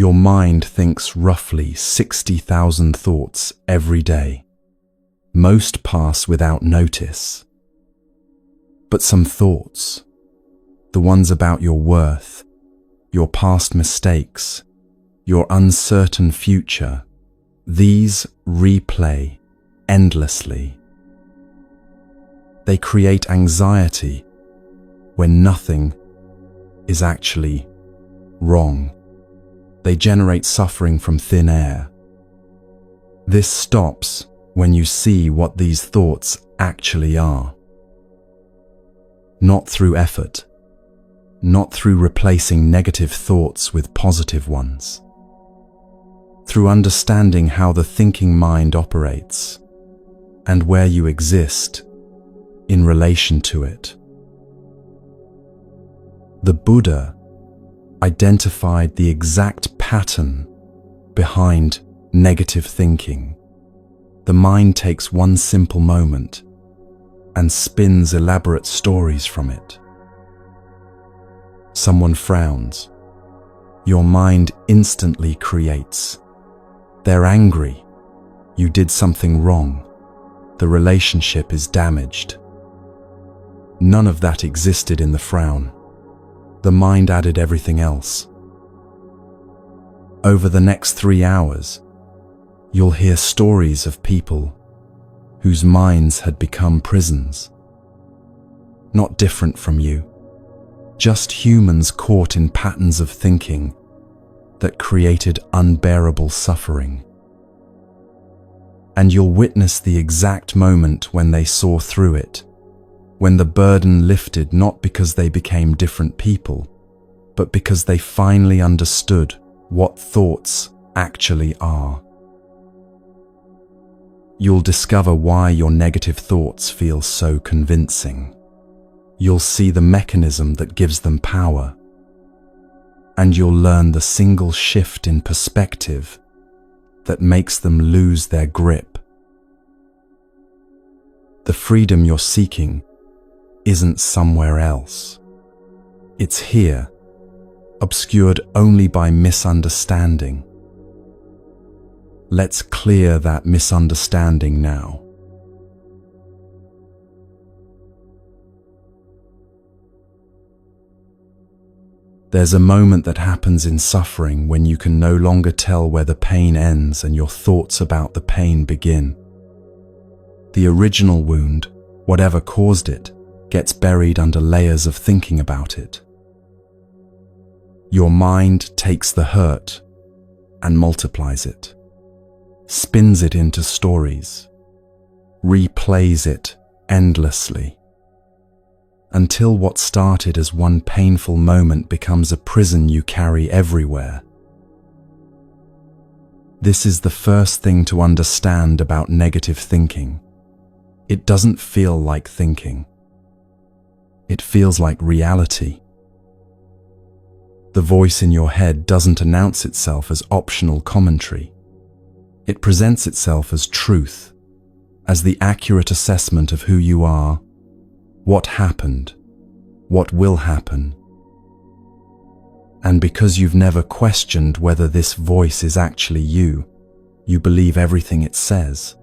Your mind thinks roughly 60,000 thoughts every day. Most pass without notice. But some thoughts, the ones about your worth, your past mistakes, your uncertain future, these replay endlessly. They create anxiety when nothing is actually wrong. They generate suffering from thin air. This stops when you see what these thoughts actually are. Not through effort, not through replacing negative thoughts with positive ones. Through understanding how the thinking mind operates and where you exist in relation to it. The Buddha identified the exact pattern behind negative thinking. The mind takes one simple moment and spins elaborate stories from it. Someone frowns. Your mind instantly creates. They're angry. You did something wrong. The relationship is damaged. None of that existed in the frown. The mind added everything else. Over the next 3 hours, you'll hear stories of people whose minds had become prisons. Not different from you, just humans caught in patterns of thinking that created unbearable suffering. And you'll witness the exact moment when they saw through it, when the burden lifted not because they became different people, but because they finally understood what thoughts actually are. You'll discover why your negative thoughts feel so convincing. You'll see the mechanism that gives them power, and you'll learn the single shift in perspective that makes them lose their grip. The freedom you're seeking isn't somewhere else. It's here, obscured only by misunderstanding. Let's clear that misunderstanding now. There's a moment that happens in suffering when you can no longer tell where the pain ends and your thoughts about the pain begin. The original wound, whatever caused it, gets buried under layers of thinking about it. Your mind takes the hurt and multiplies it, spins it into stories, replays it endlessly, until what started as one painful moment becomes a prison you carry everywhere. This is the first thing to understand about negative thinking. It doesn't feel like thinking. It feels like reality. The voice in your head doesn't announce itself as optional commentary. It presents itself as truth, as the accurate assessment of who you are, what happened, what will happen. And because you've never questioned whether this voice is actually you, you believe everything it says.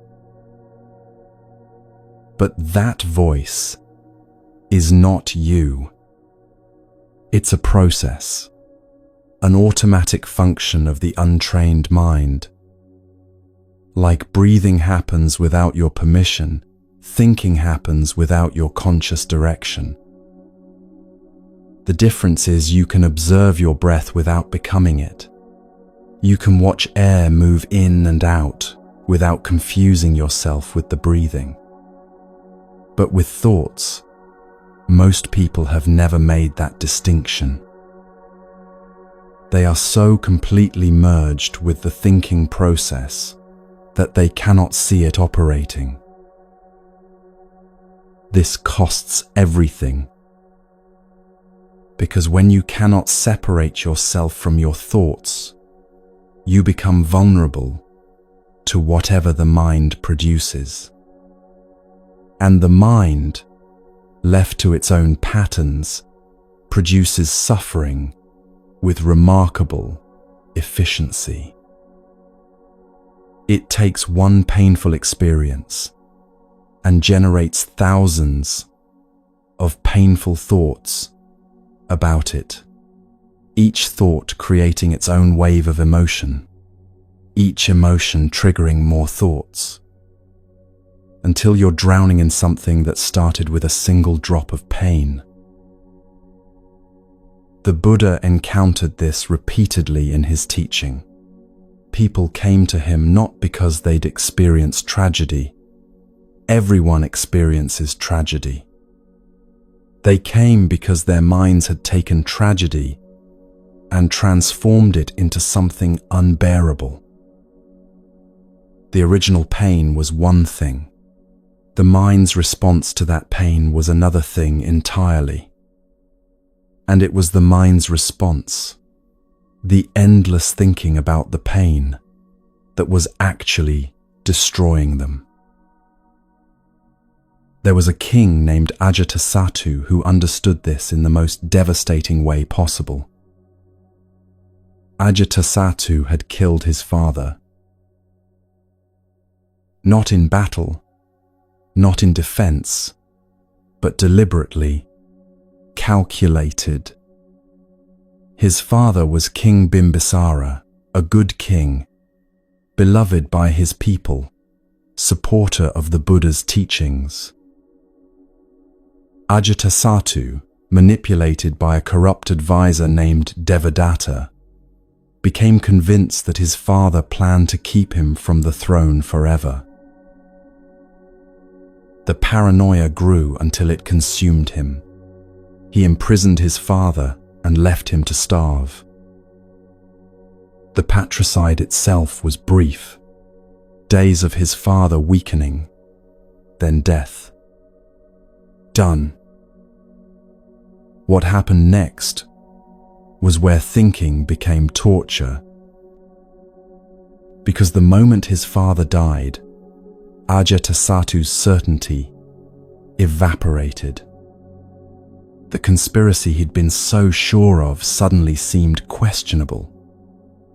But that voice is not you. It's a process, an automatic function of the untrained mind. Like breathing happens without your permission, thinking happens without your conscious direction. The difference is you can observe your breath without becoming it. You can watch air move in and out without confusing yourself with the breathing. But with thoughts, most people have never made that distinction. They are so completely merged with the thinking process that they cannot see it operating. This costs everything, because when you cannot separate yourself from your thoughts, you become vulnerable to whatever the mind produces. And the mind, left to its own patterns, produces suffering with remarkable efficiency. It takes one painful experience and generates thousands of painful thoughts about it, each thought creating its own wave of emotion, each emotion triggering more thoughts, until you're drowning in something that started with a single drop of pain. The Buddha encountered this repeatedly in his teaching. People came to him not because they'd experienced tragedy. Everyone experiences tragedy. They came because their minds had taken tragedy and transformed it into something unbearable. The original pain was one thing. The mind's response to that pain was another thing entirely. And it was the mind's response, the endless thinking about the pain, that was actually destroying them. There was a king named Ajatasattu who understood this in the most devastating way possible. Ajatasattu had killed his father. Not in battle, not in defense, but deliberately, calculated. His father was King Bimbisara, a good king, beloved by his people, supporter of the Buddha's teachings. Ajatasattu, manipulated by a corrupt advisor named Devadatta, became convinced that his father planned to keep him from the throne forever. The paranoia grew until it consumed him. He imprisoned his father and left him to starve. The patricide itself was brief, days of his father weakening, then death. Done. What happened next was where thinking became torture. Because the moment his father died, Ajatasattu's certainty evaporated. The conspiracy he'd been so sure of suddenly seemed questionable.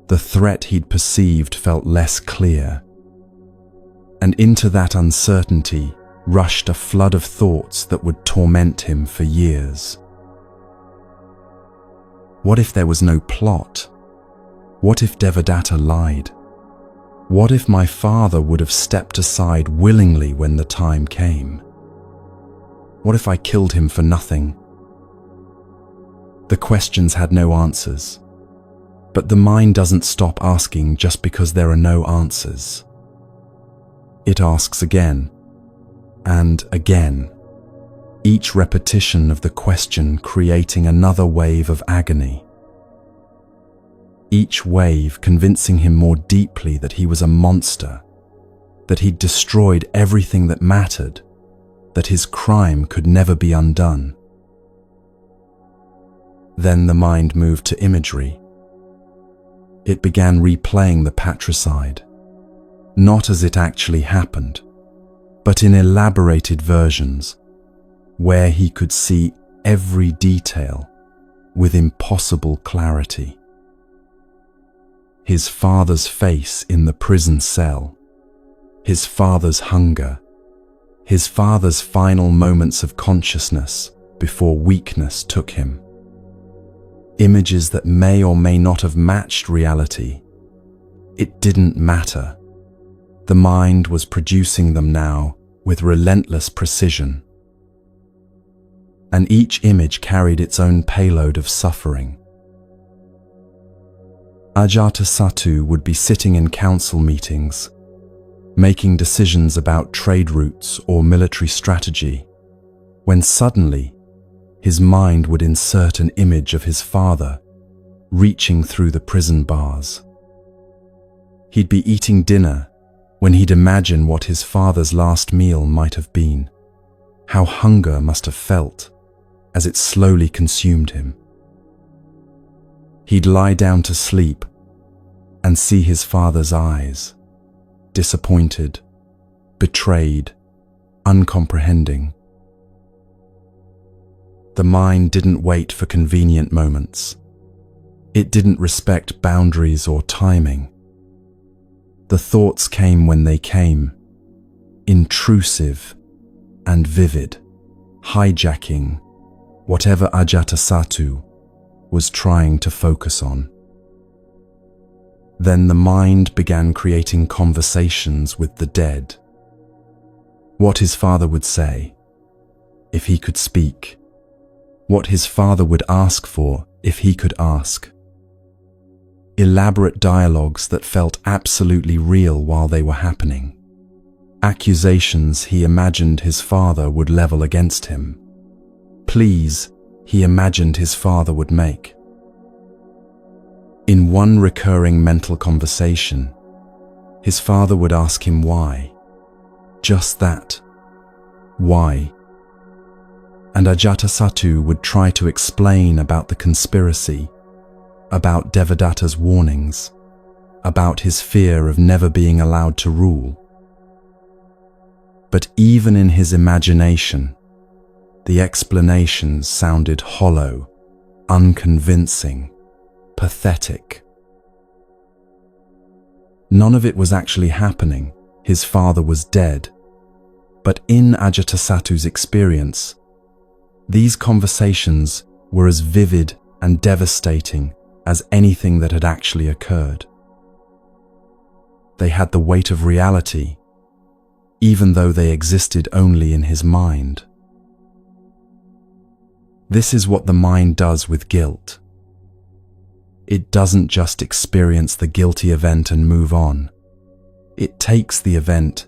The threat he'd perceived felt less clear. And into that uncertainty rushed a flood of thoughts that would torment him for years. What if there was no plot? What if Devadatta lied? What if my father would have stepped aside willingly when the time came? What if I killed him for nothing? The questions had no answers, but the mind doesn't stop asking just because there are no answers. It asks again and again, each repetition of the question creating another wave of agony. Each wave convincing him more deeply that he was a monster, that he'd destroyed everything that mattered, that his crime could never be undone. Then the mind moved to imagery. It began replaying the patricide, not as it actually happened, but in elaborated versions, where he could see every detail with impossible clarity. His father's face in the prison cell, his father's hunger, his father's final moments of consciousness before weakness took him. Images that may or may not have matched reality. It didn't matter. The mind was producing them now with relentless precision. And each image carried its own payload of suffering. Ajatasattu would be sitting in council meetings, making decisions about trade routes or military strategy, when suddenly his mind would insert an image of his father reaching through the prison bars. He'd be eating dinner when he'd imagine what his father's last meal might have been, how hunger must have felt as it slowly consumed him. He'd lie down to sleep and see his father's eyes, disappointed, betrayed, uncomprehending. The mind didn't wait for convenient moments. It didn't respect boundaries or timing. The thoughts came when they came, intrusive and vivid, hijacking whatever Ajatasattu was trying to focus on. Then the mind began creating conversations with the dead. What his father would say, if he could speak. What his father would ask for, if he could ask. Elaborate dialogues that felt absolutely real while they were happening. Accusations he imagined his father would level against him. Pleas he imagined his father would make. In one recurring mental conversation, his father would ask him why. Just that. Why? And Ajatasattu would try to explain about the conspiracy, about Devadatta's warnings, about his fear of never being allowed to rule. But even in his imagination, the explanations sounded hollow, unconvincing, pathetic. None of it was actually happening. His father was dead. But in Ajatasattu's experience, these conversations were as vivid and devastating as anything that had actually occurred. They had the weight of reality, even though they existed only in his mind. This is what the mind does with guilt. It doesn't just experience the guilty event and move on. It takes the event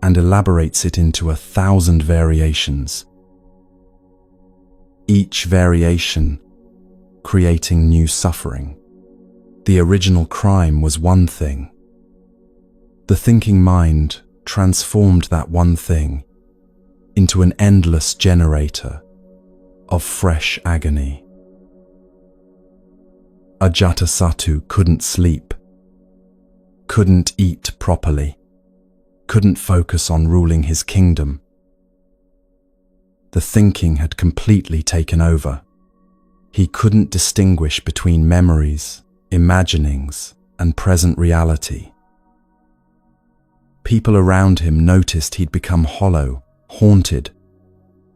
and elaborates it into 1,000 variations. Each variation creating new suffering. The original crime was one thing. The thinking mind transformed that one thing into an endless generator of fresh agony. Ajatasattu couldn't sleep, couldn't eat properly, couldn't focus on ruling his kingdom. The thinking had completely taken over. He couldn't distinguish between memories, imaginings, and present reality. People around him noticed he'd become hollow, haunted,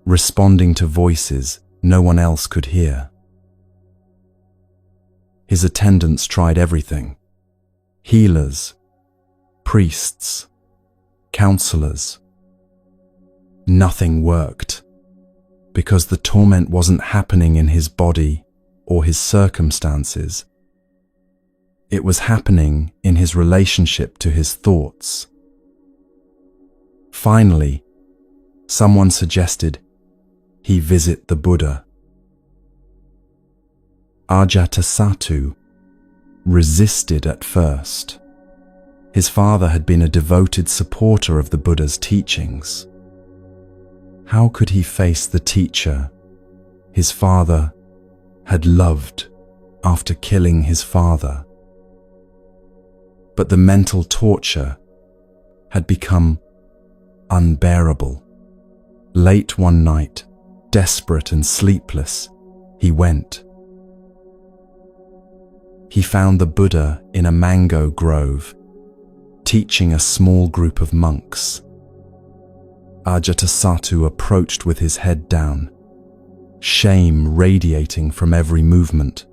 responding to voices no one else could hear. His attendants tried everything. Healers, priests, counselors. Nothing worked, because the torment wasn't happening in his body or his circumstances. It was happening in his relationship to his thoughts. Finally, someone suggested he visit the Buddha. Ajatasattu resisted at first. His father had been a devoted supporter of the Buddha's teachings. How could he face the teacher his father had loved after killing his father? But the mental torture had become unbearable. Late one night, desperate and sleepless, he went. He found the Buddha in a mango grove, teaching a small group of monks. Ajatasattu approached with his head down, shame radiating from every movement.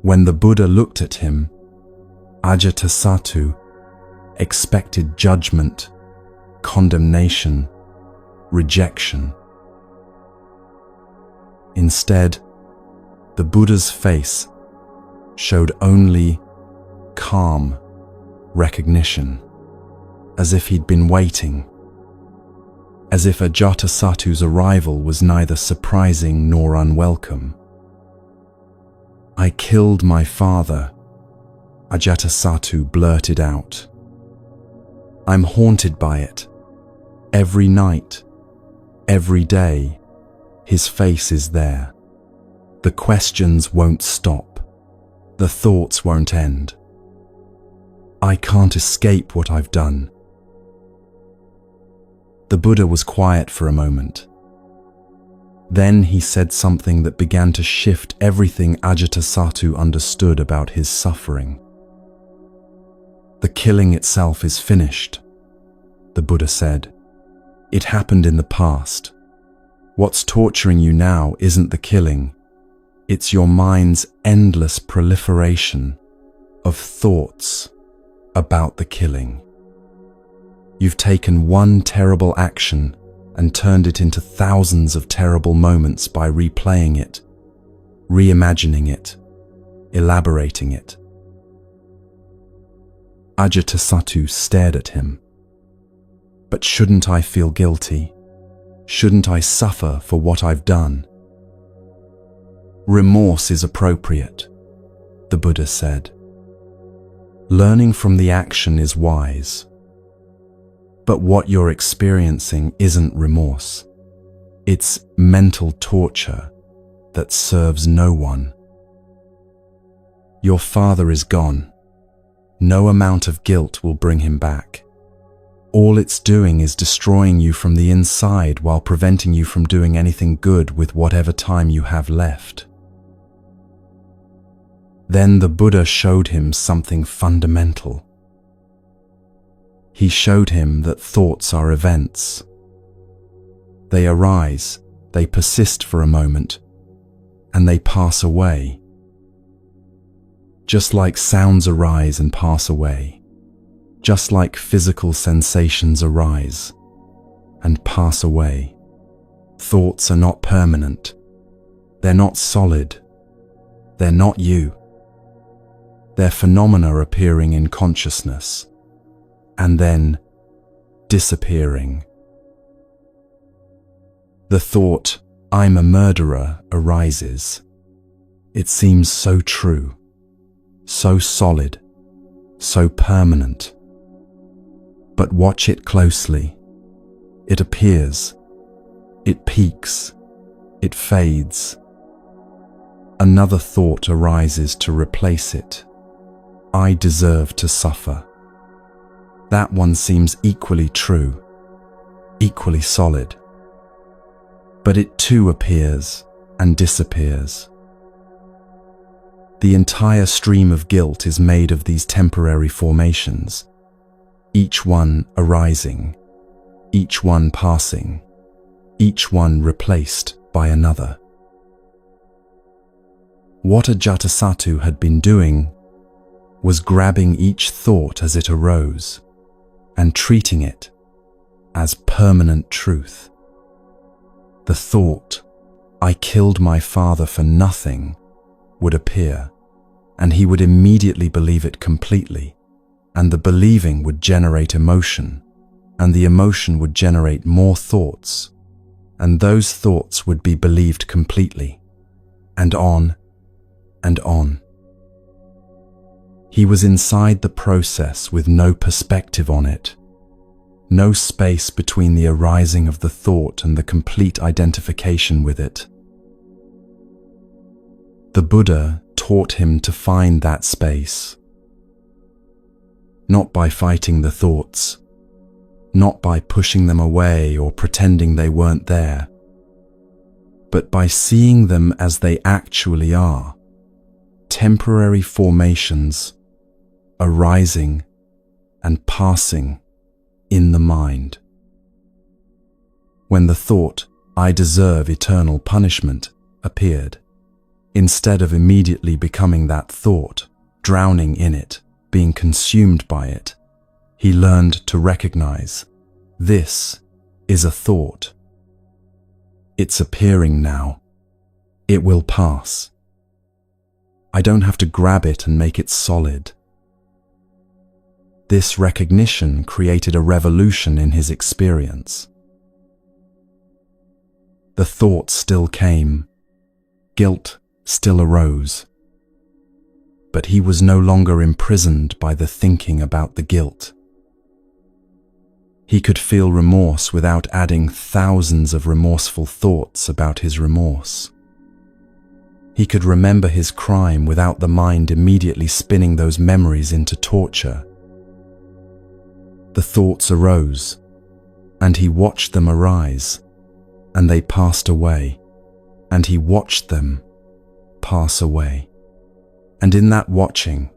When the Buddha looked at him, Ajatasattu expected judgment, condemnation, rejection. Instead, the Buddha's face showed only calm recognition, as if he'd been waiting, as if Ajatasattu's arrival was neither surprising nor unwelcome. "I killed my father," Ajatasattu blurted out. "I'm haunted by it. Every night, every day, his face is there. The questions won't stop. The thoughts won't end. I can't escape what I've done." The Buddha was quiet for a moment. Then he said something that began to shift everything Ajatasattu understood about his suffering. "The killing itself is finished," the Buddha said. "It happened in the past. What's torturing you now isn't the killing. It's your mind's endless proliferation of thoughts about the killing. You've taken one terrible action and turned it into thousands of terrible moments by replaying it, reimagining it, elaborating it." Ajatasattu stared at him. "But shouldn't I feel guilty? Shouldn't I suffer for what I've done?" "Remorse is appropriate," the Buddha said. "Learning from the action is wise. But what you're experiencing isn't remorse. It's mental torture that serves no one. Your father is gone. No amount of guilt will bring him back. All it's doing is destroying you from the inside while preventing you from doing anything good with whatever time you have left." Then the Buddha showed him something fundamental. He showed him that thoughts are events. They arise, they persist for a moment, and they pass away. Just like sounds arise and pass away, just like physical sensations arise and pass away, thoughts are not permanent. They're not solid. They're not you. They're phenomena appearing in consciousness and then disappearing. The thought, "I'm a murderer," arises. It seems so true, so solid, so permanent. But watch it closely. It appears, it peaks, it fades. Another thought arises to replace it. "I deserve to suffer." That one seems equally true, equally solid. But it too appears and disappears. The entire stream of guilt is made of these temporary formations, each one arising, each one passing, each one replaced by another. What Ajatasattu had been doing was grabbing each thought as it arose and treating it as permanent truth. The thought, "I killed my father for nothing," would appear, and he would immediately believe it completely, and the believing would generate emotion, and the emotion would generate more thoughts, and those thoughts would be believed completely, and on and on. He was inside the process with no perspective on it, no space between the arising of the thought and the complete identification with it. The Buddha taught him to find that space, not by fighting the thoughts, not by pushing them away or pretending they weren't there, but by seeing them as they actually are, temporary formations arising and passing in the mind. When the thought, "I deserve eternal punishment," appeared, instead of immediately becoming that thought, drowning in it, being consumed by it, he learned to recognize, this is a thought. It's appearing now. It will pass. I don't have to grab it and make it solid. This recognition created a revolution in his experience. The thought still came. Guilt still arose. But he was no longer imprisoned by the thinking about the guilt. He could feel remorse without adding thousands of remorseful thoughts about his remorse. He could remember his crime without the mind immediately spinning those memories into torture. The thoughts arose, and he watched them arise, and they passed away, and he watched them pass away. And in that watching,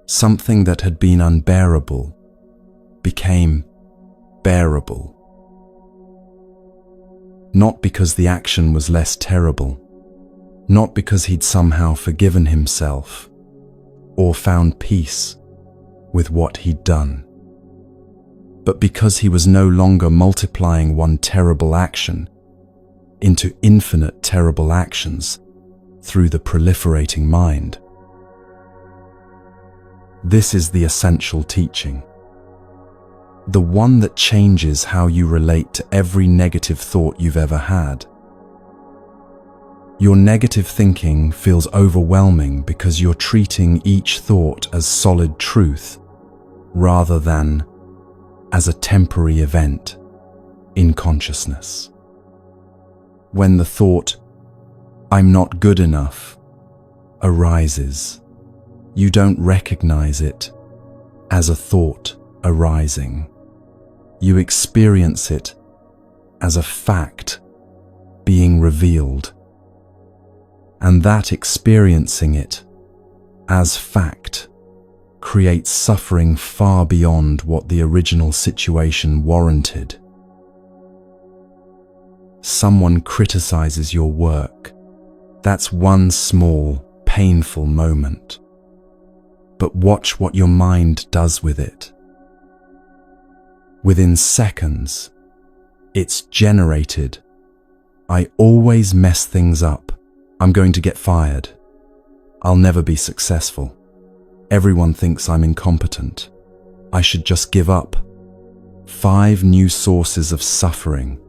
something that had been unbearable became bearable. Not because the action was less terrible, not because he'd somehow forgiven himself or found peace with what he'd done, but because he was no longer multiplying one terrible action into infinite terrible actions through the proliferating mind. This is the essential teaching, the one that changes how you relate to every negative thought you've ever had. Your negative thinking feels overwhelming because you're treating each thought as solid truth rather than as a temporary event in consciousness. When the thought, "I'm not good enough," arises, you don't recognize it as a thought arising. You experience it as a fact being revealed, and that experiencing it as fact creates suffering far beyond what the original situation warranted. Someone criticizes your work. That's one small, painful moment. But watch what your mind does with it. Within seconds, it's generated. "I always mess things up. I'm going to get fired. I'll never be successful. Everyone thinks I'm incompetent. I should just give up." 5 new sources of suffering,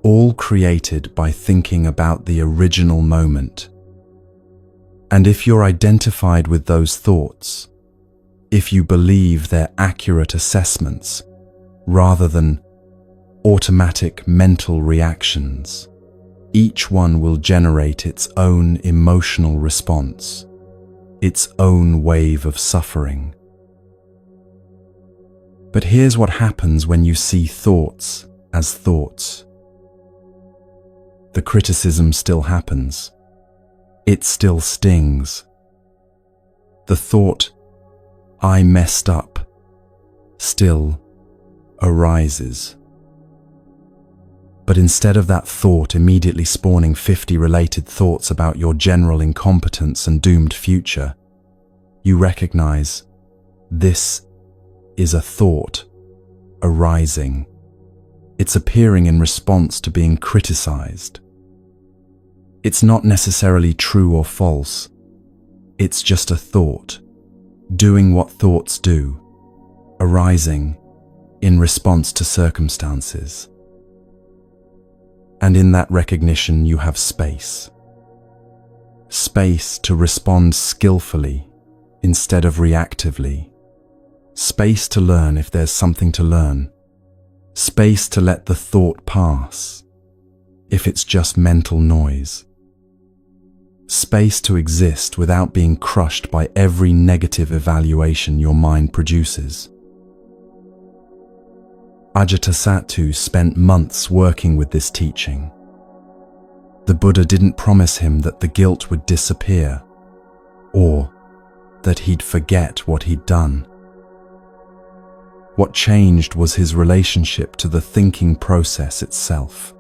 all created by thinking about the original moment. And if you're identified with those thoughts, if you believe they're accurate assessments rather than automatic mental reactions, each one will generate its own emotional response, its own wave of suffering. But here's what happens when you see thoughts as thoughts. The criticism still happens. It still stings. The thought, "I messed up," still arises. But instead of that thought immediately spawning 50 related thoughts about your general incompetence and doomed future, you recognize this is a thought arising. It's appearing in response to being criticized. It's not necessarily true or false. It's just a thought, doing what thoughts do, arising in response to circumstances. And in that recognition, you have space. Space to respond skillfully instead of reactively. Space to learn if there's something to learn. Space to let the thought pass if it's just mental noise. Space to exist without being crushed by every negative evaluation your mind produces. Ajatasattu spent months working with this teaching. The Buddha didn't promise him that the guilt would disappear or that he'd forget what he'd done. What changed was his relationship to the thinking process itself.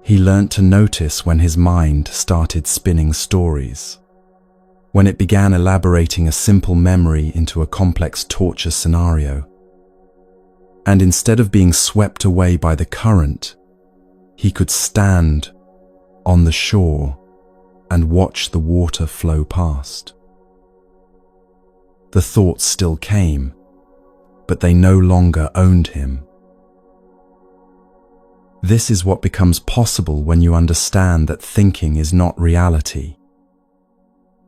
He learnt to notice when his mind started spinning stories, when it began elaborating a simple memory into a complex torture scenario. And instead of being swept away by the current, he could stand on the shore and watch the water flow past. The thoughts still came, but they no longer owned him. This is what becomes possible when you understand that thinking is not reality.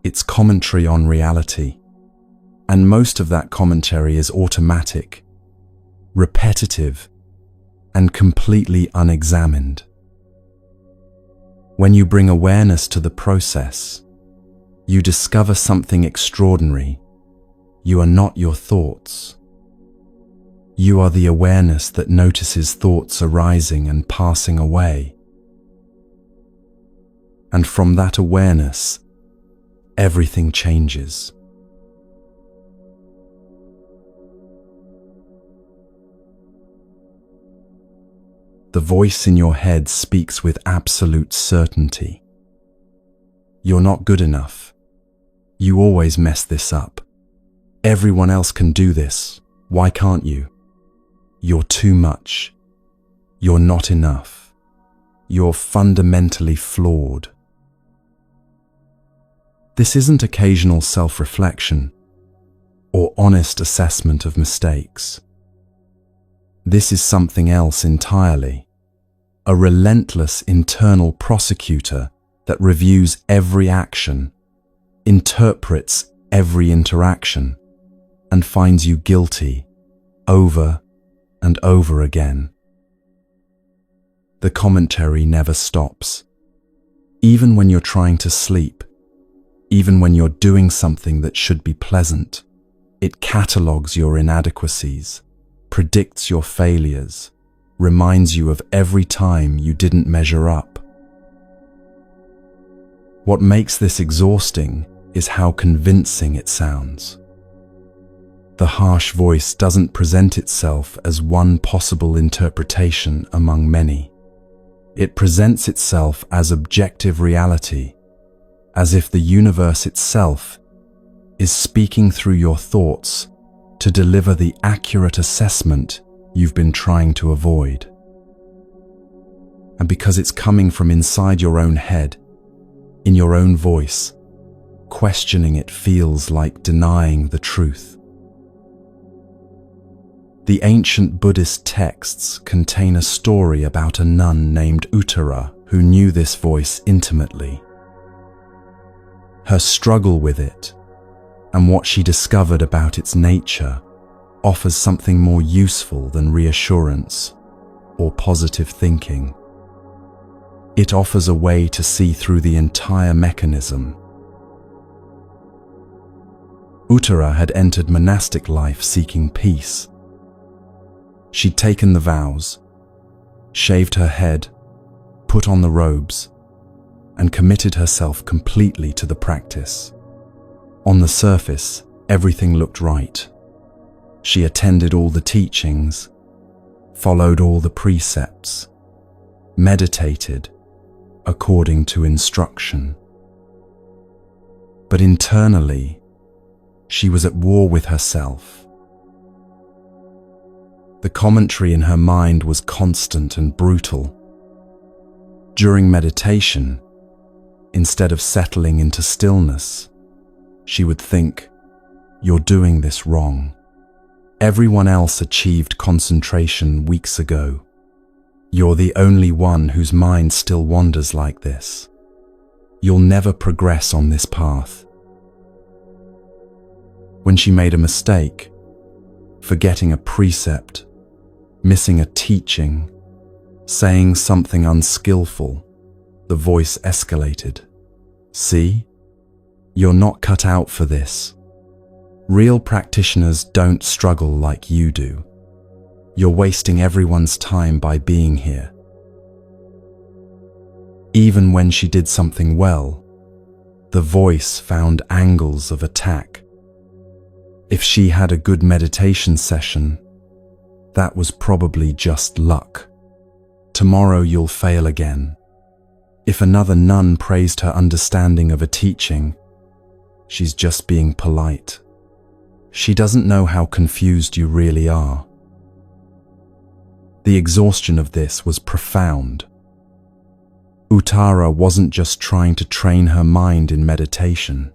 It's commentary on reality, and most of that commentary is automatic, repetitive, and completely unexamined. When you bring awareness to the process, you discover something extraordinary. You are not your thoughts. You are the awareness that notices thoughts arising and passing away And from that awareness, everything changes. The voice in your head speaks with absolute certainty. You're not good enough. You always mess this up. Everyone else can do this. Why can't you? You're too much. You're not enough. You're fundamentally flawed. This isn't occasional self-reflection or honest assessment of mistakes. This is something else entirely. A relentless internal prosecutor that reviews every action, interprets every interaction, and finds you guilty over and over again. The commentary never stops. Even when you're trying to sleep, even when you're doing something that should be pleasant, it catalogues your inadequacies, predicts your failures, reminds you of every time you didn't measure up. What makes this exhausting is how convincing it sounds. The harsh voice doesn't present itself as one possible interpretation among many. It presents itself as objective reality, as if the universe itself is speaking through your thoughts to deliver the accurate assessment you've been trying to avoid. And because it's coming from inside your own head, in your own voice, questioning it feels like denying the truth. The ancient Buddhist texts contain a story about a nun named Uttara who knew this voice intimately. Her struggle with it, and what she discovered about its nature, offers something more useful than reassurance or positive thinking. It offers a way to see through the entire mechanism. Uttara had entered monastic life seeking peace. She'd taken the vows, shaved her head, put on the robes, and committed herself completely to the practice. On the surface, everything looked right. She attended all the teachings, followed all the precepts, meditated according to instruction. But internally, she was at war with herself. The commentary in her mind was constant and brutal. During meditation, instead of settling into stillness, she would think, "You're doing this wrong. Everyone else achieved concentration weeks ago. You're the only one whose mind still wanders like this. You'll never progress on this path." When she made a mistake, forgetting a precept, missing a teaching, saying something unskillful, the voice escalated. "See? You're not cut out for this. Real practitioners don't struggle like you do. You're wasting everyone's time by being here." Even when she did something well, the voice found angles of attack. If she had a good meditation session, that was probably just luck. Tomorrow you'll fail again. If another nun praised her understanding of a teaching, she's just being polite. She doesn't know how confused you really are. The exhaustion of this was profound. Uttara wasn't just trying to train her mind in meditation.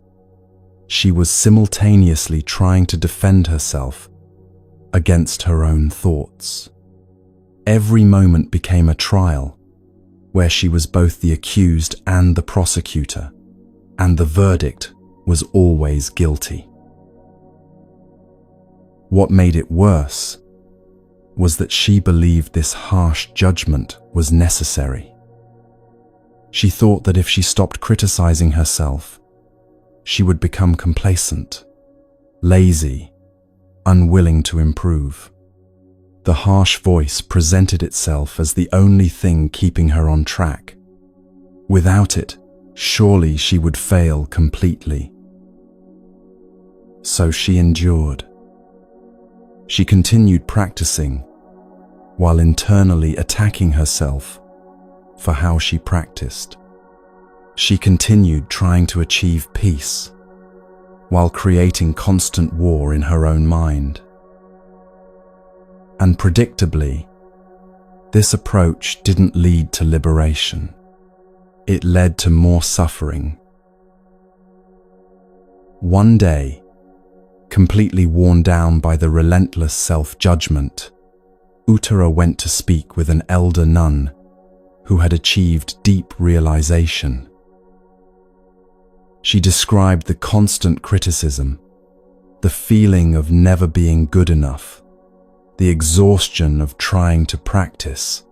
She was simultaneously trying to defend herself against her own thoughts. Every moment became a trial, where she was both the accused and the prosecutor, and the verdict was always guilty. What made it worse was that she believed this harsh judgment was necessary. She thought that if she stopped criticizing herself, she would become complacent, lazy, unwilling to improve. The harsh voice presented itself as the only thing keeping her on track. Without it, Surely she would fail completely. So she endured. She continued practicing while internally attacking herself for how she practiced. She continued trying to achieve peace while creating constant war in her own mind. And predictably, this approach didn't lead to liberation. It led to more suffering. One day, completely worn down by the relentless self-judgment, Uttara went to speak with an elder nun who had achieved deep realization. She described the constant criticism, the feeling of never being good enough, the exhaustion of trying to practice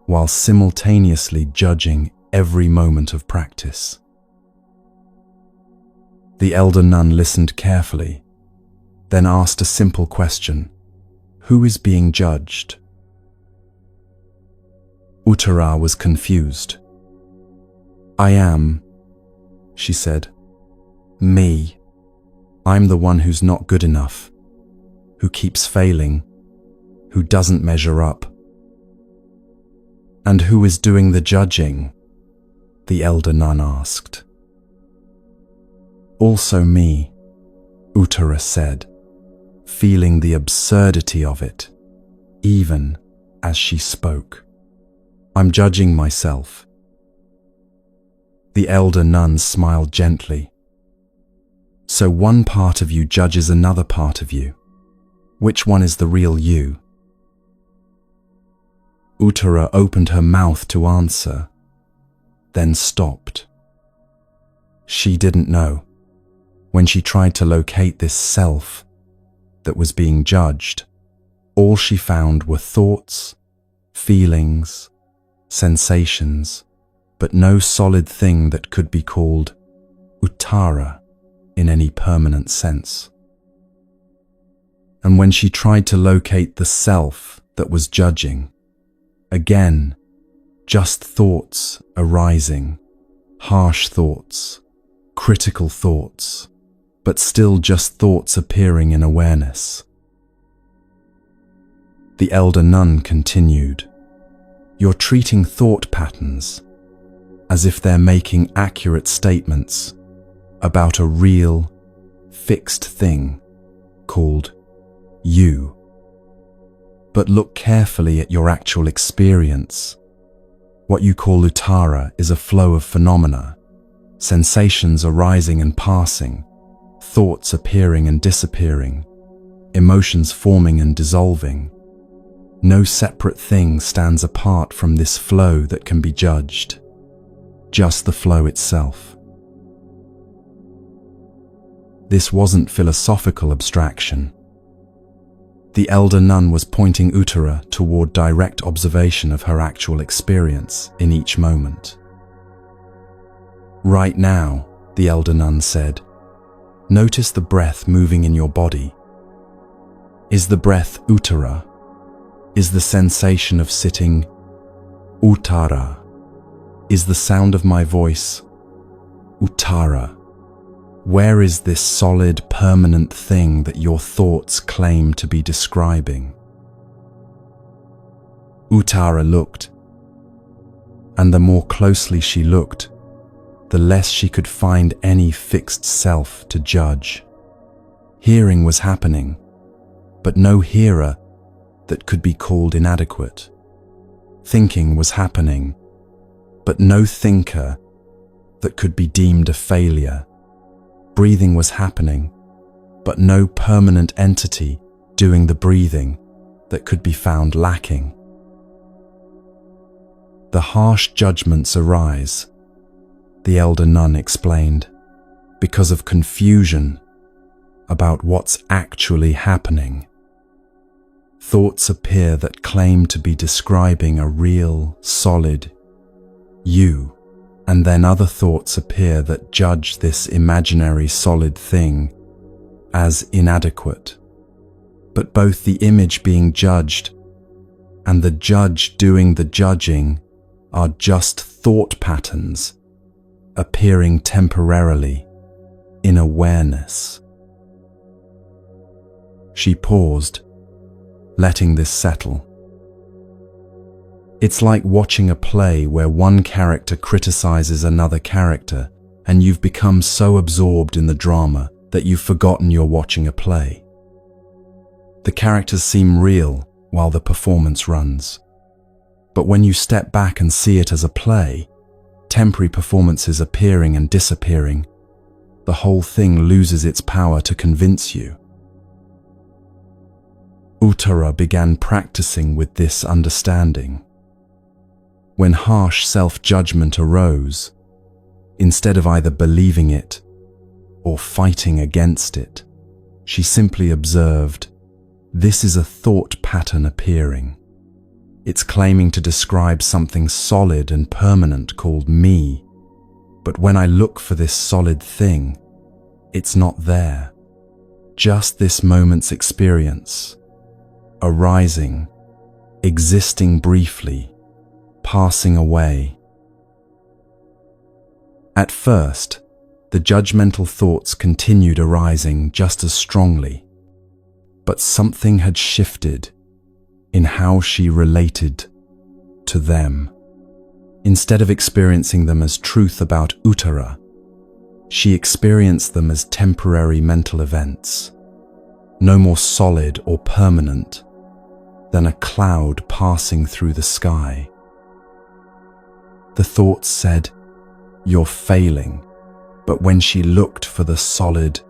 while simultaneously judging every moment of practice. The elder nun listened carefully, then asked a simple question: who is being judged? Uttara was confused. I am, she said. Me. I'm the one who's not good enough, who keeps failing, who doesn't measure up. And who is doing the judging? The elder nun asked. Also me, Uttara said, feeling the absurdity of it, even as she spoke. I'm judging myself. The elder nun smiled gently. So one part of you judges another part of you. Which one is the real you? Uttara opened her mouth to answer, then stopped. She didn't know. When she tried to locate this self that was being judged, all she found were thoughts, feelings, sensations, but no solid thing that could be called Uttara in any permanent sense. And when she tried to locate the self that was judging, again, just thoughts arising, harsh thoughts, critical thoughts, but still just thoughts appearing in awareness. The elder nun continued, You're treating thought patterns as if they're making accurate statements about a real, fixed thing called you. But look carefully at your actual experience. What you call Uttara is a flow of phenomena, sensations arising and passing, thoughts appearing and disappearing, emotions forming and dissolving. No separate thing stands apart from this flow that can be judged, just the flow itself. This wasn't philosophical abstraction. The elder nun was pointing Uttara toward direct observation of her actual experience in each moment. Right now, the elder nun said, notice the breath moving in your body. Is the breath Uttara? Is the sensation of sitting Uttara? Is the sound of my voice Uttara? Where is this solid, permanent thing that your thoughts claim to be describing? Uttara looked, and the more closely she looked, the less she could find any fixed self to judge. Hearing was happening, but no hearer that could be called inadequate. Thinking was happening, but no thinker that could be deemed a failure. Breathing was happening, but no permanent entity doing the breathing that could be found lacking. The harsh judgments arise, the elder nun explained, because of confusion about what's actually happening. Thoughts appear that claim to be describing a real, solid you, and then other thoughts appear that judge this imaginary solid thing as inadequate. But both the image being judged and the judge doing the judging are just thought patterns appearing temporarily in awareness. She paused, letting this settle. It's like watching a play where one character criticizes another character, and you've become so absorbed in the drama that you've forgotten you're watching a play. The characters seem real while the performance runs. But when you step back and see it as a play, temporary performances appearing and disappearing, the whole thing loses its power to convince you. Uttara began practicing with this understanding. When harsh self-judgment arose, instead of either believing it or fighting against it, she simply observed, "This is a thought pattern appearing. It's claiming to describe something solid and permanent called me, but when I look for this solid thing, it's not there. Just this moment's experience, arising, existing briefly, passing away." At first, the judgmental thoughts continued arising just as strongly, but something had shifted in how she related to them. Instead of experiencing them as truth about Uttara, she experienced them as temporary mental events, no more solid or permanent than a cloud passing through the sky. The thoughts said, "You're failing," but when she looked for the solid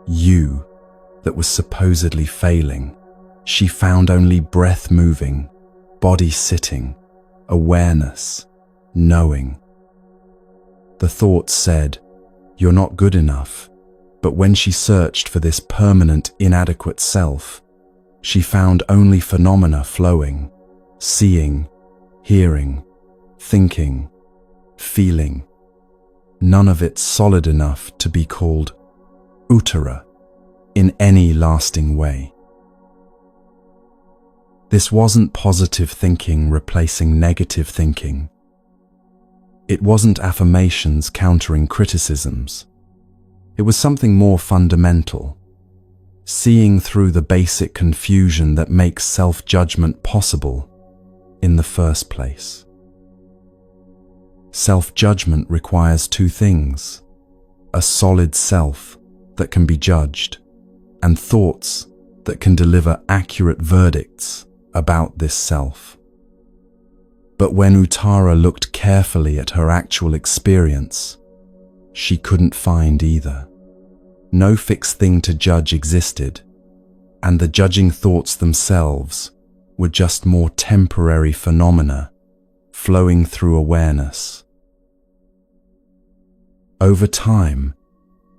you that was supposedly failing, she found only breath moving, body sitting, awareness, knowing. The thoughts said, "You're not good enough," but when she searched for this permanent, inadequate self, she found only phenomena flowing, seeing, hearing, thinking, feeling. None of it solid enough to be called Uttara in any lasting way. This wasn't positive thinking replacing negative thinking. It wasn't affirmations countering criticisms. It was something more fundamental, seeing through the basic confusion that makes self-judgment possible in the first place. Self-judgment requires two things: a solid self that can be judged, and thoughts that can deliver accurate verdicts about this self. But when Uttara looked carefully at her actual experience, she couldn't find either. No fixed thing to judge existed, and the judging thoughts themselves were just more temporary phenomena flowing through awareness. Over time,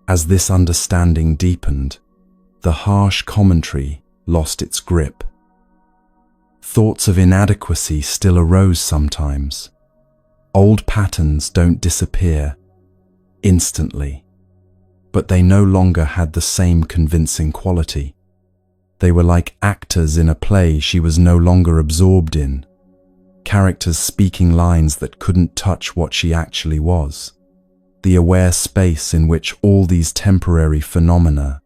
as this understanding deepened, the harsh commentary lost its grip. Thoughts of inadequacy still arose sometimes. Old patterns don't disappear instantly, but they no longer had the same convincing quality. They were like actors in a play she was no longer absorbed in, characters speaking lines that couldn't touch what she actually was, the aware space in which all these temporary phenomena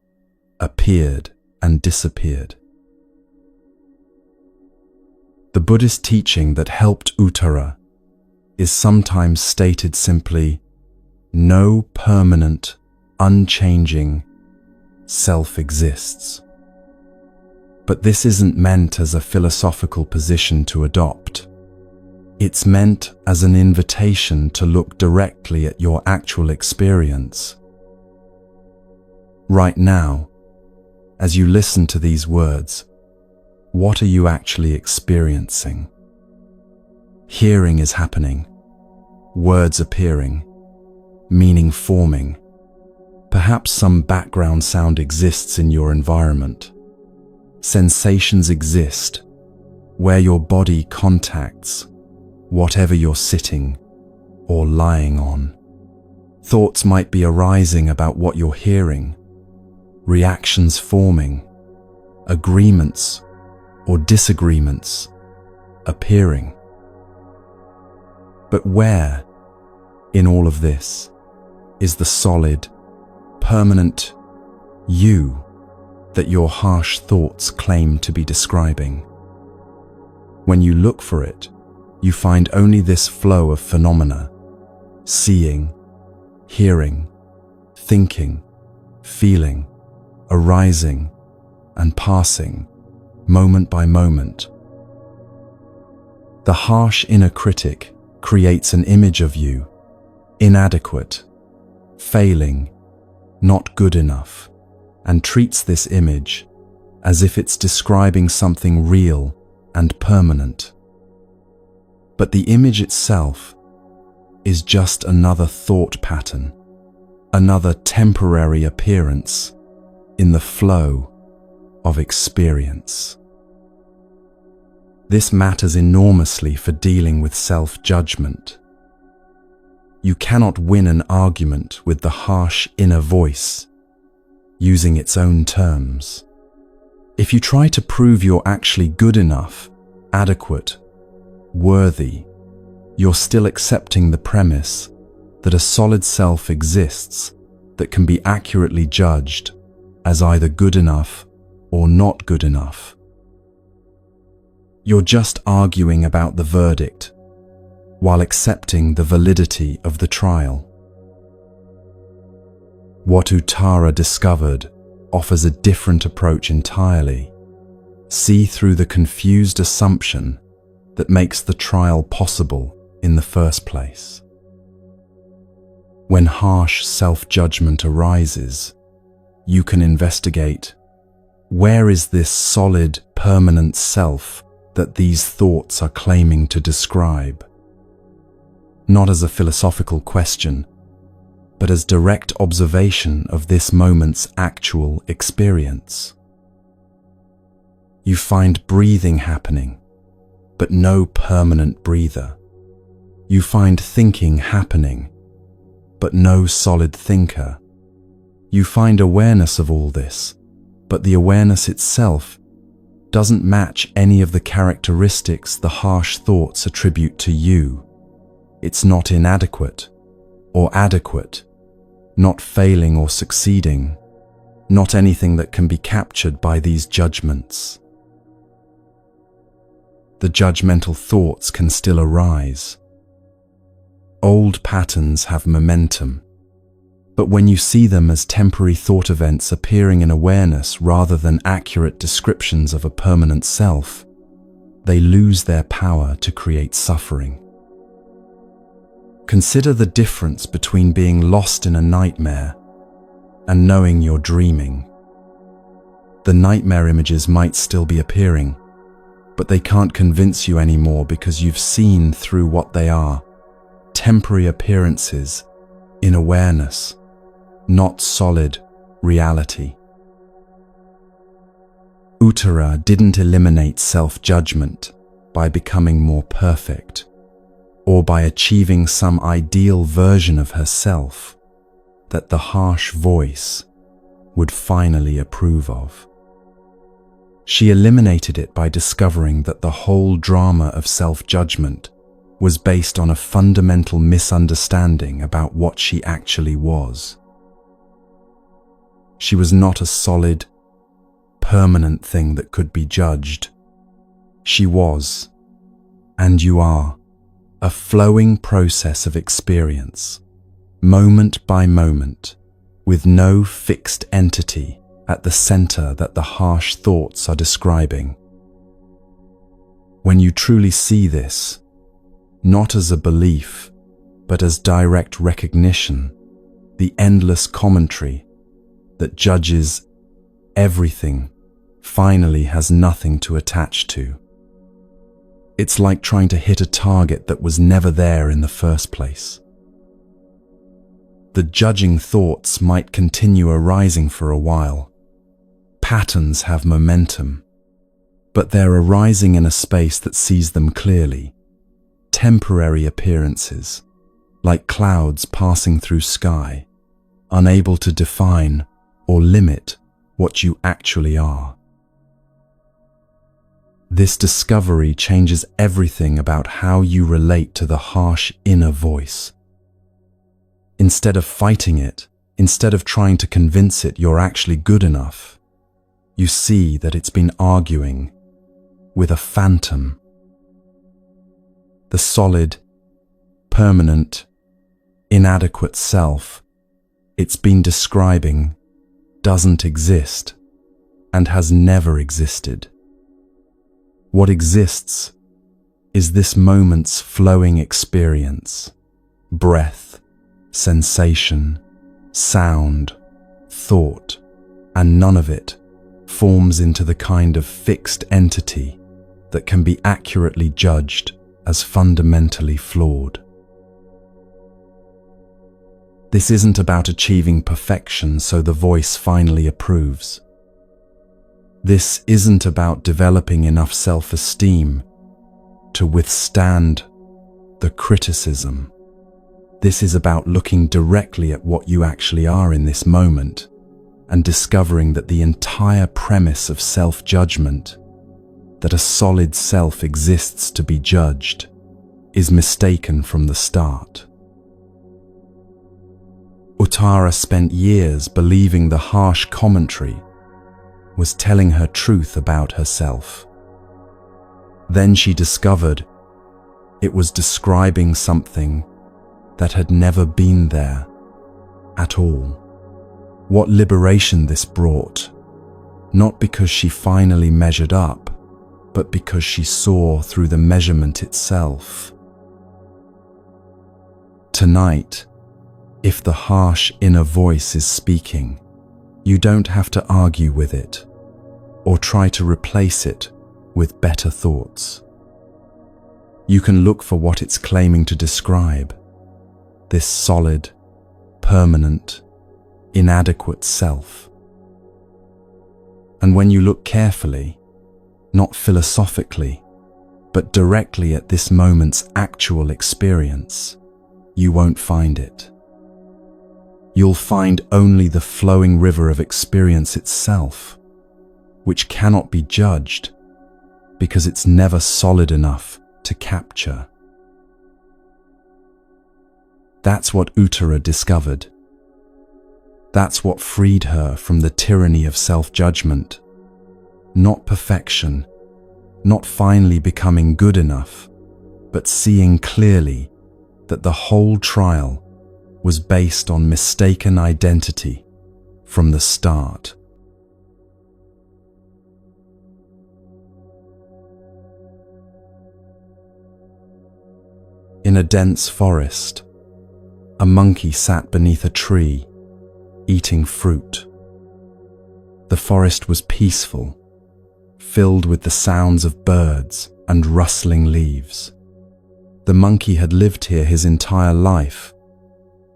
appeared and disappeared. The Buddhist teaching that helped Uttara is sometimes stated simply, no permanent, unchanging self exists. But this isn't meant as a philosophical position to adopt. It's meant as an invitation to look directly at your actual experience. Right now, as you listen to these words, what are you actually experiencing? Hearing is happening, words appearing, meaning forming. Perhaps some background sound exists in your environment. Sensations exist where your body contacts whatever you're sitting or lying on. Thoughts might be arising about what you're hearing, reactions forming, agreements or disagreements appearing. But where, in all of this, is the solid, permanent you that your harsh thoughts claim to be describing. When you look for it, you find only this flow of phenomena: seeing, hearing, thinking, feeling, arising, and passing, moment by moment. The harsh inner critic creates an image of you, inadequate, failing, not good enough, and treats this image as if it's describing something real and permanent. But the image itself is just another thought pattern, another temporary appearance in the flow of experience. This matters enormously for dealing with self-judgment. You cannot win an argument with the harsh inner voice using its own terms. If you try to prove you're actually good enough, adequate, worthy, you're still accepting the premise that a solid self exists that can be accurately judged as either good enough or not good enough. You're just arguing about the verdict while accepting the validity of the trial. What Uttara discovered offers a different approach entirely. See through the confused assumption that makes the trial possible in the first place. When harsh self-judgment arises, you can investigate: where is this solid, permanent self that these thoughts are claiming to describe? Not as a philosophical question, but as direct observation of this moment's actual experience. You find breathing happening, but no permanent breather. You find thinking happening, but no solid thinker. You find awareness of all this, but the awareness itself doesn't match any of the characteristics the harsh thoughts attribute to you. It's not inadequate or adequate, not failing or succeeding, not anything that can be captured by these judgments. The judgmental thoughts can still arise. Old patterns have momentum, but when you see them as temporary thought events appearing in awareness rather than accurate descriptions of a permanent self, they lose their power to create suffering. Consider the difference between being lost in a nightmare and knowing you're dreaming. The nightmare images might still be appearing, but they can't convince you anymore because you've seen through what they are: temporary appearances in awareness, not solid reality. Uttara didn't eliminate self-judgment by becoming more perfect or by achieving some ideal version of herself that the harsh voice would finally approve of. She eliminated it by discovering that the whole drama of self-judgment was based on a fundamental misunderstanding about what she actually was. She was not a solid, permanent thing that could be judged. She was, and you are, a flowing process of experience, moment by moment, with no fixed entity at the center that the harsh thoughts are describing. When you truly see this, not as a belief, but as direct recognition, the endless commentary that judges everything finally has nothing to attach to. It's like trying to hit a target that was never there in the first place. The judging thoughts might continue arising for a while. Patterns have momentum, but they're arising in a space that sees them clearly. Temporary appearances, like clouds passing through sky, unable to define or limit what you actually are. This discovery changes everything about how you relate to the harsh inner voice. Instead of fighting it, instead of trying to convince it you're actually good enough, you see that it's been arguing with a phantom. The solid, permanent, inadequate self it's been describing doesn't exist and has never existed. What exists is this moment's flowing experience, breath, sensation, sound, thought, and none of it forms into the kind of fixed entity that can be accurately judged as fundamentally flawed. This isn't about achieving perfection so the voice finally approves. This isn't about developing enough self-esteem to withstand the criticism. This is about looking directly at what you actually are in this moment and discovering that the entire premise of self-judgment, that a solid self exists to be judged, is mistaken from the start. Uttara spent years believing the harsh commentary was telling her truth about herself. Then she discovered it was describing something that had never been there at all. What liberation this brought, not because she finally measured up, but because she saw through the measurement itself. Tonight, if the harsh inner voice is speaking, you don't have to argue with it or try to replace it with better thoughts. You can look for what it's claiming to describe, this solid, permanent, inadequate self. And when you look carefully, not philosophically, but directly at this moment's actual experience, you won't find it. You'll find only the flowing river of experience itself, which cannot be judged because it's never solid enough to capture. That's what Uttara discovered. That's what freed her from the tyranny of self-judgment. Not perfection, not finally becoming good enough, but seeing clearly that the whole trial was based on mistaken identity from the start. In a dense forest, a monkey sat beneath a tree, eating fruit. The forest was peaceful, filled with the sounds of birds and rustling leaves. The monkey had lived here his entire life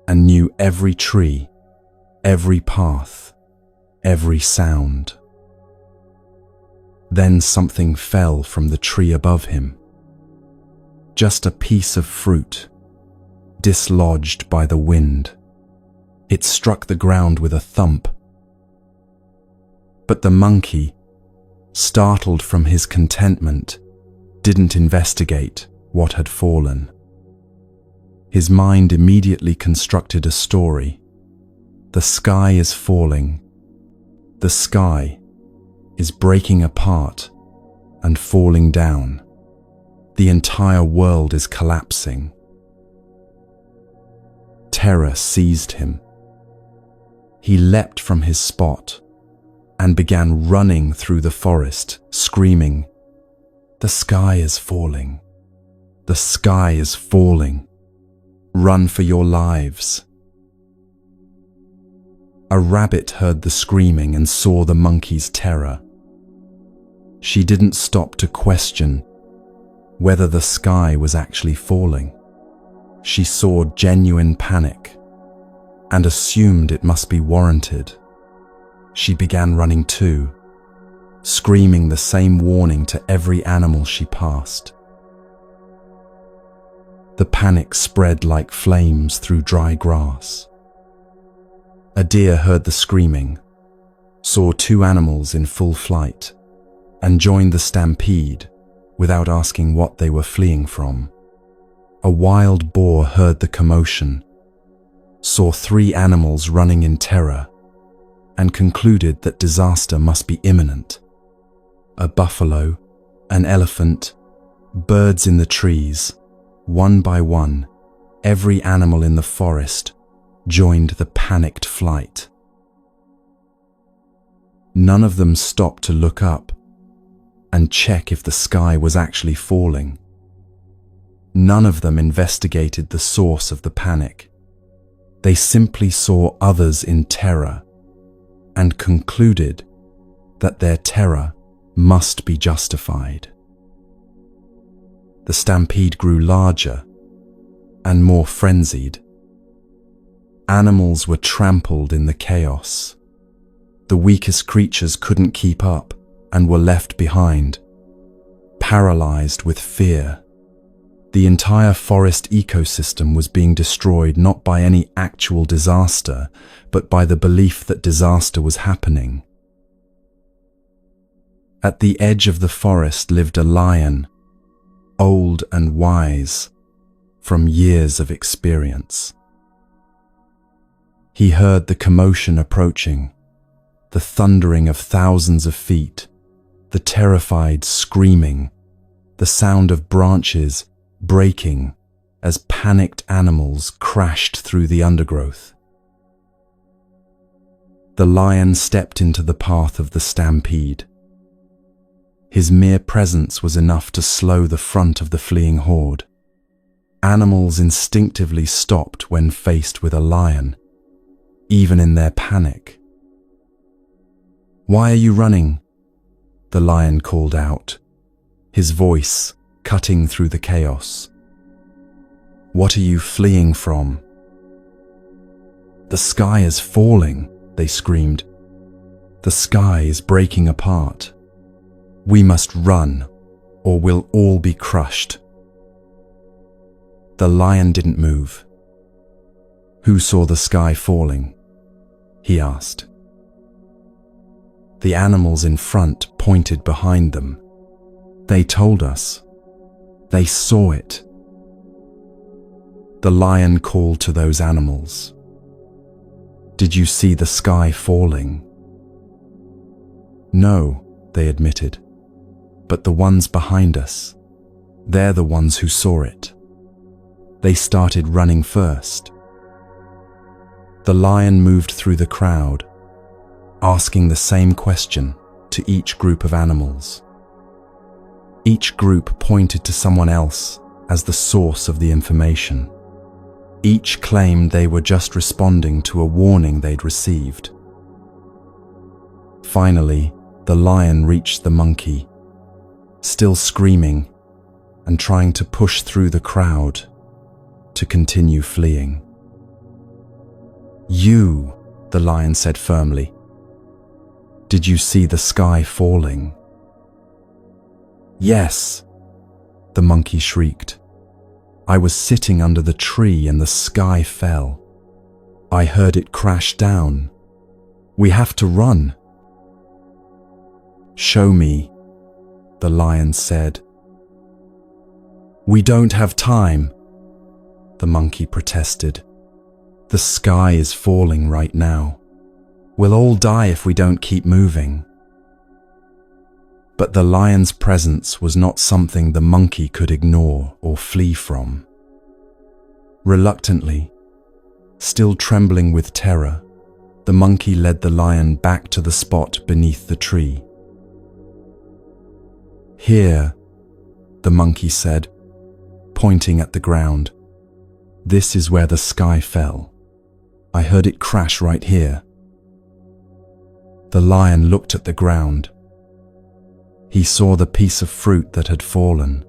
and knew every tree, every path, every sound. Then something fell from the tree above him. Just a piece of fruit, dislodged by the wind. It struck the ground with a thump. But the monkey, startled from his contentment, didn't investigate what had fallen. His mind immediately constructed a story. The sky is falling. The sky is breaking apart and falling down. The entire world is collapsing. Terror seized him. He leapt from his spot and began running through the forest, screaming, "The sky is falling. The sky is falling. Run for your lives." A rabbit heard the screaming and saw the monkey's terror. She didn't stop to question whether the sky was actually falling. She saw genuine panic and assumed it must be warranted. She began running too, screaming the same warning to every animal she passed. The panic spread like flames through dry grass. A deer heard the screaming, saw two animals in full flight, and joined the stampede without asking what they were fleeing from. A wild boar heard the commotion, saw 3 animals running in terror and concluded that disaster must be imminent. A buffalo, an elephant, birds in the trees, one by one, every animal in the forest joined the panicked flight. None of them stopped to look up and check if the sky was actually falling. None of them investigated the source of the panic. They simply saw others in terror and concluded that their terror must be justified. The stampede grew larger and more frenzied. Animals were trampled in the chaos. The weakest creatures couldn't keep up and were left behind, paralyzed with fear. The entire forest ecosystem was being destroyed not by any actual disaster, but by the belief that disaster was happening. At the edge of the forest lived a lion, old and wise, from years of experience. He heard the commotion approaching, the thundering of thousands of feet, the terrified screaming, the sound of branches breaking as panicked animals crashed through the undergrowth. The lion stepped into the path of the stampede. His mere presence was enough to slow the front of the fleeing horde. Animals instinctively stopped when faced with a lion, even in their panic. "Why are you running?" the lion called out, his voice cutting through the chaos. "What are you fleeing from?" "The sky is falling," they screamed. "The sky is breaking apart. We must run, or we'll all be crushed." The lion didn't move. "Who saw the sky falling?" he asked. The animals in front pointed behind them. "They told us. They saw it." The lion called to those animals. "Did you see the sky falling?" "No," they admitted. "But the ones behind us, they're the ones who saw it. They started running first." The lion moved through the crowd, asking the same question to each group of animals. Each group pointed to someone else as the source of the information. Each claimed they were just responding to a warning they'd received. Finally, the lion reached the monkey, still screaming and trying to push through the crowd to continue fleeing. "You," the lion said firmly. "Did you see the sky falling?" "Yes," the monkey shrieked. "I was sitting under the tree and the sky fell. I heard it crash down. We have to run." "Show me," the lion said. "We don't have time," the monkey protested. "The sky is falling right now. We'll all die if we don't keep moving." But the lion's presence was not something the monkey could ignore or flee from. Reluctantly, still trembling with terror, the monkey led the lion back to the spot beneath the tree. "Here," the monkey said, pointing at the ground. "This is where the sky fell. I heard it crash right here." The lion looked at the ground. He saw the piece of fruit that had fallen.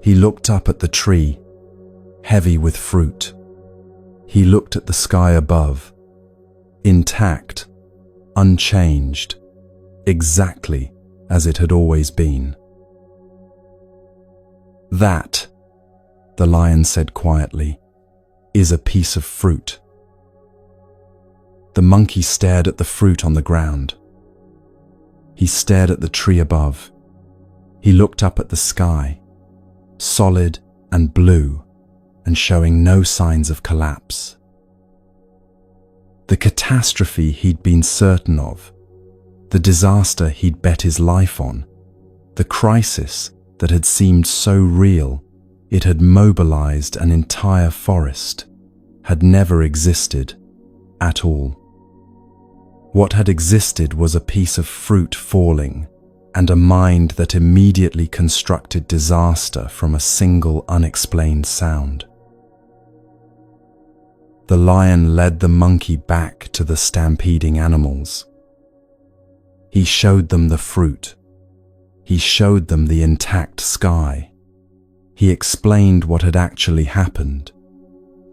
He looked up at the tree, heavy with fruit. He looked at the sky above, intact, unchanged, exactly as it had always been. "That," the lion said quietly, "is a piece of fruit." The monkey stared at the fruit on the ground. He stared at the tree above. He looked up at the sky, solid and blue and showing no signs of collapse. The catastrophe he'd been certain of, the disaster he'd bet his life on, the crisis that had seemed so real it had mobilized an entire forest, had never existed at all. What had existed was a piece of fruit falling and a mind that immediately constructed disaster from a single unexplained sound. The lion led the monkey back to the stampeding animals. He showed them the fruit. He showed them the intact sky. He explained what had actually happened.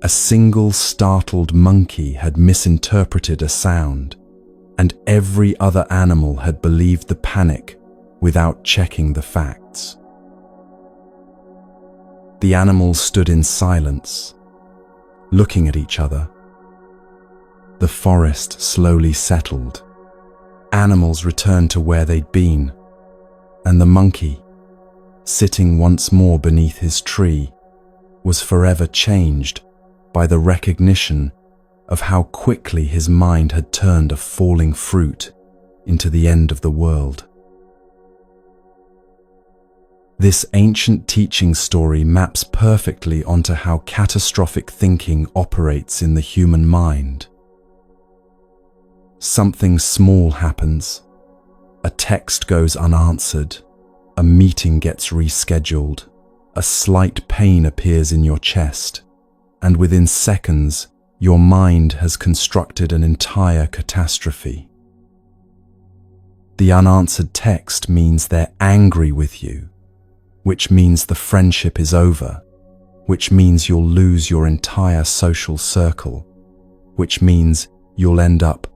A single startled monkey had misinterpreted a sound, and every other animal had believed the panic without checking the facts. The animals stood in silence, looking at each other. The forest slowly settled. Animals returned to where they'd been, and the monkey, sitting once more beneath his tree, was forever changed by the recognition of how quickly his mind had turned a falling fruit into the end of the world. This ancient teaching story maps perfectly onto how catastrophic thinking operates in the human mind. Something small happens. A text goes unanswered. A meeting gets rescheduled. A slight pain appears in your chest. And within seconds, your mind has constructed an entire catastrophe. The unanswered text means they're angry with you, which means the friendship is over, which means you'll lose your entire social circle, which means you'll end up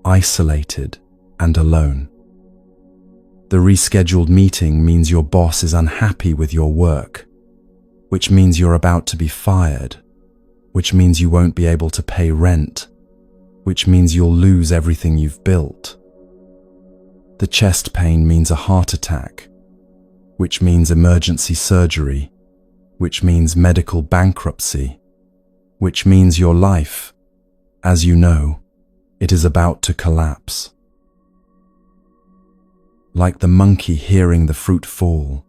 isolated and alone. The rescheduled meeting means your boss is unhappy with your work, which means you're about to be fired, which means you won't be able to pay rent, which means you'll lose everything you've built. The chest pain means a heart attack, which means emergency surgery, which means medical bankruptcy, which means your life, as you know, it is about to collapse. Like the monkey hearing the fruit fall,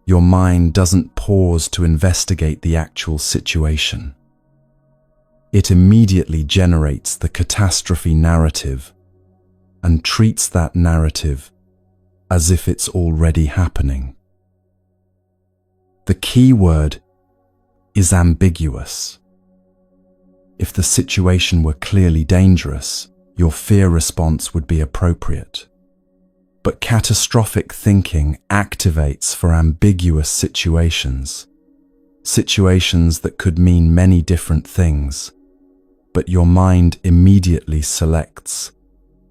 your mind doesn't pause to investigate the actual situation. It immediately generates the catastrophe narrative and treats that narrative as if it's already happening. The key word is ambiguous. If the situation were clearly dangerous, your fear response would be appropriate. But catastrophic thinking activates for ambiguous situations, situations that could mean many different things, but your mind immediately selects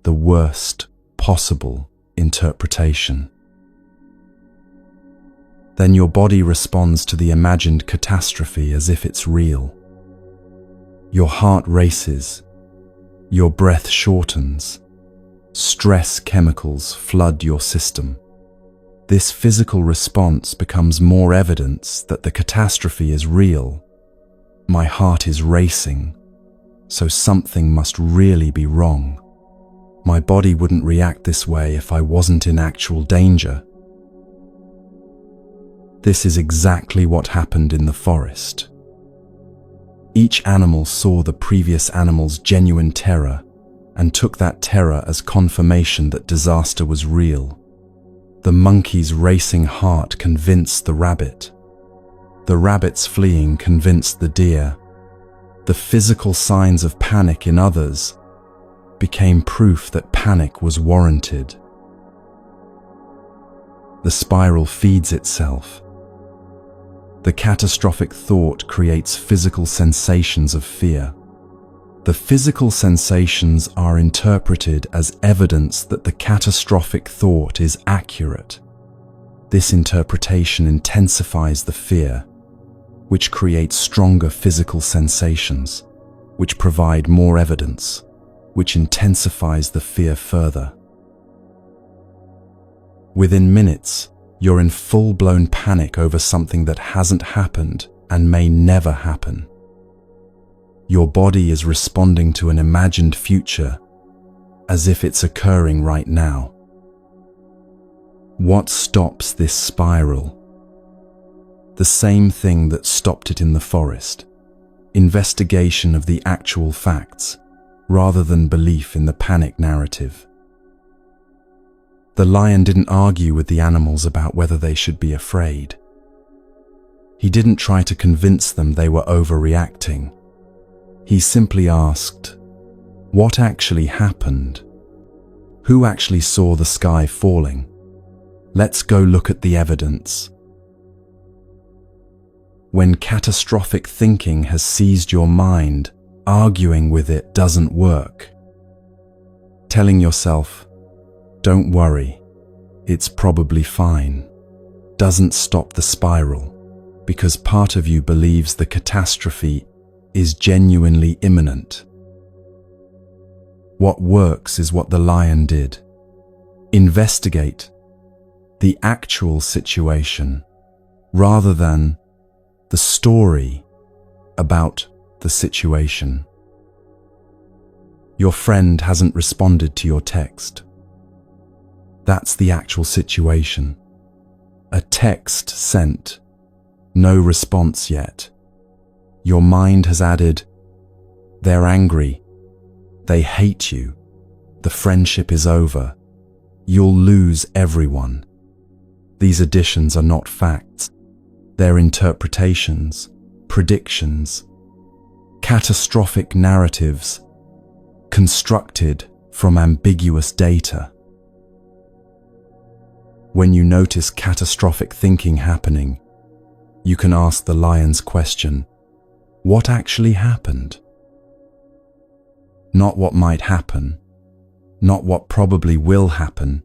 the worst possible interpretation. Then your body responds to the imagined catastrophe as if it's real. Your heart races, your breath shortens, stress chemicals flood your system. This physical response becomes more evidence that the catastrophe is real. My heart is racing, so something must really be wrong. My body wouldn't react this way if I wasn't in actual danger. This is exactly what happened in the forest. Each animal saw the previous animal's genuine terror and took that terror as confirmation that disaster was real. The monkey's racing heart convinced the rabbit. The rabbit's fleeing convinced the deer. The physical signs of panic in others became proof that panic was warranted. The spiral feeds itself. The catastrophic thought creates physical sensations of fear. The physical sensations are interpreted as evidence that the catastrophic thought is accurate. This interpretation intensifies the fear, which creates stronger physical sensations, which provide more evidence, which intensifies the fear further. Within minutes, you're in full-blown panic over something that hasn't happened and may never happen. Your body is responding to an imagined future as if it's occurring right now. What stops this spiral? The same thing that stopped it in the forest. Investigation of the actual facts, rather than belief in the panic narrative. The lion didn't argue with the animals about whether they should be afraid. He didn't try to convince them they were overreacting. He simply asked, what actually happened? Who actually saw the sky falling? Let's go look at the evidence. When catastrophic thinking has seized your mind, arguing with it doesn't work. Telling yourself, don't worry, it's probably fine, doesn't stop the spiral, because part of you believes the catastrophe is genuinely imminent. What works is what the lion did. Investigate the actual situation rather than the story about the situation. Your friend hasn't responded to your text. That's the actual situation. A text sent, no response yet. Your mind has added, they're angry, they hate you, the friendship is over, you'll lose everyone. These additions are not facts. They're interpretations, predictions, catastrophic narratives constructed from ambiguous data. When you notice catastrophic thinking happening, you can ask the lion's question, what actually happened? Not what might happen, not what probably will happen,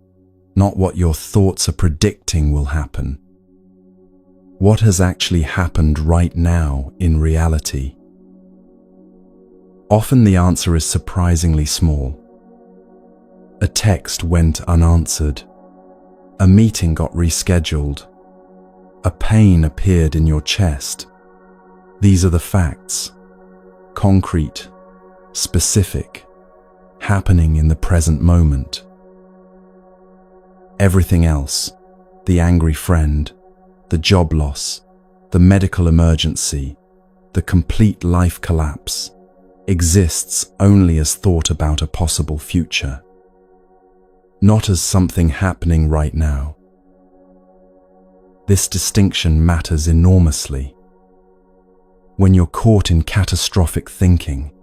not what your thoughts are predicting will happen. What has actually happened right now in reality? Often the answer is surprisingly small. A text went unanswered. A meeting got rescheduled. A pain appeared in your chest. These are the facts. Concrete, specific, happening in the present moment. Everything else, the angry friend, the job loss, the medical emergency, the complete life collapse, exists only as thought about a possible future, not as something happening right now. This distinction matters enormously. When you're caught in catastrophic thinking,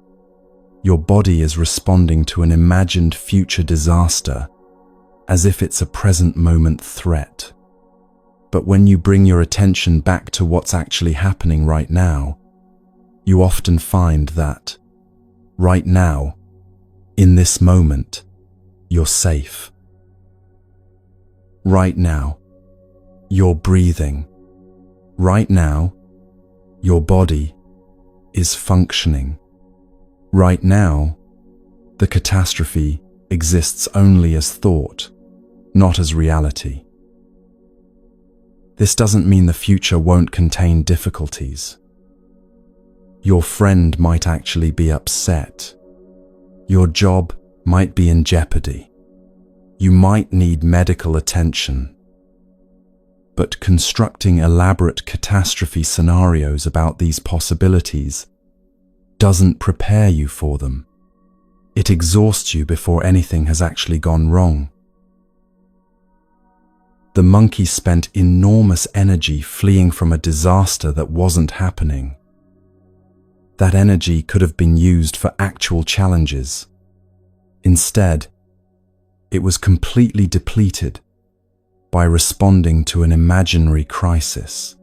your body is responding to an imagined future disaster as if it's a present moment threat. But when you bring your attention back to what's actually happening right now, you often find that, right now, in this moment, you're safe. Right now, you're breathing. Right now, your body is functioning. Right now, the catastrophe exists only as thought, not as reality. This doesn't mean the future won't contain difficulties. Your friend might actually be upset. Your job might be in jeopardy. You might need medical attention. But constructing elaborate catastrophe scenarios about these possibilities doesn't prepare you for them. It exhausts you before anything has actually gone wrong. The monkey spent enormous energy fleeing from a disaster that wasn't happening. That energy could have been used for actual challenges. Instead, it was completely depleted by responding to an imaginary crisis.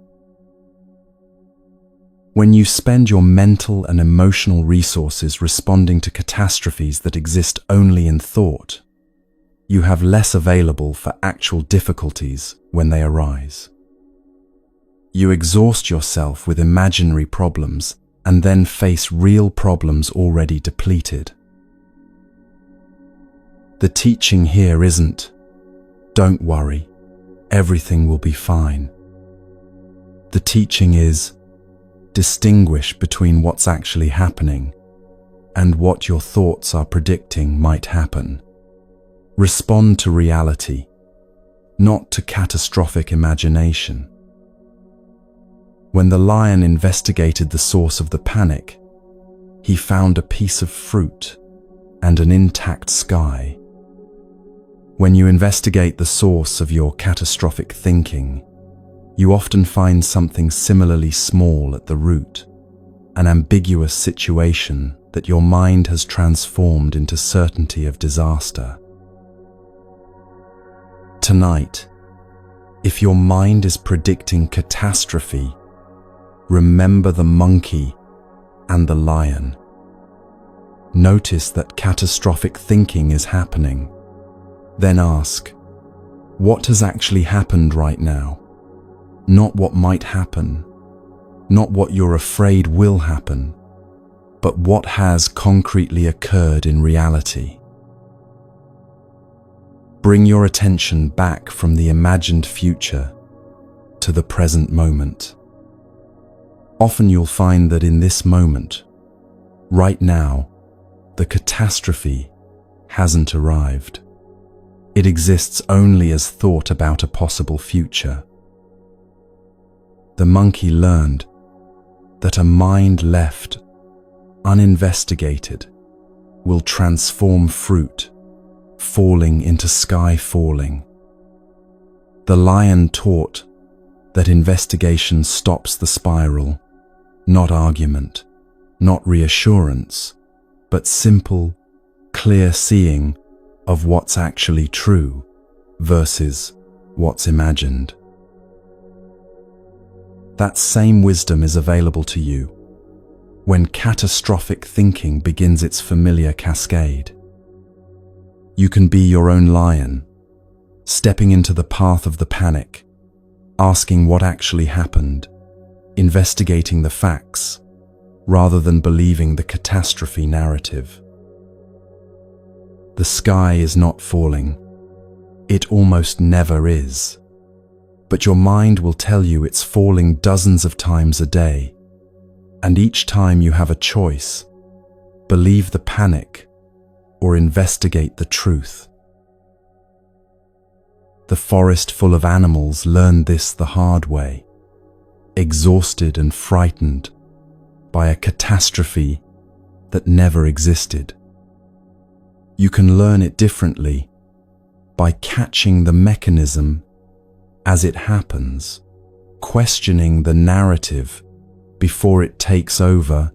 When you spend your mental and emotional resources responding to catastrophes that exist only in thought, you have less available for actual difficulties when they arise. You exhaust yourself with imaginary problems and then face real problems already depleted. The teaching here isn't, don't worry, everything will be fine. The teaching is, distinguish between what's actually happening and what your thoughts are predicting might happen. Respond to reality, not to catastrophic imagination. When the lion investigated the source of the panic, he found a piece of fruit and an intact sky. When you investigate the source of your catastrophic thinking, you often find something similarly small at the root, an ambiguous situation that your mind has transformed into certainty of disaster. Tonight, if your mind is predicting catastrophe, remember the monkey and the lion. Notice that catastrophic thinking is happening. Then ask, what has actually happened right now? Not what might happen, not what you're afraid will happen, but what has concretely occurred in reality. Bring your attention back from the imagined future to the present moment. Often you'll find that in this moment, right now, the catastrophe hasn't arrived. It exists only as thought about a possible future. The monkey learned that a mind left uninvestigated will transform fruit falling into sky falling. The lion taught that investigation stops the spiral, not argument, not reassurance, but simple, clear seeing of what's actually true versus what's imagined. That same wisdom is available to you when catastrophic thinking begins its familiar cascade. You can be your own lion, stepping into the path of the panic, asking what actually happened, investigating the facts, rather than believing the catastrophe narrative. The sky is not falling. It almost never is. But your mind will tell you it's falling dozens of times a day. And each time you have a choice, believe the panic or investigate the truth. The forest full of animals learned this the hard way, exhausted and frightened by a catastrophe that never existed. You can learn it differently by catching the mechanism as it happens, questioning the narrative before it takes over,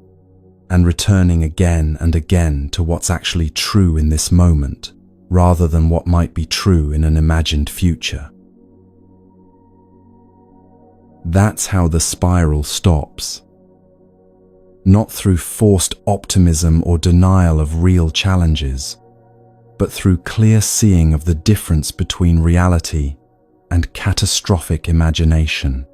and returning again and again to what's actually true in this moment, rather than what might be true in an imagined future. That's how the spiral stops. Not through forced optimism or denial of real challenges, but through clear seeing of the difference between reality and catastrophic imagination.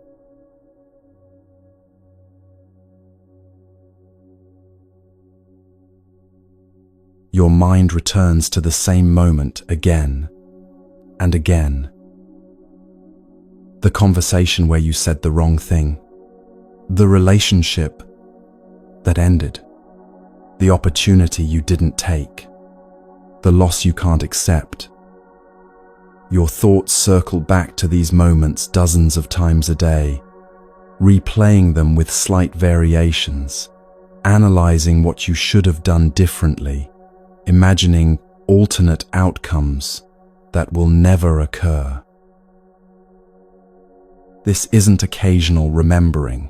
Your mind returns to the same moment again and again. The conversation where you said the wrong thing, the relationship that ended, the opportunity you didn't take, the loss you can't accept. Your thoughts circle back to these moments dozens of times a day, replaying them with slight variations, analyzing what you should have done differently, imagining alternate outcomes that will never occur. This isn't occasional remembering.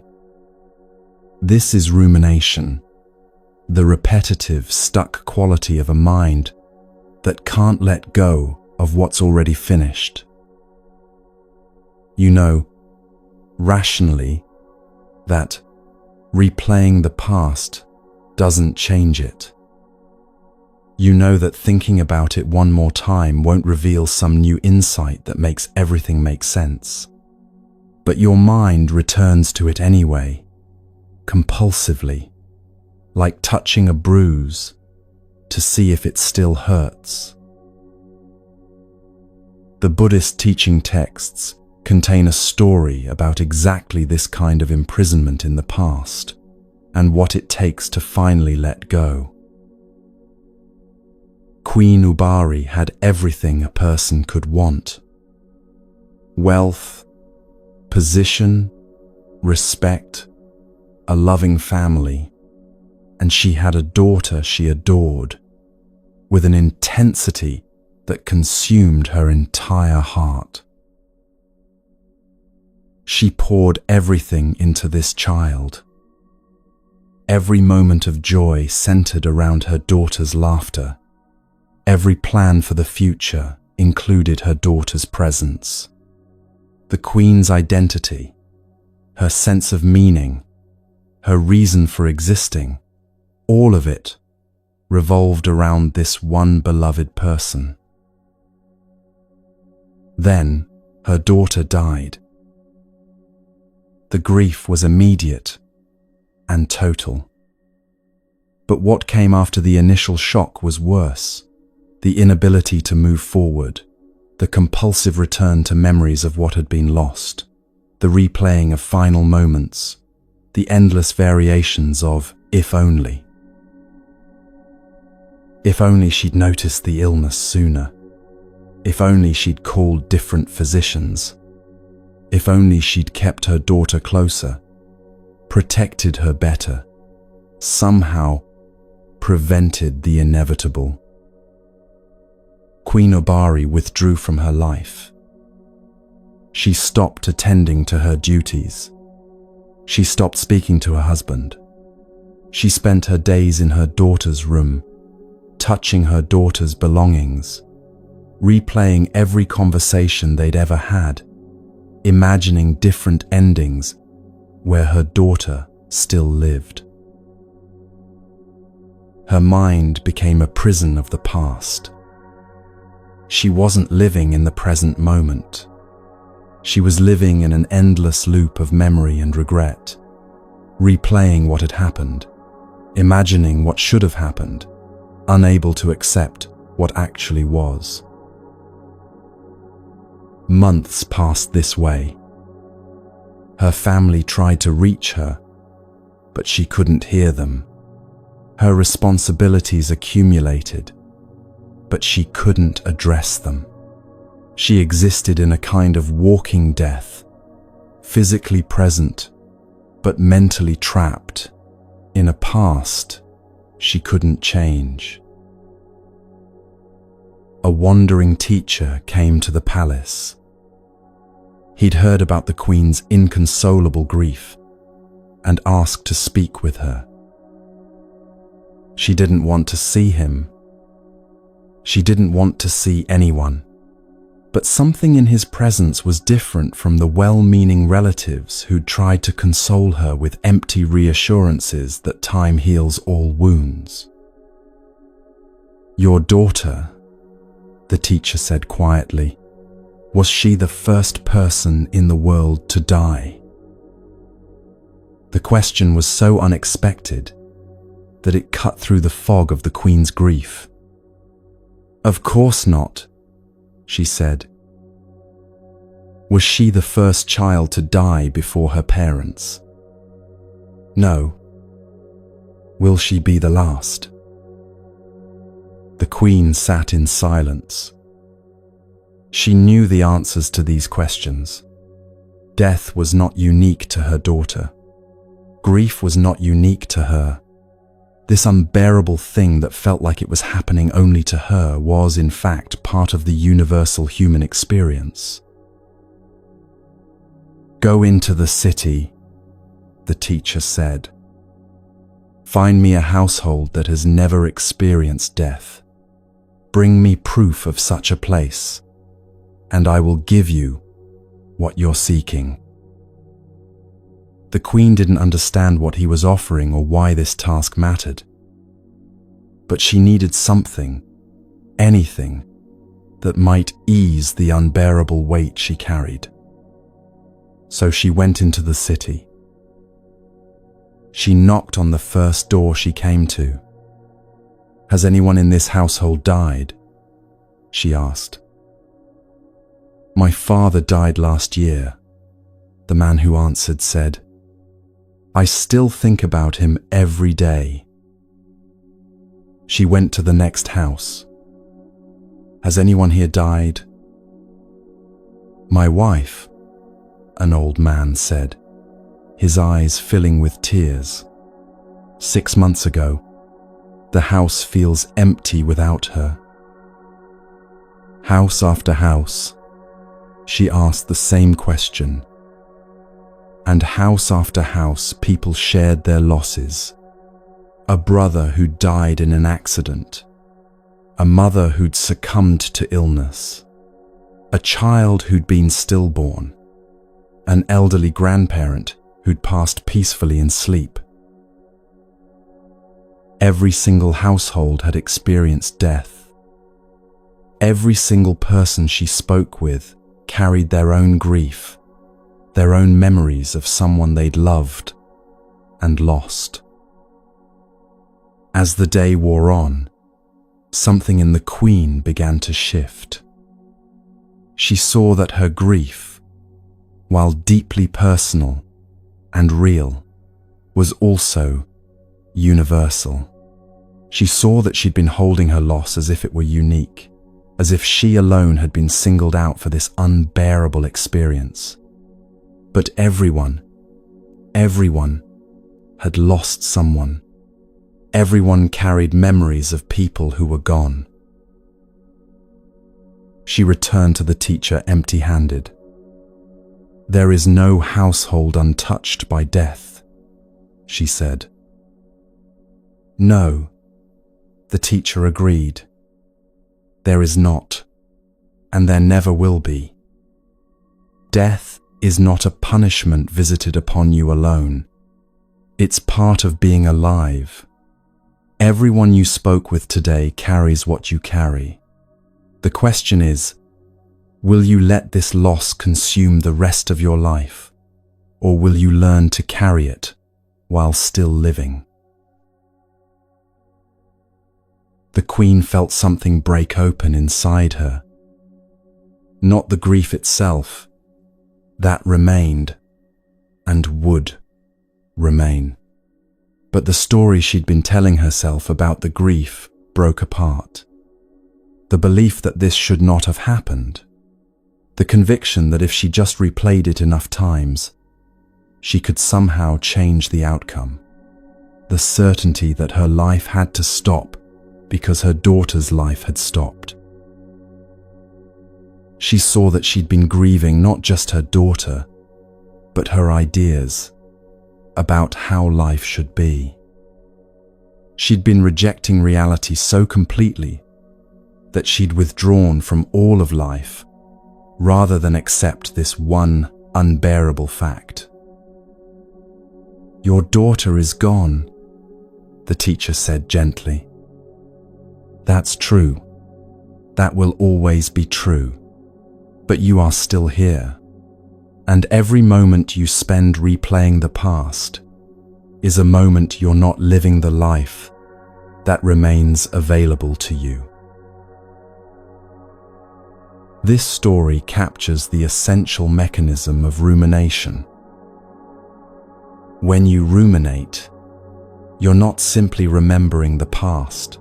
This is rumination, the repetitive, stuck quality of a mind that can't let go of what's already finished. You know, rationally, that replaying the past doesn't change it. You know that thinking about it one more time won't reveal some new insight that makes everything make sense. But your mind returns to it anyway, compulsively, like touching a bruise to see if it still hurts. The Buddhist teaching texts contain a story about exactly this kind of imprisonment in the past and what it takes to finally let go. Queen Ubari had everything a person could want: wealth, position, respect, a loving family, and she had a daughter she adored with an intensity that consumed her entire heart. She poured everything into this child. Every moment of joy centered around her daughter's laughter. Every plan for the future included her daughter's presence. The queen's identity, her sense of meaning, her reason for existing, all of it revolved around this one beloved person. Then her daughter died. The grief was immediate and total. But what came after the initial shock was worse: the inability to move forward, the compulsive return to memories of what had been lost, the replaying of final moments, the endless variations of if only. If only she'd noticed the illness sooner. If only she'd called different physicians. If only she'd kept her daughter closer, protected her better, somehow prevented the inevitable. Queen Ubari withdrew from her life. She stopped attending to her duties. She stopped speaking to her husband. She spent her days in her daughter's room, touching her daughter's belongings, replaying every conversation they'd ever had, imagining different endings where her daughter still lived. Her mind became a prison of the past. She wasn't living in the present moment. She was living in an endless loop of memory and regret, replaying what had happened, imagining what should have happened, unable to accept what actually was. Months passed this way. Her family tried to reach her, but she couldn't hear them. Her responsibilities accumulated, but she couldn't address them. She existed in a kind of walking death, physically present, but mentally trapped in a past she couldn't change. A wandering teacher came to the palace. He'd heard about the queen's inconsolable grief and asked to speak with her. She didn't want to see him. She didn't want to see anyone. But something in his presence was different from the well-meaning relatives who'd tried to console her with empty reassurances that time heals all wounds. "Your daughter," the teacher said quietly, "was she the first person in the world to die?" The question was so unexpected that it cut through the fog of the queen's grief. "Of course not," she said. "Was she the first child to die before her parents?" "No." "Will she be the last?" The queen sat in silence. She knew the answers to these questions. Death was not unique to her daughter. Grief was not unique to her. This unbearable thing that felt like it was happening only to her was, in fact, part of the universal human experience. "Go into the city," the teacher said. "Find me a household that has never experienced death. Bring me proof of such a place, and I will give you what you're seeking." The queen didn't understand what he was offering or why this task mattered. But she needed something, anything, that might ease the unbearable weight she carried. So she went into the city. She knocked on the first door she came to. "Has anyone in this household died?" she asked. "My father died last year," the man who answered said. "I still think about him every day." She went to the next house. "Has anyone here died?" "My wife," an old man said, his eyes filling with tears. "6 months ago. The house feels empty without her." House after house, she asked the same question. And house after house, people shared their losses. A brother who died in an accident, a mother who'd succumbed to illness, a child who'd been stillborn, an elderly grandparent who'd passed peacefully in sleep. Every single household had experienced death. Every single person she spoke with carried their own grief, their own memories of someone they'd loved and lost. As the day wore on, something in the Queen began to shift. She saw that her grief, while deeply personal and real, was also universal. She saw that she'd been holding her loss as if it were unique, as if she alone had been singled out for this unbearable experience. But everyone had lost someone. Everyone carried memories of people who were gone. She returned to the teacher empty-handed. "There is no household untouched by death," she said. "No," the teacher agreed. "There is not, and there never will be. Death is not a punishment visited upon you alone. It's part of being alive. Everyone you spoke with today carries what you carry. The question is, will you let this loss consume the rest of your life, or will you learn to carry it while still living?" The Queen felt something break open inside her. Not the grief itself, that remained and would remain. But the story she'd been telling herself about the grief broke apart. The belief that this should not have happened. The conviction that if she just replayed it enough times, she could somehow change the outcome. The certainty that her life had to stop because her daughter's life had stopped. She saw that she'd been grieving not just her daughter, but her ideas about how life should be. She'd been rejecting reality so completely that she'd withdrawn from all of life rather than accept this one unbearable fact. "Your daughter is gone," the teacher said gently. "That's true. That will always be true. But you are still here. And every moment you spend replaying the past is a moment you're not living the life that remains available to you." This story captures the essential mechanism of rumination. When you ruminate, you're not simply remembering the past.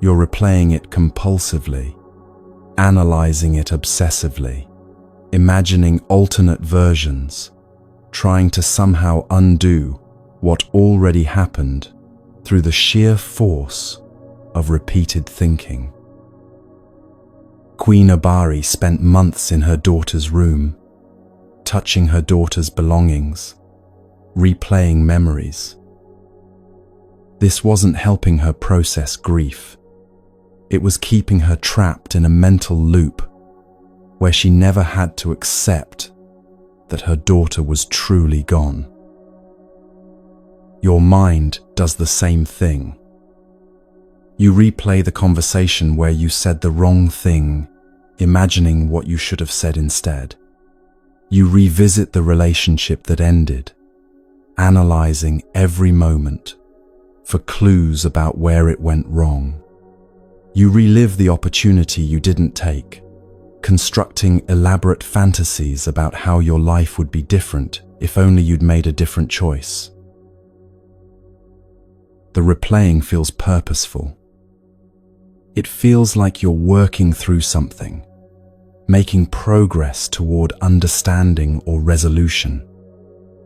You're replaying it compulsively, analyzing it obsessively, imagining alternate versions, trying to somehow undo what already happened through the sheer force of repeated thinking. Queen Abari spent months in her daughter's room, touching her daughter's belongings, replaying memories. This wasn't helping her process grief. It was keeping her trapped in a mental loop where she never had to accept that her daughter was truly gone. Your mind does the same thing. You replay the conversation where you said the wrong thing, imagining what you should have said instead. You revisit the relationship that ended, analyzing every moment for clues about where it went wrong. You relive the opportunity you didn't take, constructing elaborate fantasies about how your life would be different if only you'd made a different choice. The replaying feels purposeful. It feels like you're working through something, making progress toward understanding or resolution.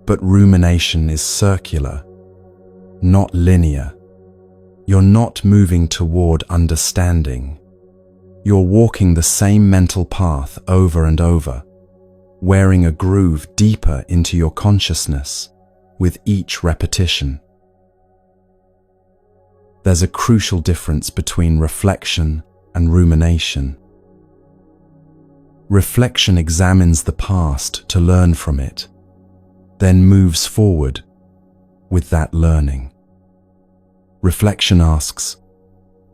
But rumination is circular, not linear. You're not moving toward understanding. You're walking the same mental path over and over, wearing a groove deeper into your consciousness with each repetition. There's a crucial difference between reflection and rumination. Reflection examines the past to learn from it, then moves forward with that learning. Reflection asks,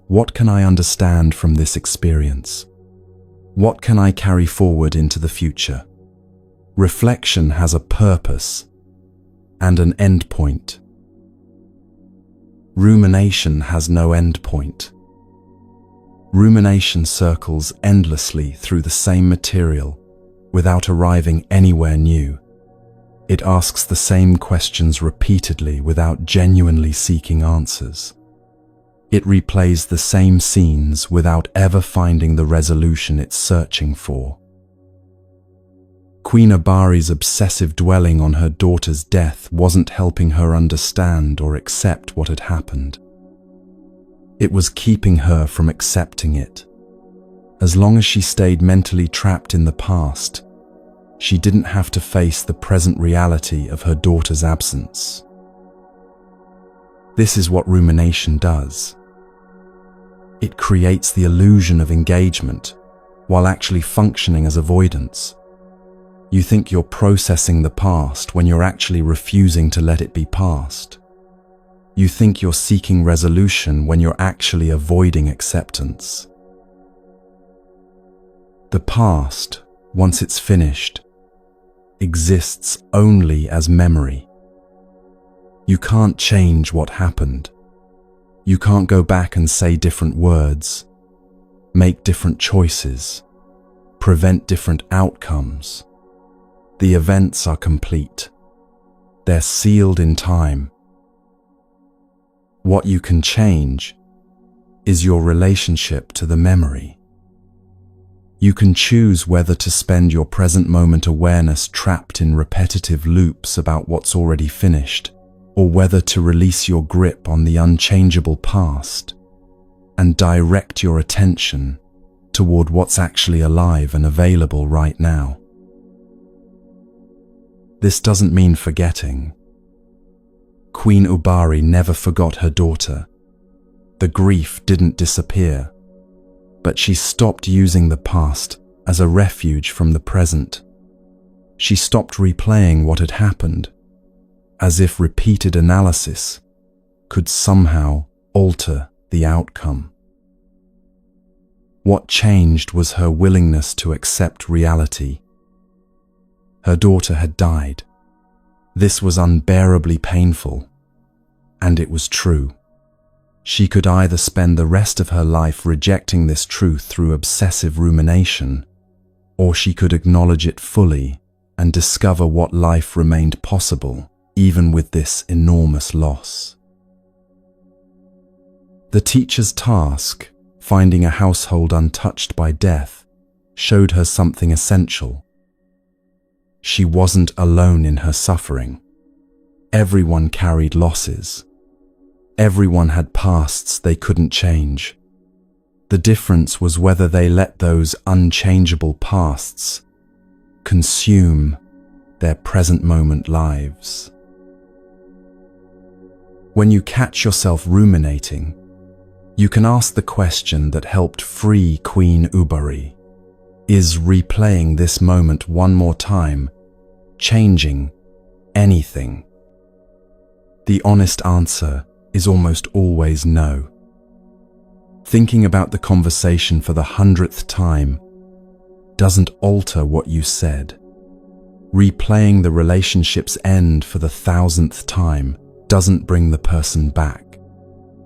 what can I understand from this experience? What can I carry forward into the future? Reflection has a purpose and an end point. Rumination has no end point. Rumination circles endlessly through the same material without arriving anywhere new. It asks the same questions repeatedly without genuinely seeking answers. It replays the same scenes without ever finding the resolution it's searching for. Queen Ubari's obsessive dwelling on her daughter's death wasn't helping her understand or accept what had happened. It was keeping her from accepting it. As long as she stayed mentally trapped in the past, she didn't have to face the present reality of her daughter's absence. This is what rumination does. It creates the illusion of engagement while actually functioning as avoidance. You think you're processing the past when you're actually refusing to let it be past. You think you're seeking resolution when you're actually avoiding acceptance. The past, once it's finished, exists only as memory. You can't change what happened. You can't go back and say different words, make different choices, prevent different outcomes. The events are complete. They're sealed in time. What you can change is your relationship to the memory. You can choose whether to spend your present moment awareness trapped in repetitive loops about what's already finished, or whether to release your grip on the unchangeable past and direct your attention toward what's actually alive and available right now. This doesn't mean forgetting. Queen Ubari never forgot her daughter. The grief didn't disappear, but she stopped using the past as a refuge from the present. She stopped replaying what had happened, as if repeated analysis could somehow alter the outcome. What changed was her willingness to accept reality. Her daughter had died. This was unbearably painful, and it was true. She could either spend the rest of her life rejecting this truth through obsessive rumination, or she could acknowledge it fully and discover what life remained possible even with this enormous loss. The teacher's task, finding a household untouched by death, showed her something essential. She wasn't alone in her suffering. Everyone carried losses. Everyone had pasts they couldn't change. The difference was whether they let those unchangeable pasts consume their present moment lives. When you catch yourself ruminating, you can ask the question that helped free Queen Ubari. Is replaying this moment one more time changing anything? The honest answer is almost always no. Thinking about the conversation for the 100th time doesn't alter what you said. Replaying the relationship's end for the 1000th time doesn't bring the person back.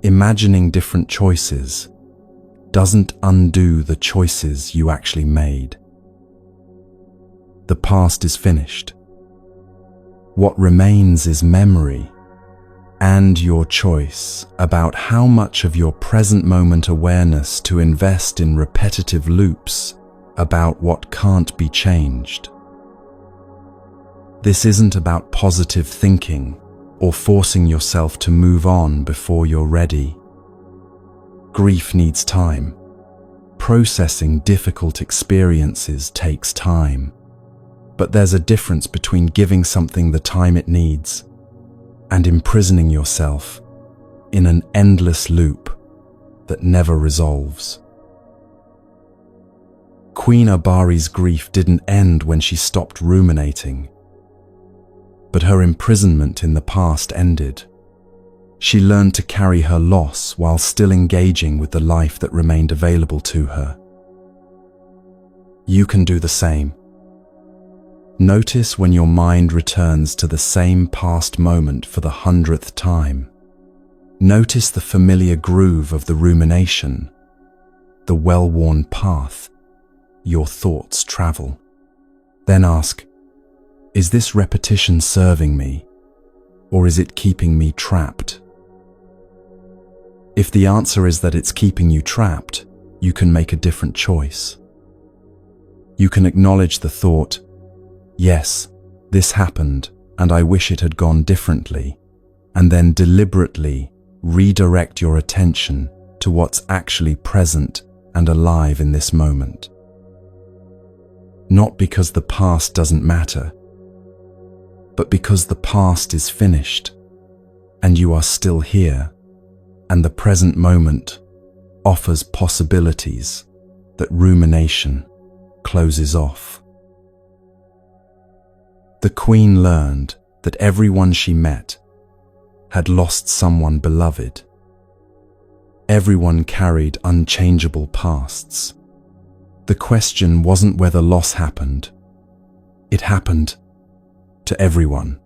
Imagining different choices doesn't undo the choices you actually made. The past is finished. What remains is memory and your choice about how much of your present moment awareness to invest in repetitive loops about what can't be changed. This isn't about positive thinking or forcing yourself to move on before you're ready. Grief needs time. Processing difficult experiences takes time. But there's a difference between giving something the time it needs and imprisoning yourself in an endless loop that never resolves. Queen Abari's grief didn't end when she stopped ruminating, but her imprisonment in the past ended. She learned to carry her loss while still engaging with the life that remained available to her. You can do the same. Notice when your mind returns to the same past moment for the 100th time. Notice the familiar groove of the rumination, the well-worn path your thoughts travel. Then ask, is this repetition serving me, or is it keeping me trapped? If the answer is that it's keeping you trapped, you can make a different choice. You can acknowledge the thought, yes, this happened, and I wish it had gone differently, and then deliberately redirect your attention to what's actually present and alive in this moment. Not because the past doesn't matter, but because the past is finished, and you are still here, and the present moment offers possibilities that rumination closes off. The Queen learned that everyone she met had lost someone beloved. Everyone carried unchangeable pasts. The question wasn't whether loss happened. It happened to everyone.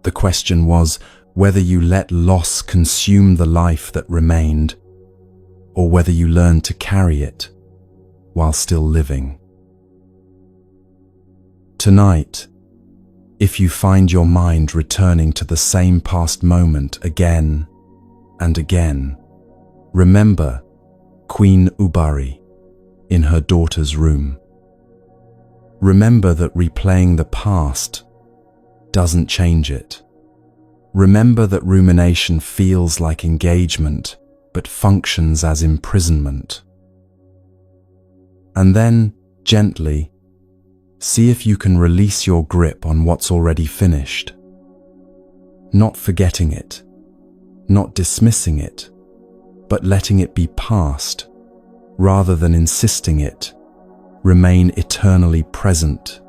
The question was whether you let loss consume the life that remained, or whether you learned to carry it while still living. Tonight, if you find your mind returning to the same past moment again and again, remember Queen Ubari in her daughter's room. Remember that replaying the past doesn't change it. Remember that rumination feels like engagement, but functions as imprisonment. And then, gently, see if you can release your grip on what's already finished. Not forgetting it, not dismissing it, but letting it be past, rather than insisting it remain eternally present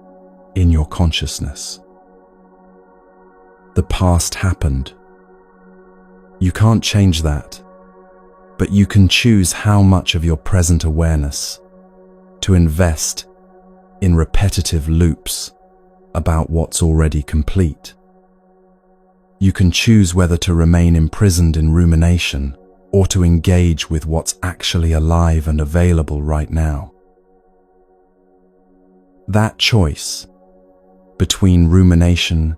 in your consciousness. The past happened. You can't change that, but you can choose how much of your present awareness to invest in repetitive loops about what's already complete. You can choose whether to remain imprisoned in rumination or to engage with what's actually alive and available right now. That choice between rumination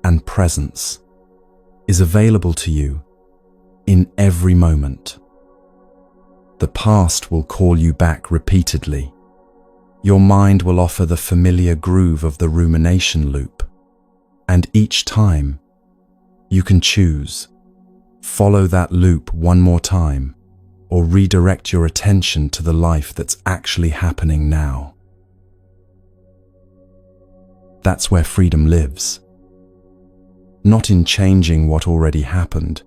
and presence is available to you in every moment. The past will call you back repeatedly. Your mind will offer the familiar groove of the rumination loop, and each time you can choose, follow that loop one more time, or redirect your attention to the life that's actually happening now. That's where freedom lives. Not in changing what already happened,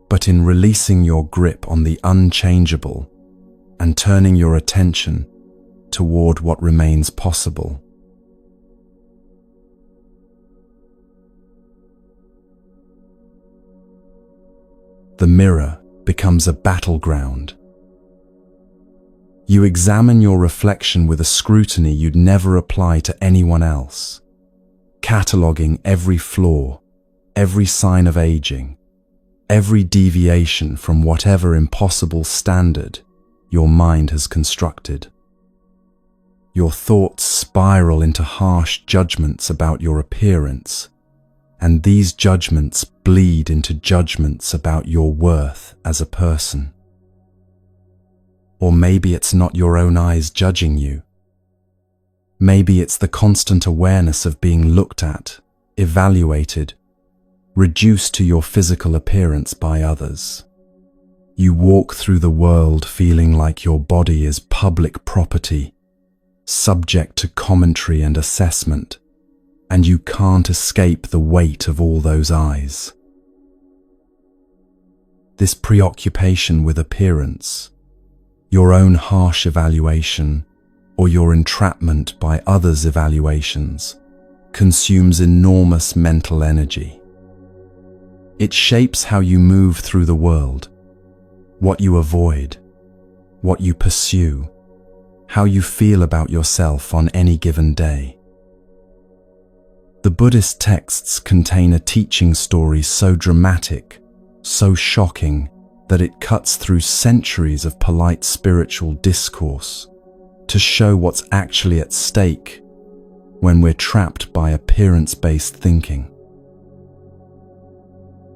but in releasing your grip on the unchangeable and turning your attention toward what remains possible. The mirror becomes a battleground. You examine your reflection with a scrutiny you'd never apply to anyone else, cataloging every flaw, every sign of aging, every deviation from whatever impossible standard your mind has constructed. Your thoughts spiral into harsh judgments about your appearance, and these judgments bleed into judgments about your worth as a person. Or maybe it's not your own eyes judging you. Maybe it's the constant awareness of being looked at, evaluated, reduced to your physical appearance by others. You walk through the world feeling like your body is public property, subject to commentary and assessment, and you can't escape the weight of all those eyes. This preoccupation with appearance, your own harsh evaluation, or your entrapment by others' evaluations, consumes enormous mental energy. It shapes how you move through the world, what you avoid, what you pursue, how you feel about yourself on any given day. The Buddhist texts contain a teaching story so dramatic, so shocking, that it cuts through centuries of polite spiritual discourse to show what's actually at stake when we're trapped by appearance-based thinking.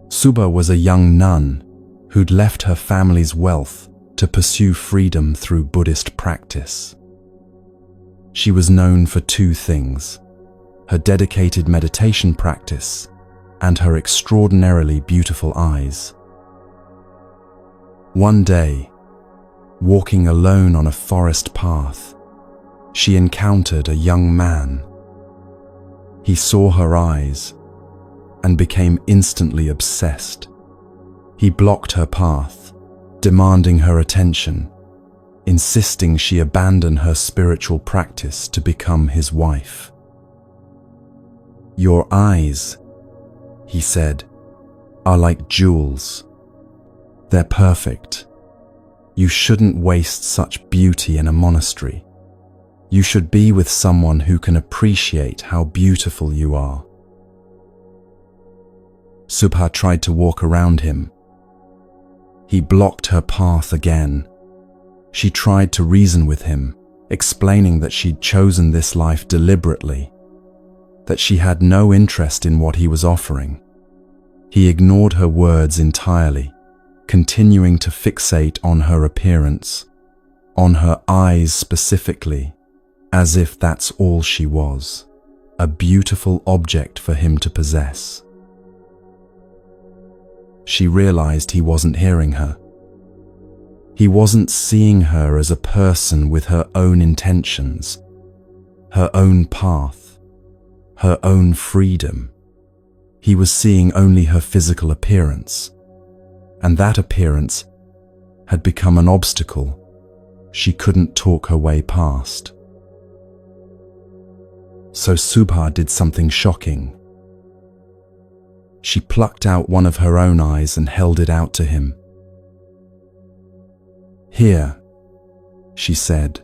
Suba was a young nun who'd left her family's wealth to pursue freedom through Buddhist practice. She was known for two things: her dedicated meditation practice and her extraordinarily beautiful eyes. One day, walking alone on a forest path, she encountered a young man. He saw her eyes and became instantly obsessed. He blocked her path, demanding her attention, insisting she abandon her spiritual practice to become his wife. "Your eyes," he said, "are like jewels. They're perfect. You shouldn't waste such beauty in a monastery. You should be with someone who can appreciate how beautiful you are." Subha tried to walk around him. He blocked her path again. She tried to reason with him, explaining that she'd chosen this life deliberately, that she had no interest in what he was offering. He ignored her words entirely, continuing to fixate on her appearance, on her eyes specifically, as if that's all she was, a beautiful object for him to possess. She realized he wasn't hearing her. He wasn't seeing her as a person with her own intentions, her own path, her own freedom. He was seeing only her physical appearance, and that appearance had become an obstacle she couldn't talk her way past. So Subha did something shocking. She plucked out one of her own eyes and held it out to him. "Here," she said.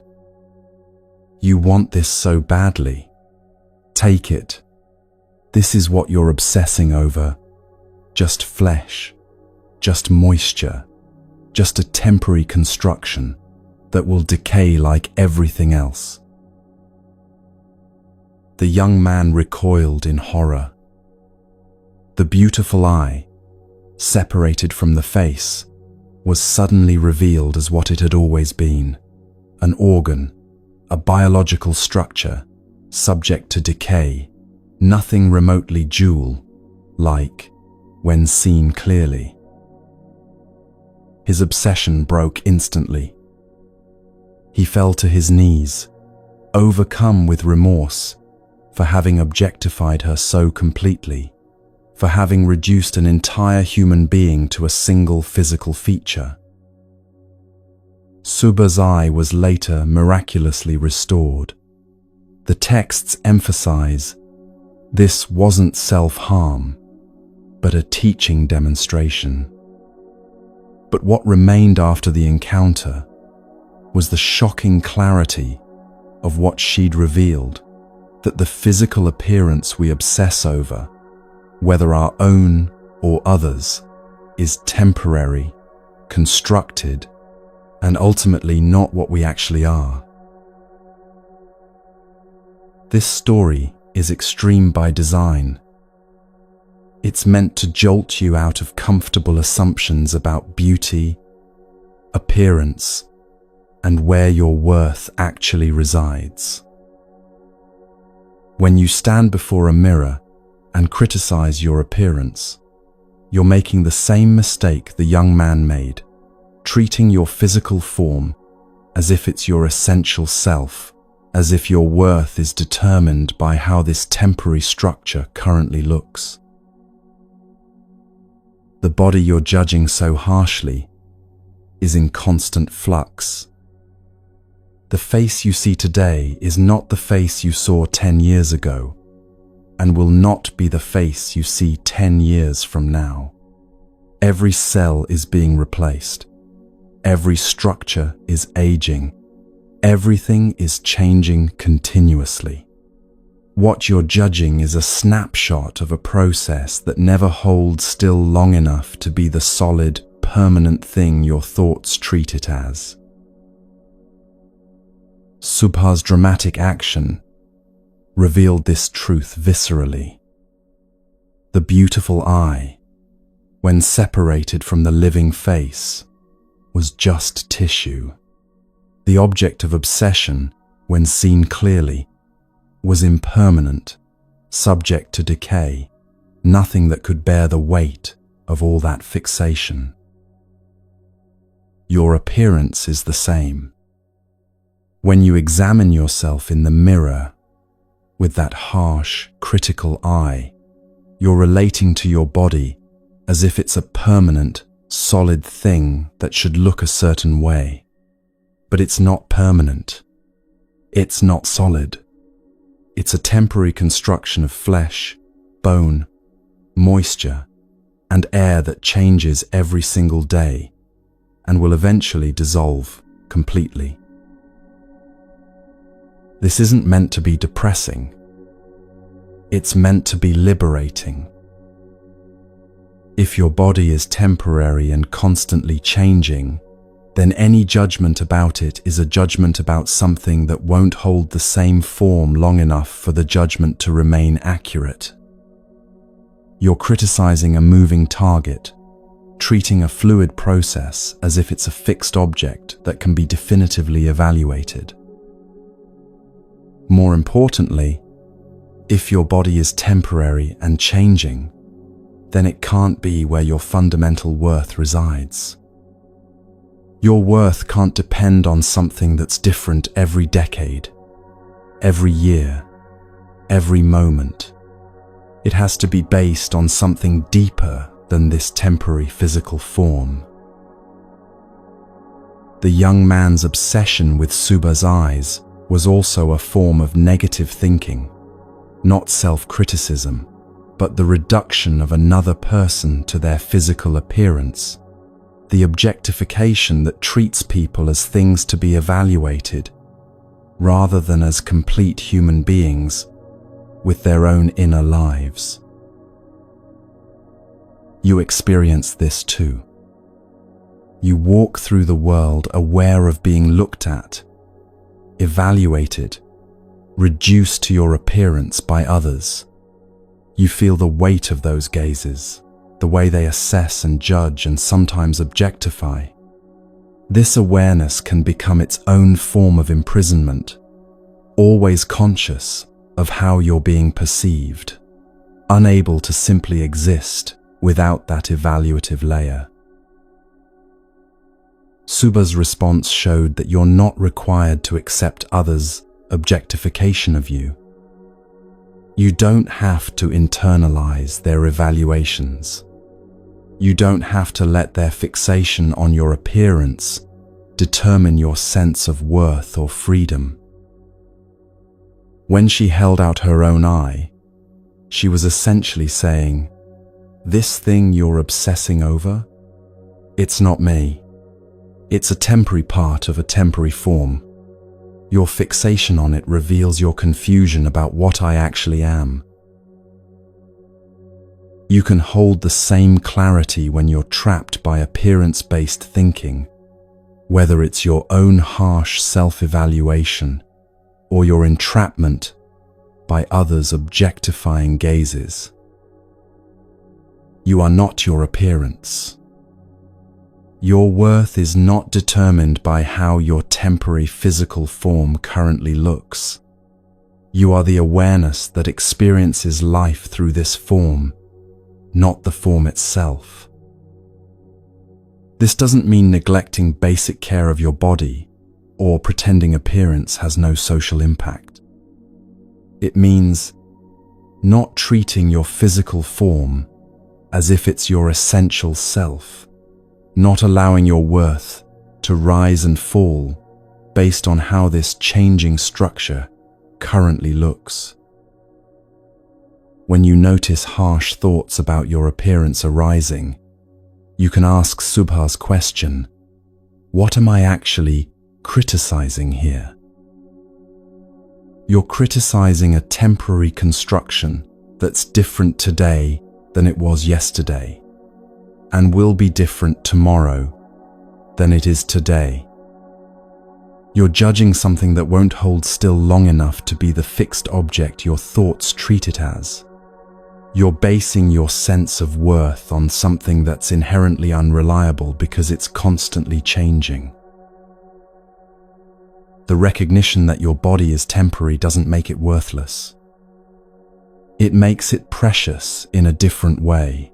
"You want this so badly. Take it. This is what you're obsessing over. Just flesh, just moisture, just a temporary construction that will decay like everything else." The young man recoiled in horror. The beautiful eye, separated from the face, was suddenly revealed as what it had always been: an organ, a biological structure, subject to decay, nothing remotely jewel-like when seen clearly. His obsession broke instantly. He fell to his knees, overcome with remorse for having objectified her so completely, for having reduced an entire human being to a single physical feature. Subha's eye was later miraculously restored. The texts emphasize this wasn't self-harm, but a teaching demonstration. But what remained after the encounter was the shocking clarity of what she'd revealed, that the physical appearance we obsess over, whether our own or others, is temporary, constructed, and ultimately not what we actually are. This story is extreme by design. It's meant to jolt you out of comfortable assumptions about beauty, appearance, and where your worth actually resides. When you stand before a mirror and criticize your appearance, you're making the same mistake the young man made, treating your physical form as if it's your essential self, as if your worth is determined by how this temporary structure currently looks. The body you're judging so harshly is in constant flux. The face you see today is not the face you saw 10 years ago, and will not be the face you see 10 years from now. Every cell is being replaced. Every structure is aging. Everything is changing continuously. What you're judging is a snapshot of a process that never holds still long enough to be the solid, permanent thing your thoughts treat it as. Subha's dramatic action revealed this truth viscerally. The beautiful eye, when separated from the living face, was just tissue. The object of obsession, when seen clearly, was impermanent, subject to decay, nothing that could bear the weight of all that fixation. Your appearance is the same. When you examine yourself in the mirror with that harsh, critical eye, you're relating to your body as if it's a permanent, solid thing that should look a certain way. But it's not permanent. It's not solid. It's a temporary construction of flesh, bone, moisture, and air that changes every single day and will eventually dissolve completely. This isn't meant to be depressing. It's meant to be liberating. If your body is temporary and constantly changing, then any judgment about it is a judgment about something that won't hold the same form long enough for the judgment to remain accurate. You're criticizing a moving target, treating a fluid process as if it's a fixed object that can be definitively evaluated. More importantly, if your body is temporary and changing, then it can't be where your fundamental worth resides. Your worth can't depend on something that's different every decade, every year, every moment. It has to be based on something deeper than this temporary physical form. The young man's obsession with Subha's eyes was also a form of negative thinking, not self-criticism, but the reduction of another person to their physical appearance, the objectification that treats people as things to be evaluated, rather than as complete human beings with their own inner lives. You experience this too. You walk through the world aware of being looked at, evaluated, reduced to your appearance by others. You feel the weight of those gazes, the way they assess and judge and sometimes objectify. This awareness can become its own form of imprisonment, always conscious of how you're being perceived, unable to simply exist without that evaluative layer. Subha's response showed that you're not required to accept others' objectification of you. You don't have to internalize their evaluations. You don't have to let their fixation on your appearance determine your sense of worth or freedom. When she held out her own eye, she was essentially saying, "This thing you're obsessing over, it's not me. It's a temporary part of a temporary form. Your fixation on it reveals your confusion about what I actually am." You can hold the same clarity when you're trapped by appearance-based thinking, whether it's your own harsh self-evaluation or your entrapment by others' objectifying gazes. You are not your appearance. Your worth is not determined by how your temporary physical form currently looks. You are the awareness that experiences life through this form, not the form itself. This doesn't mean neglecting basic care of your body or pretending appearance has no social impact. It means not treating your physical form as if it's your essential self, not allowing your worth to rise and fall based on how this changing structure currently looks. When you notice harsh thoughts about your appearance arising, you can ask Subha's question, what am I actually criticizing here? You're criticizing a temporary construction that's different today than it was yesterday, and will be different tomorrow than it is today. You're judging something that won't hold still long enough to be the fixed object your thoughts treat it as. You're basing your sense of worth on something that's inherently unreliable because it's constantly changing. The recognition that your body is temporary doesn't make it worthless. It makes it precious in a different way.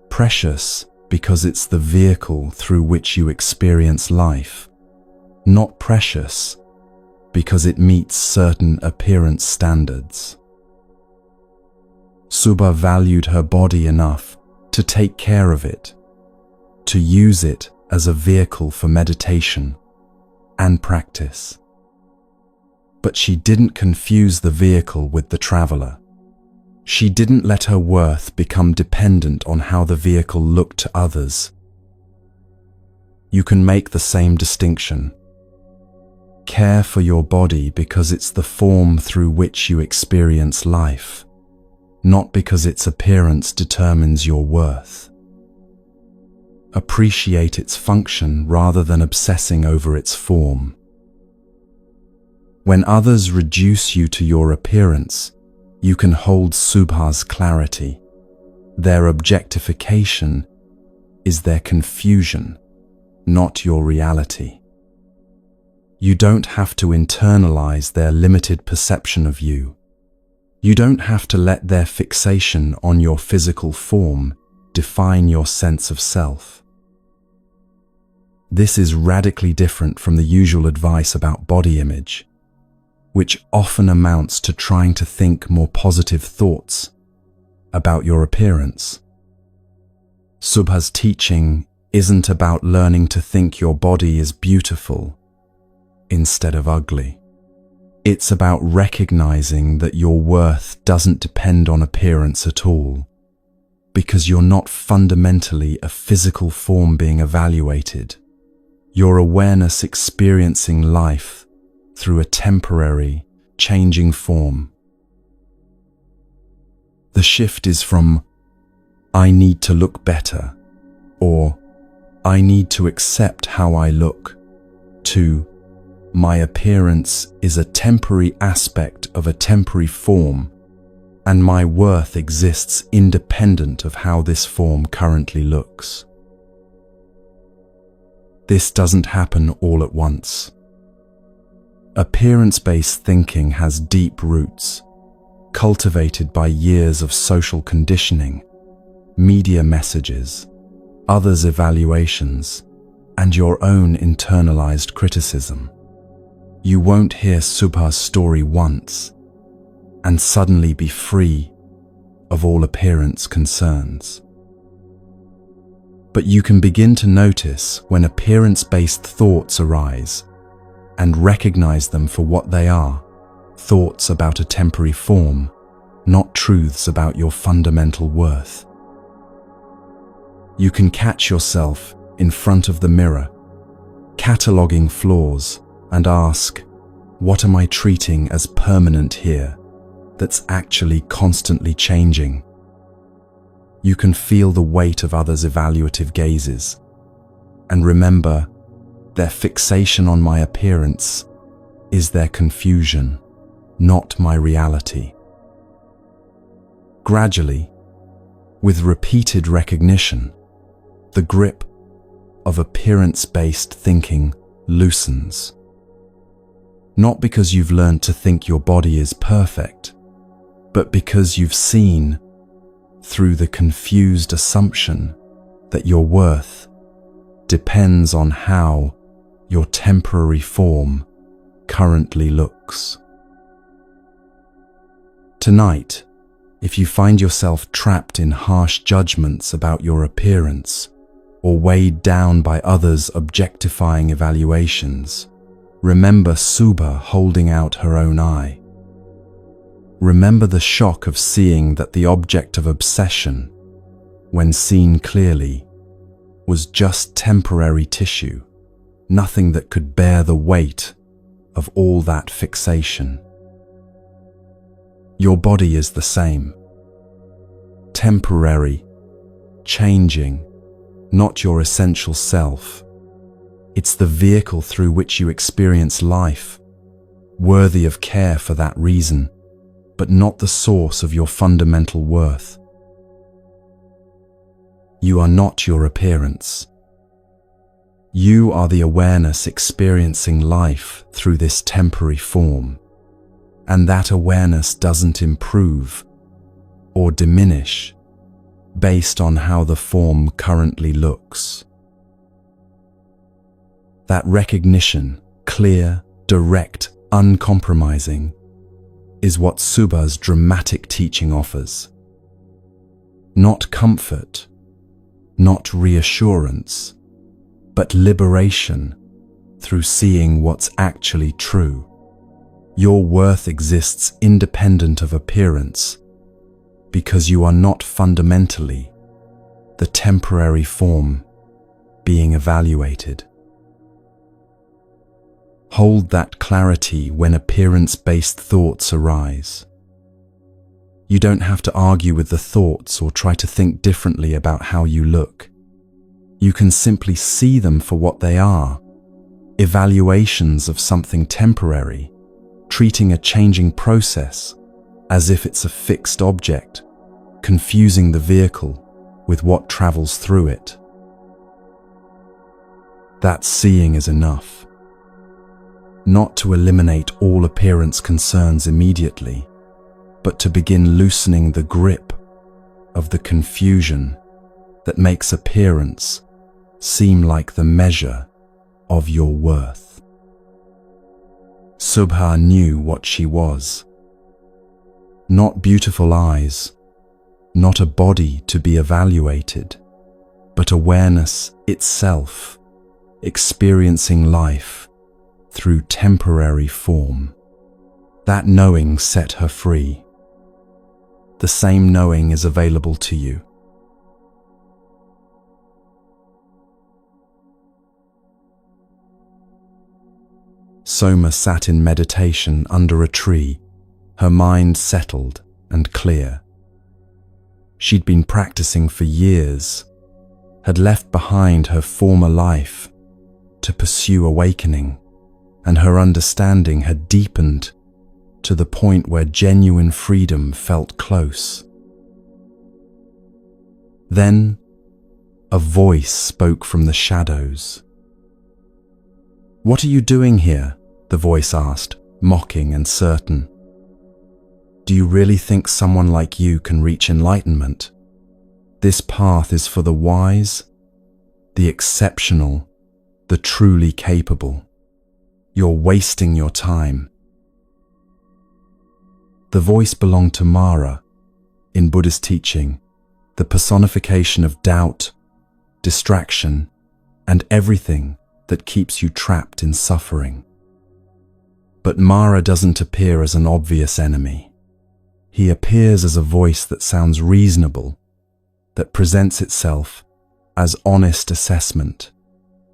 Precious because it's the vehicle through which you experience life, not precious because it meets certain appearance standards. Subha valued her body enough to take care of it, to use it as a vehicle for meditation and practice. But she didn't confuse the vehicle with the traveler. She didn't let her worth become dependent on how the vehicle looked to others. You can make the same distinction. Care for your body because it's the form through which you experience life, not because its appearance determines your worth. Appreciate its function rather than obsessing over its form. When others reduce you to your appearance, you can hold Subha's clarity. Their objectification is their confusion, not your reality. You don't have to internalize their limited perception of you. You don't have to let their fixation on your physical form define your sense of self. This is radically different from the usual advice about body image, which often amounts to trying to think more positive thoughts about your appearance. Subha's teaching isn't about learning to think your body is beautiful instead of ugly. It's about recognizing that your worth doesn't depend on appearance at all, because you're not fundamentally a physical form being evaluated. Your awareness experiencing life through a temporary, changing form. The shift is from, I need to look better, or I need to accept how I look, to my appearance is a temporary aspect of a temporary form, and my worth exists independent of how this form currently looks. This doesn't happen all at once. Appearance-based thinking has deep roots, cultivated by years of social conditioning, media messages, others' evaluations, and your own internalized criticism. You won't hear Subha's story once and suddenly be free of all appearance concerns. But you can begin to notice when appearance-based thoughts arise and recognize them for what they are, thoughts about a temporary form, not truths about your fundamental worth. You can catch yourself in front of the mirror, cataloging flaws, and ask, what am I treating as permanent here that's actually constantly changing? You can feel the weight of others' evaluative gazes, and remember, their fixation on my appearance is their confusion, not my reality. Gradually, with repeated recognition, the grip of appearance-based thinking loosens. Not because you've learned to think your body is perfect, but because you've seen through the confused assumption that your worth depends on how your temporary form currently looks. Tonight, if you find yourself trapped in harsh judgments about your appearance or weighed down by others' objectifying evaluations, remember Subha holding out her own eye. Remember the shock of seeing that the object of obsession, when seen clearly, was just temporary tissue, nothing that could bear the weight of all that fixation. Your body is the same. Temporary, changing, not your essential self. It's the vehicle through which you experience life, worthy of care for that reason, but not the source of your fundamental worth. You are not your appearance. You are the awareness experiencing life through this temporary form, and that awareness doesn't improve or diminish based on how the form currently looks. That recognition, clear, direct, uncompromising, is what Subha's dramatic teaching offers. Not comfort, not reassurance, but liberation through seeing what's actually true. Your worth exists independent of appearance because you are not fundamentally the temporary form being evaluated. Hold that clarity when appearance-based thoughts arise. You don't have to argue with the thoughts or try to think differently about how you look. You can simply see them for what they are, evaluations of something temporary, treating a changing process as if it's a fixed object, confusing the vehicle with what travels through it. That seeing is enough. Not to eliminate all appearance concerns immediately, but to begin loosening the grip of the confusion that makes appearance seem like the measure of your worth. Subha knew what she was. Not beautiful eyes, not a body to be evaluated, but awareness itself, experiencing life through temporary form. That knowing set her free. The same knowing is available to you. Soma sat in meditation under a tree, her mind settled and clear. She'd been practicing for years, had left behind her former life to pursue awakening, and her understanding had deepened to the point where genuine freedom felt close. Then, a voice spoke from the shadows. "What are you doing here?" the voice asked, mocking and certain. "Do you really think someone like you can reach enlightenment? This path is for the wise, the exceptional, the truly capable. You're wasting your time." The voice belonged to Mara, in Buddhist teaching, the personification of doubt, distraction, and everything that keeps you trapped in suffering. But Mara doesn't appear as an obvious enemy. He appears as a voice that sounds reasonable, that presents itself as honest assessment,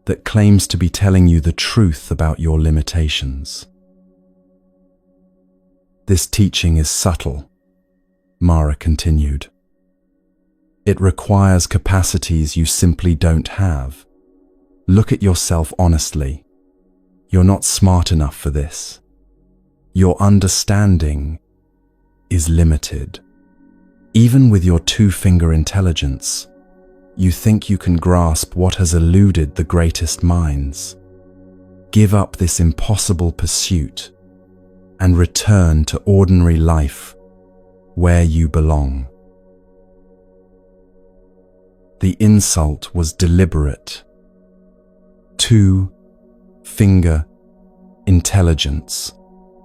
that claims to be telling you the truth about your limitations. "This teaching is subtle," Mara continued. "It requires capacities you simply don't have. Look at yourself honestly. You're not smart enough for this. Your understanding is limited. Even with your two-finger intelligence, you think you can grasp what has eluded the greatest minds. Give up this impossible pursuit and return to ordinary life where you belong. The insult was deliberate. Two-finger intelligence,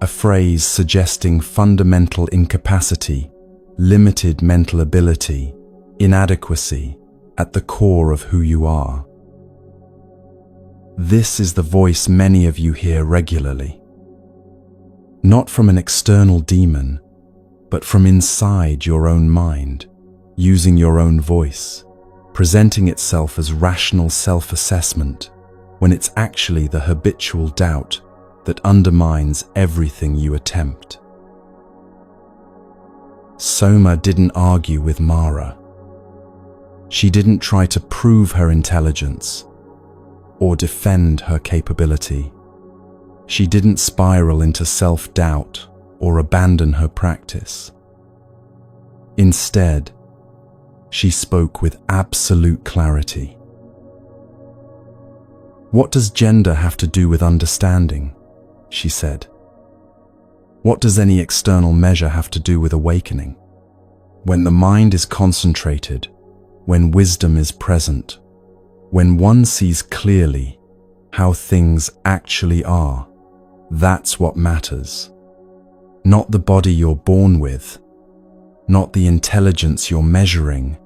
a phrase suggesting fundamental incapacity, limited mental ability, inadequacy at the core of who you are. This is the voice many of you hear regularly. Not from an external demon, but from inside your own mind, using your own voice, presenting itself as rational self-assessment when it's actually the habitual doubt that undermines everything you attempt. Soma didn't argue with Mara. She didn't try to prove her intelligence or defend her capability. She didn't spiral into self-doubt or abandon her practice. Instead, she spoke with absolute clarity. "What does gender have to do with understanding?" she said. "What does any external measure have to do with awakening? When the mind is concentrated, when wisdom is present, when one sees clearly how things actually are, that's what matters. Not the body you're born with, not the intelligence you're measuring,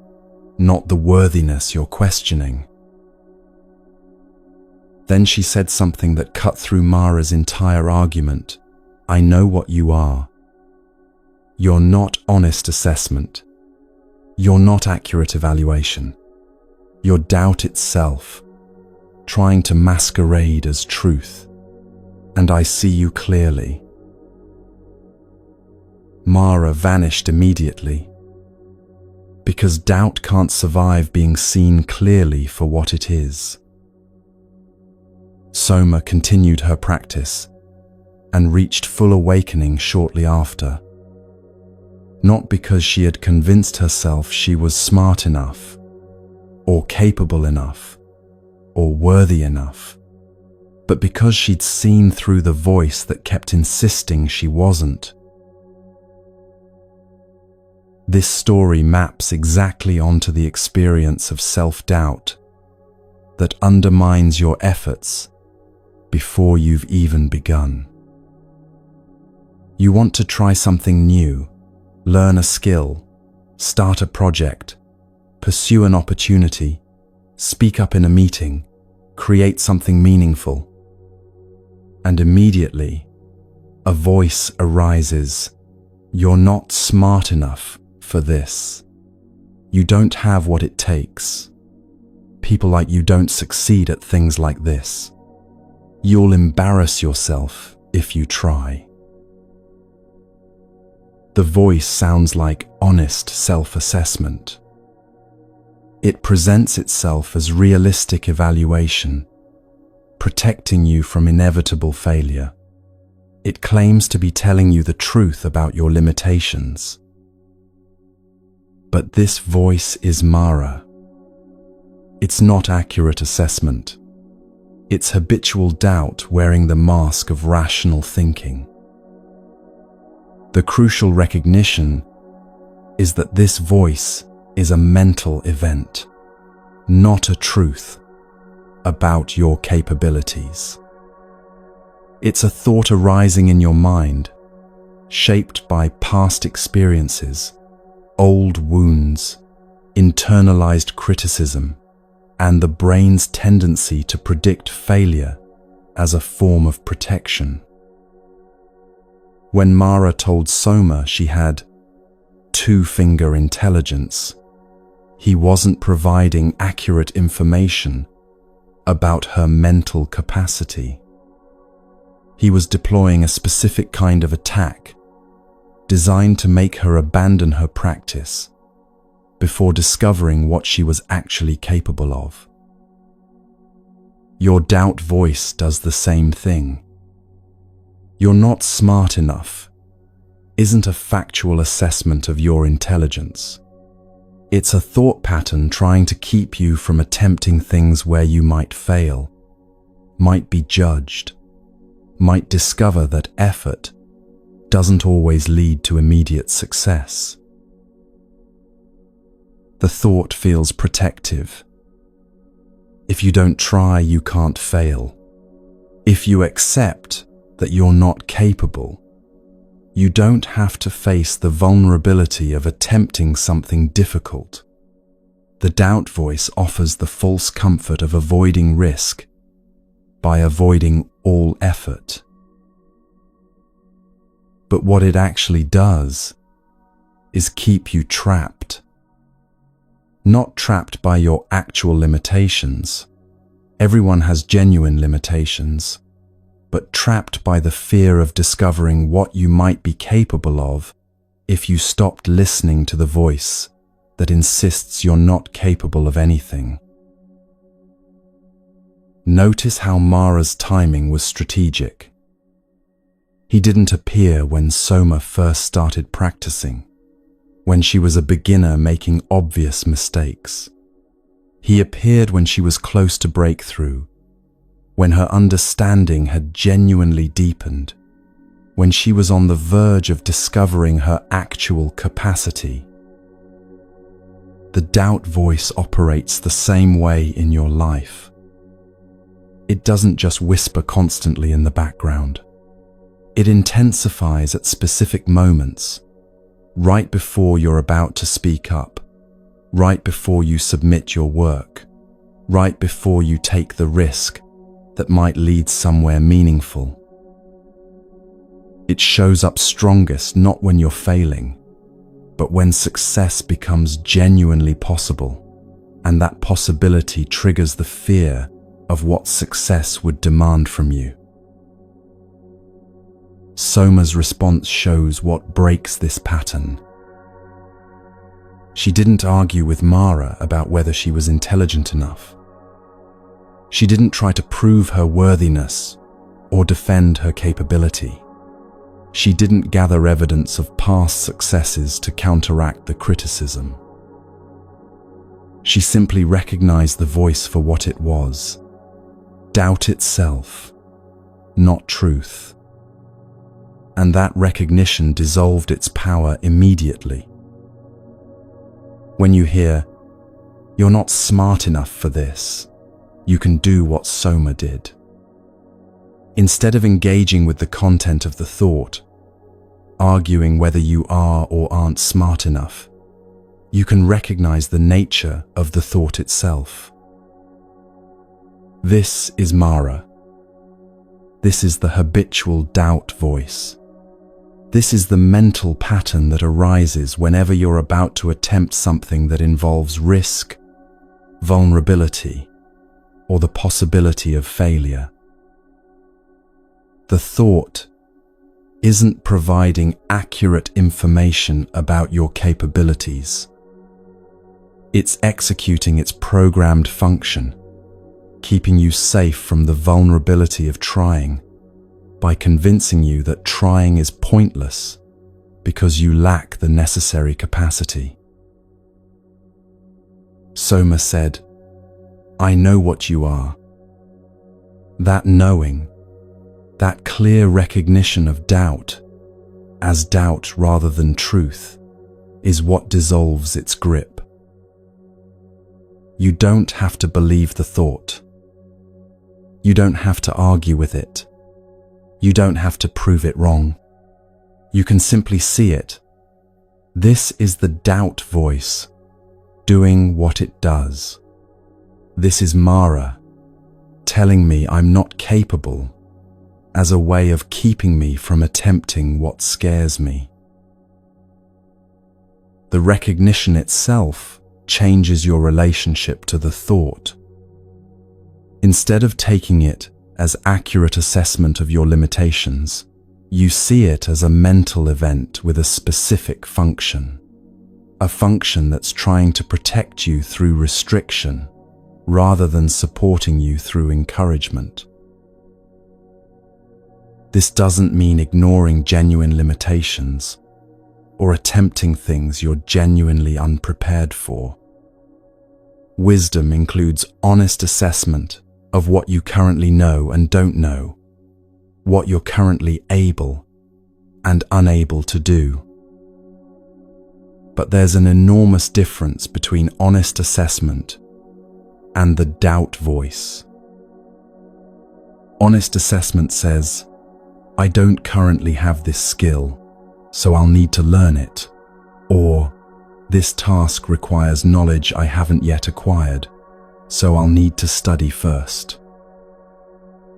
not the worthiness you're questioning." Then she said something that cut through Mara's entire argument. "I know what you are. You're not honest assessment. You're not accurate evaluation. You're doubt itself, trying to masquerade as truth. And I see you clearly." Mara vanished immediately, because doubt can't survive being seen clearly for what it is. Soma continued her practice and reached full awakening shortly after. Not because she had convinced herself she was smart enough, or capable enough, or worthy enough, but because she'd seen through the voice that kept insisting she wasn't. This story maps exactly onto the experience of self-doubt that undermines your efforts before you've even begun. You want to try something new, learn a skill, start a project, pursue an opportunity, speak up in a meeting, create something meaningful. And immediately, a voice arises. "You're not smart enough for this. You don't have what it takes. People like you don't succeed at things like this. You'll embarrass yourself if you try." The voice sounds like honest self-assessment. It presents itself as realistic evaluation, protecting you from inevitable failure. It claims to be telling you the truth about your limitations. But this voice is Mara. It's not accurate assessment. It's habitual doubt wearing the mask of rational thinking. The crucial recognition is that this voice is a mental event, not a truth about your capabilities. It's a thought arising in your mind, shaped by past experiences, old wounds, internalized criticism, and the brain's tendency to predict failure as a form of protection. When Mara told Soma she had two-finger intelligence, he wasn't providing accurate information about her mental capacity. He was deploying a specific kind of attack designed to make her abandon her practice before discovering what she was actually capable of. Your doubt voice does the same thing. You're not smart enough. isn't a factual assessment of your intelligence. It's a thought pattern trying to keep you from attempting things where you might fail, might be judged, might discover that effort doesn't always lead to immediate success. The thought feels protective. If you don't try, you can't fail. If you accept that you're not capable, you don't have to face the vulnerability of attempting something difficult. The doubt voice offers the false comfort of avoiding risk by avoiding all effort. But what it actually does is keep you trapped. Not trapped by your actual limitations. Everyone has genuine limitations, but trapped by the fear of discovering what you might be capable of if you stopped listening to the voice that insists you're not capable of anything. Notice how Mara's timing was strategic. He didn't appear when Soma first started practicing, when she was a beginner making obvious mistakes. He appeared when she was close to breakthrough, when her understanding had genuinely deepened, when she was on the verge of discovering her actual capacity. The doubt voice operates the same way in your life. It doesn't just whisper constantly in the background. It intensifies at specific moments, right before you're about to speak up, right before you submit your work, right before you take the risk that might lead somewhere meaningful. It shows up strongest not when you're failing, but when success becomes genuinely possible, and that possibility triggers the fear of what success would demand from you. Soma's response shows what breaks this pattern. She didn't argue with Mara about whether she was intelligent enough. She didn't try to prove her worthiness or defend her capability. She didn't gather evidence of past successes to counteract the criticism. She simply recognized the voice for what it was: doubt itself, not truth. And that recognition dissolved its power immediately. When you hear, "You're not smart enough for this," you can do what Soma did. Instead of engaging with the content of the thought, arguing whether you are or aren't smart enough, you can recognize the nature of the thought itself. This is Mara. This is the habitual doubt voice. This is the mental pattern that arises whenever you're about to attempt something that involves risk, vulnerability, or the possibility of failure. The thought isn't providing accurate information about your capabilities. It's executing its programmed function, keeping you safe from the vulnerability of trying, by convincing you that trying is pointless because you lack the necessary capacity. Soma said, "I know what you are." That knowing, that clear recognition of doubt, as doubt rather than truth, is what dissolves its grip. You don't have to believe the thought. You don't have to argue with it. You don't have to prove it wrong. You can simply see it. This is the doubt voice, doing what it does. This is Mara, telling me I'm not capable, as a way of keeping me from attempting what scares me. The recognition itself changes your relationship to the thought. Instead of taking it as accurate assessment of your limitations, you see it as a mental event with a specific function. A function that's trying to protect you through restriction rather than supporting you through encouragement. This doesn't mean ignoring genuine limitations or attempting things you're genuinely unprepared for. Wisdom includes honest assessment of what you currently know and don't know, what you're currently able and unable to do. But there's an enormous difference between honest assessment and the doubt voice. Honest assessment says, I don't currently have this skill, so I'll need to learn it. Or, this task requires knowledge I haven't yet acquired, so I'll need to study first.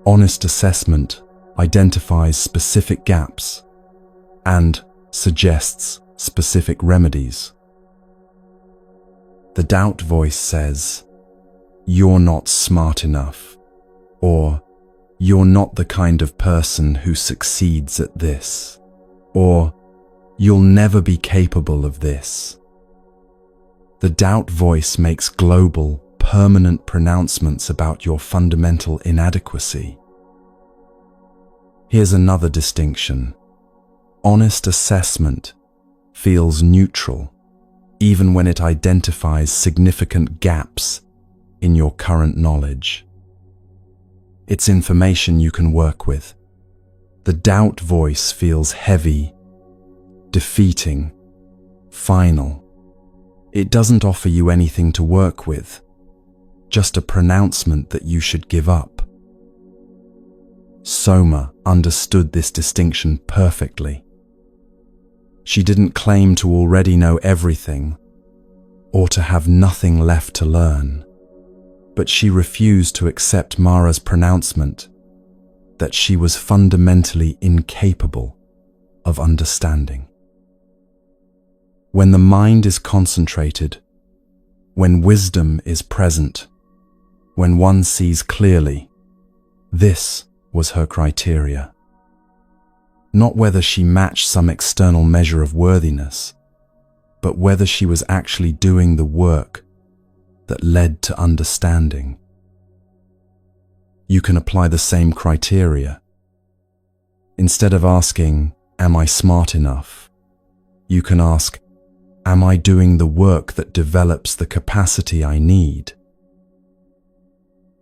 Honest assessment identifies specific gaps and suggests specific remedies. The doubt voice says, you're not smart enough, or you're not the kind of person who succeeds at this, or you'll never be capable of this. The doubt voice makes global, permanent pronouncements about your fundamental inadequacy. Here's another distinction. Honest assessment feels neutral, even when it identifies significant gaps in your current knowledge. It's information you can work with. The doubt voice feels heavy, defeating, final. It doesn't offer you anything to work with, just a pronouncement that you should give up. Soma understood this distinction perfectly. She didn't claim to already know everything or to have nothing left to learn, but she refused to accept Mara's pronouncement that she was fundamentally incapable of understanding. When the mind is concentrated, when wisdom is present, when one sees clearly, this was her criteria. Not whether she matched some external measure of worthiness, but whether she was actually doing the work that led to understanding. You can apply the same criteria. Instead of asking, am I smart enough? You can ask, am I doing the work that develops the capacity I need?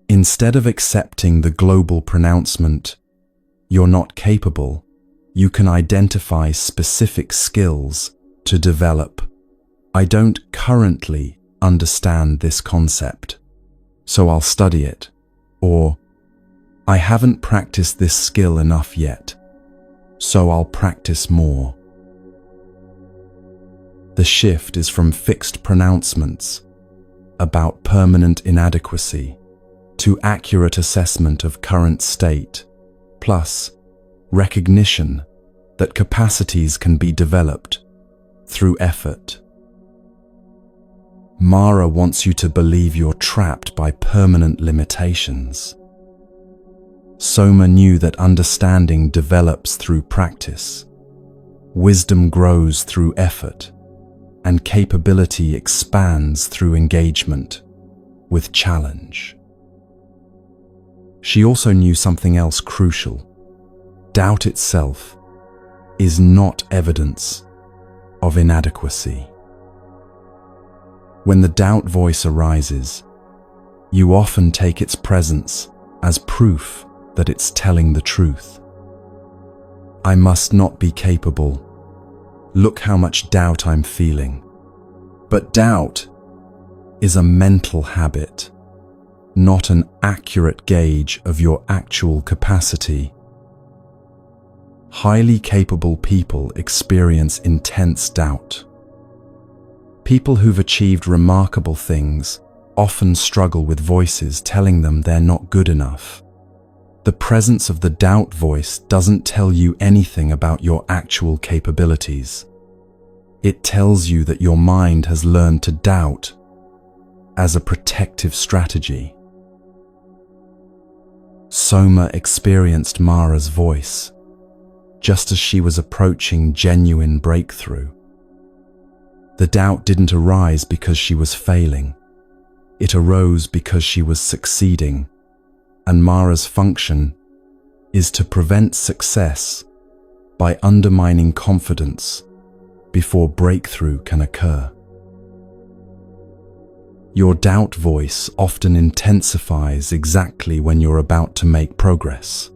Instead of accepting the global pronouncement, you're not capable, you can identify specific skills to develop. I don't currently understand this concept, so I'll study it. Or, I haven't practiced this skill enough yet, so I'll practice more. The shift is from fixed pronouncements about permanent inadequacy to accurate assessment of current state, plus recognition that capacities can be developed through effort. Mara wants you to believe you're trapped by permanent limitations. Soma knew that understanding develops through practice, wisdom grows through effort, and capability expands through engagement with challenge. She also knew something else crucial. Doubt itself is not evidence of inadequacy. When the doubt voice arises, you often take its presence as proof that it's telling the truth. I must not be capable. Look how much doubt I'm feeling. But doubt is a mental habit, not an accurate gauge of your actual capacity. Highly capable people experience intense doubt. People who've achieved remarkable things often struggle with voices telling them they're not good enough. The presence of the doubt voice doesn't tell you anything about your actual capabilities. It tells you that your mind has learned to doubt as a protective strategy. Soma experienced Mara's voice just as she was approaching genuine breakthrough. The doubt didn't arise because she was failing. It arose because she was succeeding, and Mara's function is to prevent success by undermining confidence before breakthrough can occur. Your doubt voice often intensifies exactly when you're about to make progress.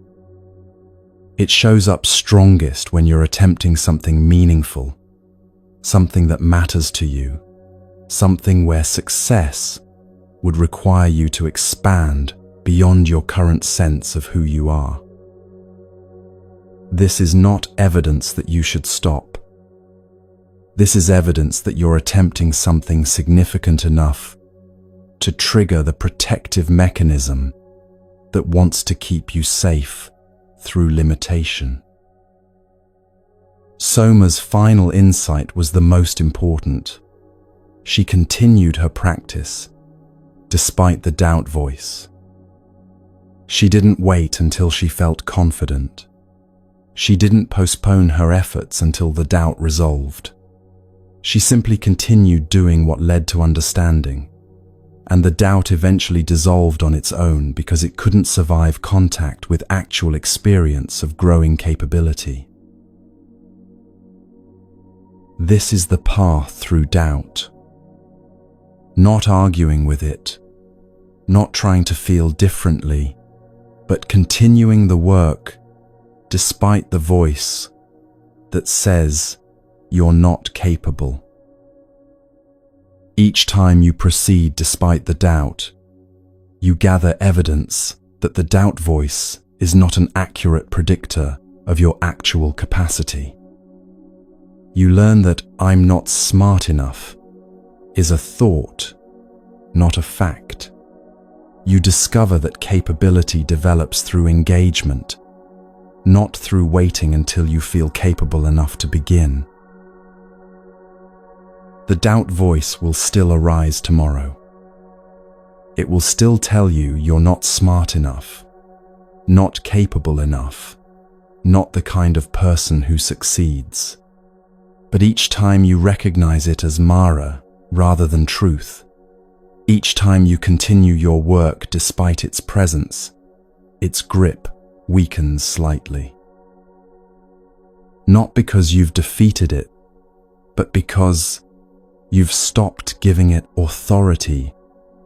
It shows up strongest when you're attempting something meaningful, something that matters to you, something where success would require you to expand beyond your current sense of who you are. This is not evidence that you should stop. This is evidence that you're attempting something significant enough to trigger the protective mechanism that wants to keep you safe through limitation. Soma's final insight was the most important. She continued her practice, despite the doubt voice. She didn't wait until she felt confident. She didn't postpone her efforts until the doubt resolved. She simply continued doing what led to understanding, and the doubt eventually dissolved on its own because it couldn't survive contact with actual experience of growing capability. This is the path through doubt. Not arguing with it, not trying to feel differently, but continuing the work despite the voice that says you're not capable. Each time you proceed despite the doubt, you gather evidence that the doubt voice is not an accurate predictor of your actual capacity. You learn that "I'm not smart enough" is a thought, not a fact. You discover that capability develops through engagement, not through waiting until you feel capable enough to begin. The doubt voice will still arise tomorrow. It will still tell you you're not smart enough, not capable enough, not the kind of person who succeeds. But each time you recognize it as Mara rather than truth, each time you continue your work despite its presence, its grip weakens slightly. Not because you've defeated it, but because you've stopped giving it authority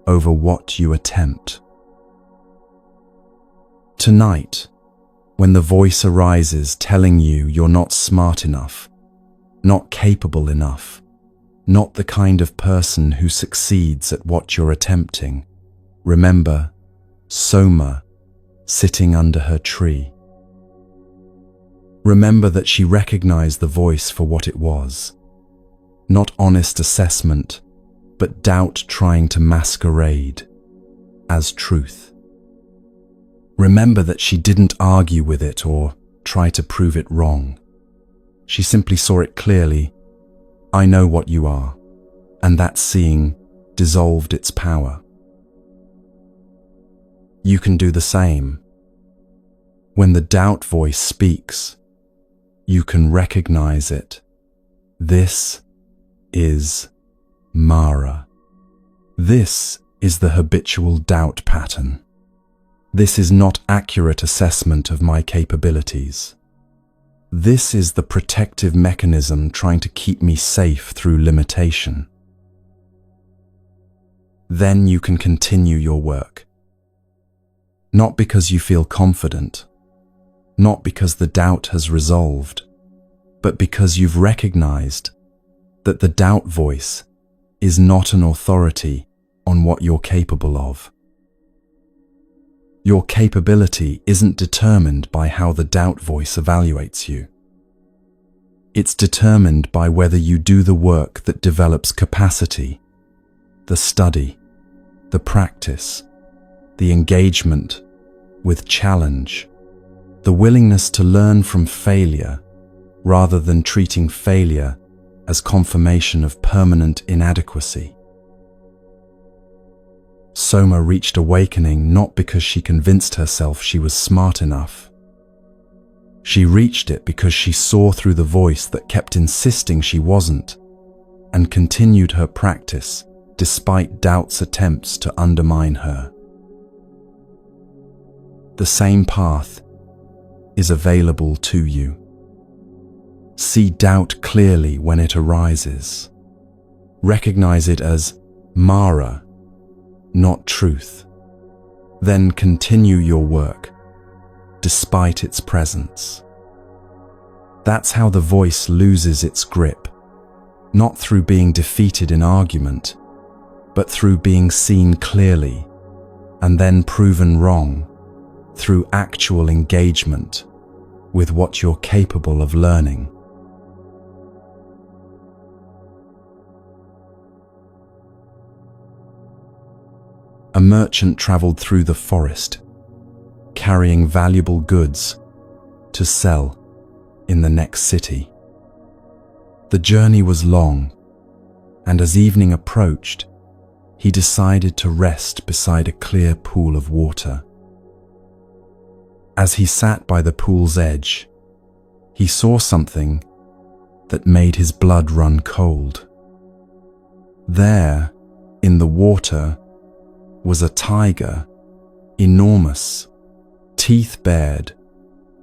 over what you attempt. Tonight, when the voice arises telling you you're not smart enough, not capable enough, not the kind of person who succeeds at what you're attempting, remember Soma sitting under her tree. Remember that she recognized the voice for what it was. Not honest assessment, but doubt trying to masquerade as truth. Remember that she didn't argue with it or try to prove it wrong. She simply saw it clearly. "I know what you are," and that seeing dissolved its power. You can do the same. When the doubt voice speaks, you can recognize it. This is Mara. This is the habitual doubt pattern. This is not accurate assessment of my capabilities. This is the protective mechanism trying to keep me safe through limitation. Then you can continue your work. Not because you feel confident, not because the doubt has resolved, but because you've recognized that the doubt voice is not an authority on what you're capable of. Your capability isn't determined by how the doubt voice evaluates you. It's determined by whether you do the work that develops capacity, the study, the practice, the engagement with challenge, the willingness to learn from failure rather than treating failure as confirmation of permanent inadequacy. Soma reached awakening not because she convinced herself she was smart enough. She reached it because she saw through the voice that kept insisting she wasn't, and continued her practice despite doubt's attempts to undermine her. The same path is available to you. See doubt clearly when it arises. Recognize it as Mara, not truth. Then continue your work, despite its presence. That's how the voice loses its grip, not through being defeated in argument, but through being seen clearly and then proven wrong through actual engagement with what you're capable of learning. A merchant traveled through the forest, carrying valuable goods to sell in the next city. The journey was long, and as evening approached, he decided to rest beside a clear pool of water. As he sat by the pool's edge, he saw something that made his blood run cold. There, in the water, was a tiger, enormous, teeth bared,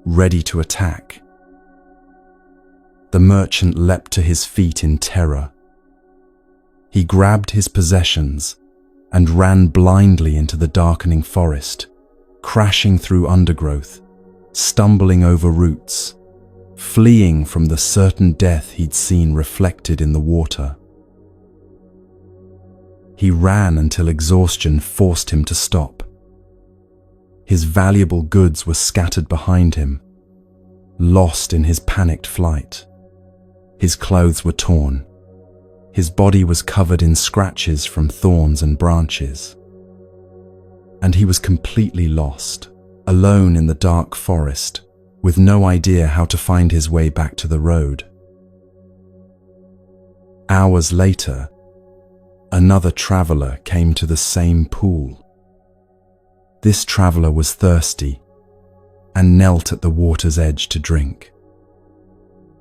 ready to attack. The merchant leapt to his feet in terror. He grabbed his possessions and ran blindly into the darkening forest, crashing through undergrowth, stumbling over roots, fleeing from the certain death he'd seen reflected in the water. He ran until exhaustion forced him to stop. His valuable goods were scattered behind him, lost in his panicked flight. His clothes were torn. His body was covered in scratches from thorns and branches. And he was completely lost, alone in the dark forest, with no idea how to find his way back to the road. Hours later, another traveler came to the same pool. This traveler was thirsty and knelt at the water's edge to drink.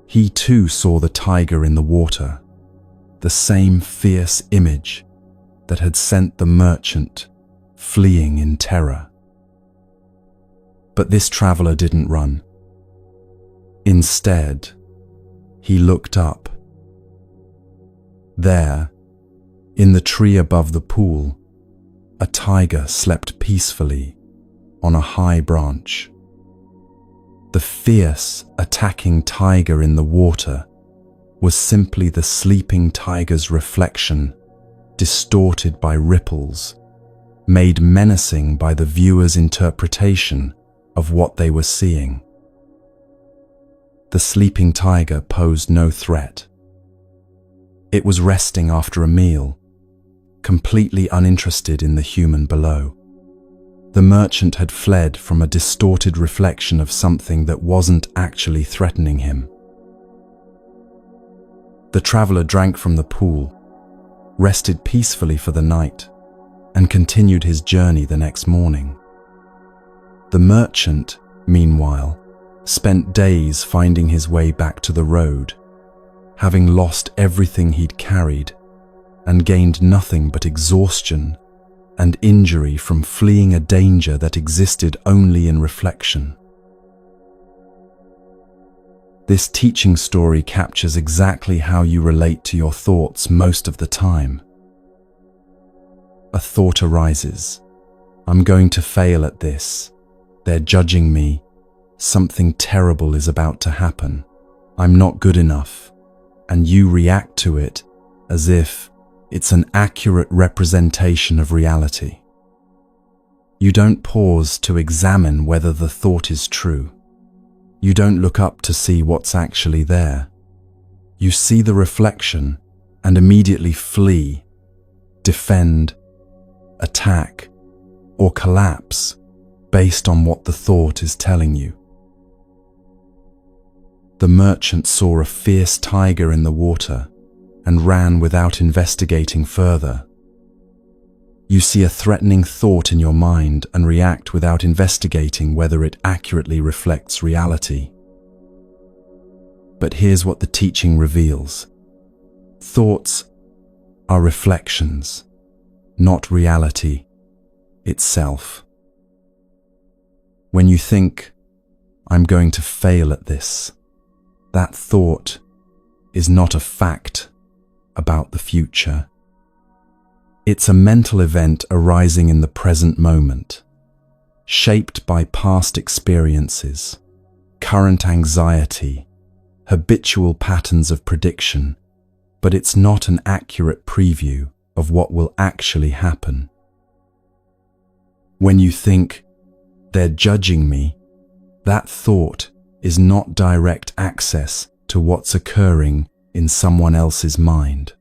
He too saw the tiger in the water, the same fierce image that had sent the merchant fleeing in terror. But this traveler didn't run. Instead, he looked up. There, in the tree above the pool, a tiger slept peacefully on a high branch. The fierce, attacking tiger in the water was simply the sleeping tiger's reflection, distorted by ripples, made menacing by the viewer's interpretation of what they were seeing. The sleeping tiger posed no threat. It was resting after a meal, completely uninterested in the human below. The merchant had fled from a distorted reflection of something that wasn't actually threatening him. The traveler drank from the pool, rested peacefully for the night, and continued his journey the next morning. The merchant, meanwhile, spent days finding his way back to the road, having lost everything he'd carried and gained nothing but exhaustion and injury from fleeing a danger that existed only in reflection. This teaching story captures exactly how you relate to your thoughts most of the time. A thought arises. I'm going to fail at this. They're judging me. Something terrible is about to happen. I'm not good enough. And you react to it as if it's an accurate representation of reality. You don't pause to examine whether the thought is true. You don't look up to see what's actually there. You see the reflection and immediately flee, defend, attack, or collapse based on what the thought is telling you. The merchant saw a fierce tiger in the water and ran without investigating further. You see a threatening thought in your mind and react without investigating whether it accurately reflects reality. But here's what the teaching reveals. Thoughts are reflections, not reality itself. When you think, I'm going to fail at this, That thought is not a fact about the future. It's a mental event arising in the present moment, shaped by past experiences, current anxiety, habitual patterns of prediction, but it's not an accurate preview of what will actually happen. When you think, "They're judging me," that thought is not direct access to what's occurring in someone else's mind.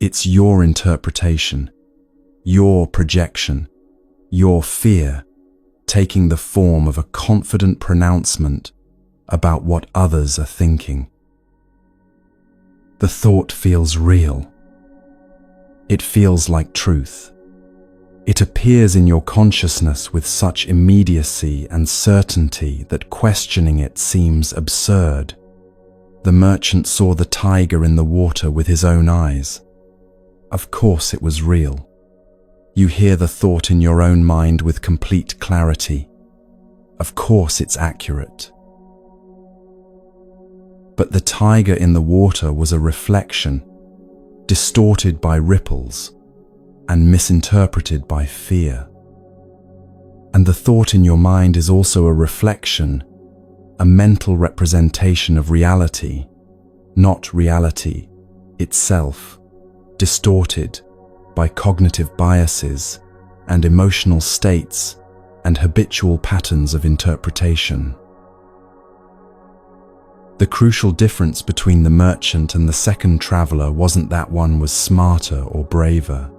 It's your interpretation, your projection, your fear taking the form of a confident pronouncement about what others are thinking. The thought feels real. It feels like truth. It appears in your consciousness with such immediacy and certainty that questioning it seems absurd. The merchant saw the tiger in the water with his own eyes. Of course it was real. You hear the thought in your own mind with complete clarity. Of course it's accurate. But the tiger in the water was a reflection, distorted by ripples and misinterpreted by fear. And the thought in your mind is also a reflection, a mental representation of reality, not reality itself, distorted by cognitive biases and emotional states and habitual patterns of interpretation. The crucial difference between the merchant and the second traveler wasn't that one was smarter or braver.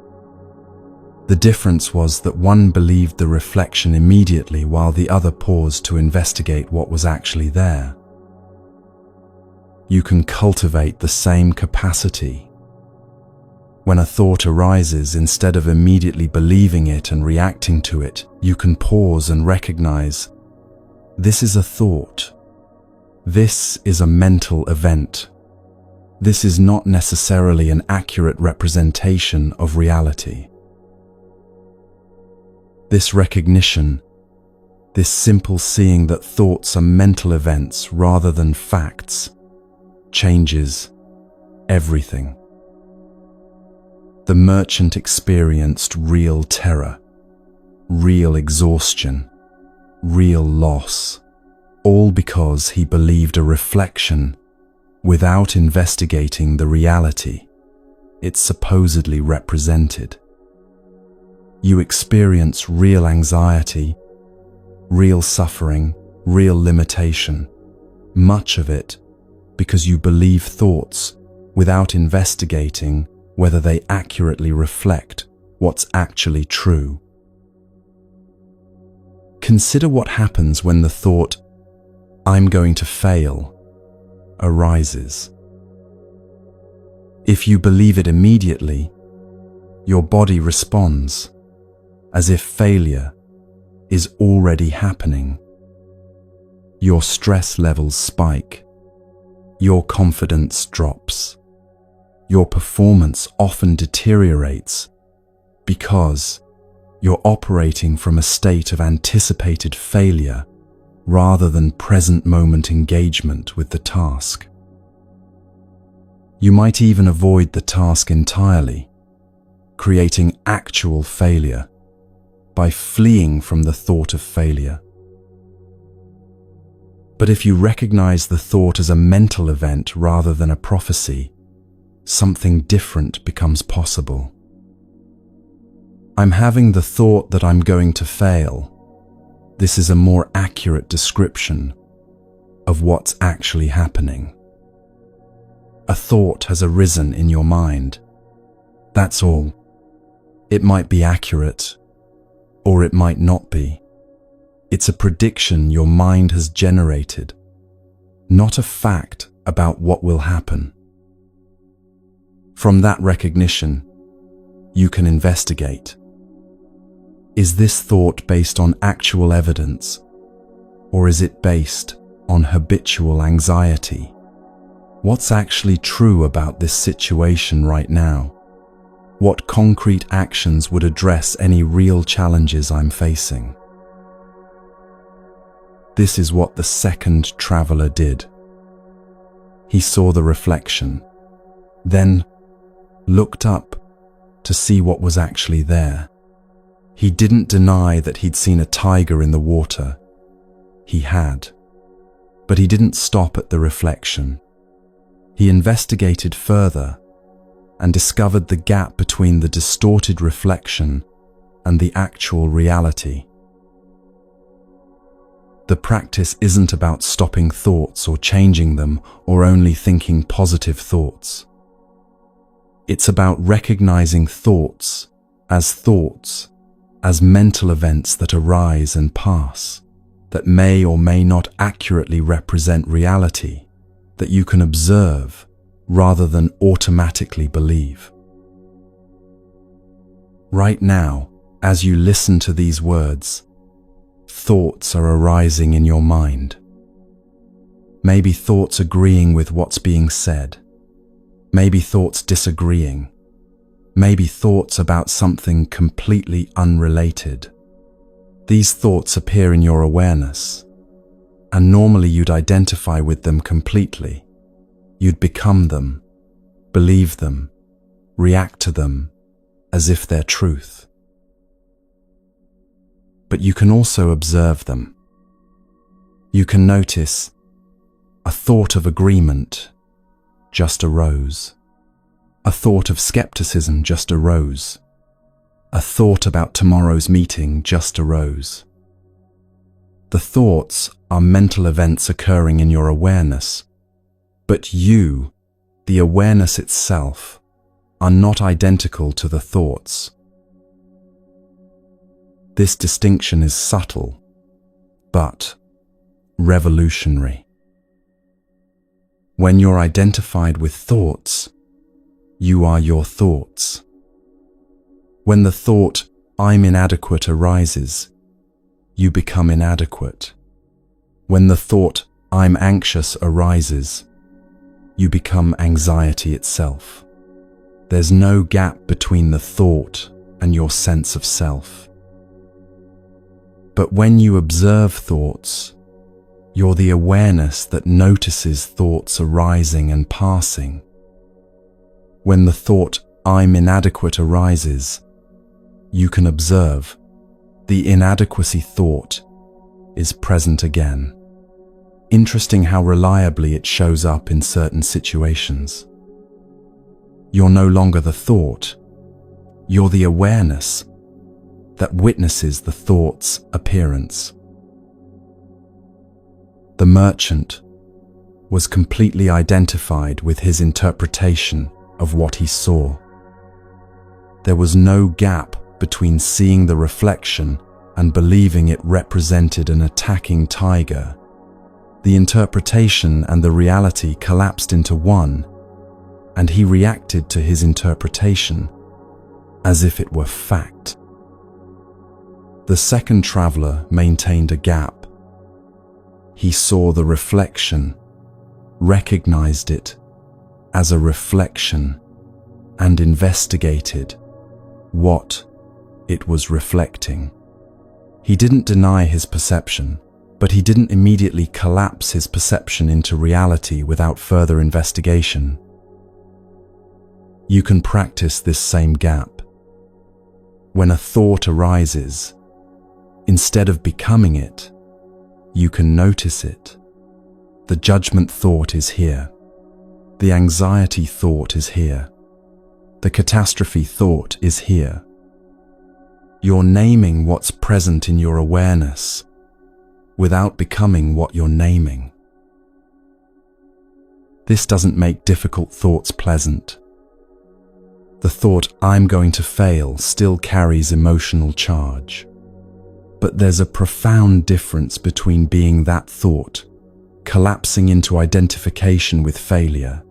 The difference was that one believed the reflection immediately while the other paused to investigate what was actually there. You can cultivate the same capacity. When a thought arises, instead of immediately believing it and reacting to it, you can pause and recognize, this is a thought. This is a mental event. This is not necessarily an accurate representation of reality. This recognition, this simple seeing that thoughts are mental events rather than facts, changes everything. The merchant experienced real terror, real exhaustion, real loss, all because he believed a reflection without investigating the reality it supposedly represented. You experience real anxiety, real suffering, real limitation, much of it because you believe thoughts without investigating whether they accurately reflect what's actually true. Consider what happens when the thought, "I'm going to fail," arises. If you believe it immediately, your body responds as if failure is already happening. Your stress levels spike. Your confidence drops. Your performance often deteriorates because you're operating from a state of anticipated failure rather than present moment engagement with the task. You might even avoid the task entirely, creating actual failure by fleeing from the thought of failure. But if you recognize the thought as a mental event rather than a prophecy, something different becomes possible. I'm having the thought that I'm going to fail. This is a more accurate description of what's actually happening. A thought has arisen in your mind. That's all. It might be accurate, or it might not be. It's a prediction your mind has generated, not a fact about what will happen. From that recognition, you can investigate. Is this thought based on actual evidence, or is it based on habitual anxiety? What's actually true about this situation right now? What concrete actions would address any real challenges I'm facing? This is what the second traveler did. He saw the reflection, then looked up to see what was actually there. He didn't deny that he'd seen a tiger in the water. He had. But he didn't stop at the reflection. He investigated further and discovered the gap between the distorted reflection and the actual reality. The practice isn't about stopping thoughts or changing them or only thinking positive thoughts. It's about recognizing thoughts, as mental events that arise and pass, that may or may not accurately represent reality, that you can observe rather than automatically believe. Right now, as you listen to these words, thoughts are arising in your mind. Maybe thoughts agreeing with what's being said. Maybe thoughts disagreeing. Maybe thoughts about something completely unrelated. These thoughts appear in your awareness, and normally you'd identify with them completely. You'd become them, believe them, react to them as if they're truth. But you can also observe them. You can notice a thought of agreement just arose. A thought of skepticism just arose. A thought about tomorrow's meeting just arose. The thoughts are mental events occurring in your awareness, but you, the awareness itself, are not identical to the thoughts. This distinction is subtle, but revolutionary. When you're identified with thoughts, you are your thoughts. When the thought, "I'm inadequate," arises, you become inadequate. When the thought, "I'm anxious," arises, you become anxiety itself. There's no gap between the thought and your sense of self. But when you observe thoughts, you're the awareness that notices thoughts arising and passing. When the thought, "I'm inadequate," arises, you can observe the inadequacy thought is present again. Interesting how reliably it shows up in certain situations. You're no longer the thought, you're the awareness that witnesses the thought's appearance. The merchant was completely identified with his interpretation of what he saw. There was no gap between seeing the reflection and believing it represented an attacking tiger. The interpretation and the reality collapsed into one, and he reacted to his interpretation as if it were fact. The second traveler maintained a gap. He saw the reflection, recognized it as a reflection, and investigated what it was reflecting. He didn't deny his perception, but he didn't immediately collapse his perception into reality without further investigation. You can practice this same gap. When a thought arises, instead of becoming it, you can notice it. The judgment thought is here. The anxiety thought is here. The catastrophe thought is here. You're naming what's present in your awareness without becoming what you're naming. This doesn't make difficult thoughts pleasant. The thought, "I'm going to fail," still carries emotional charge. But there's a profound difference between being that thought, collapsing into identification with failure,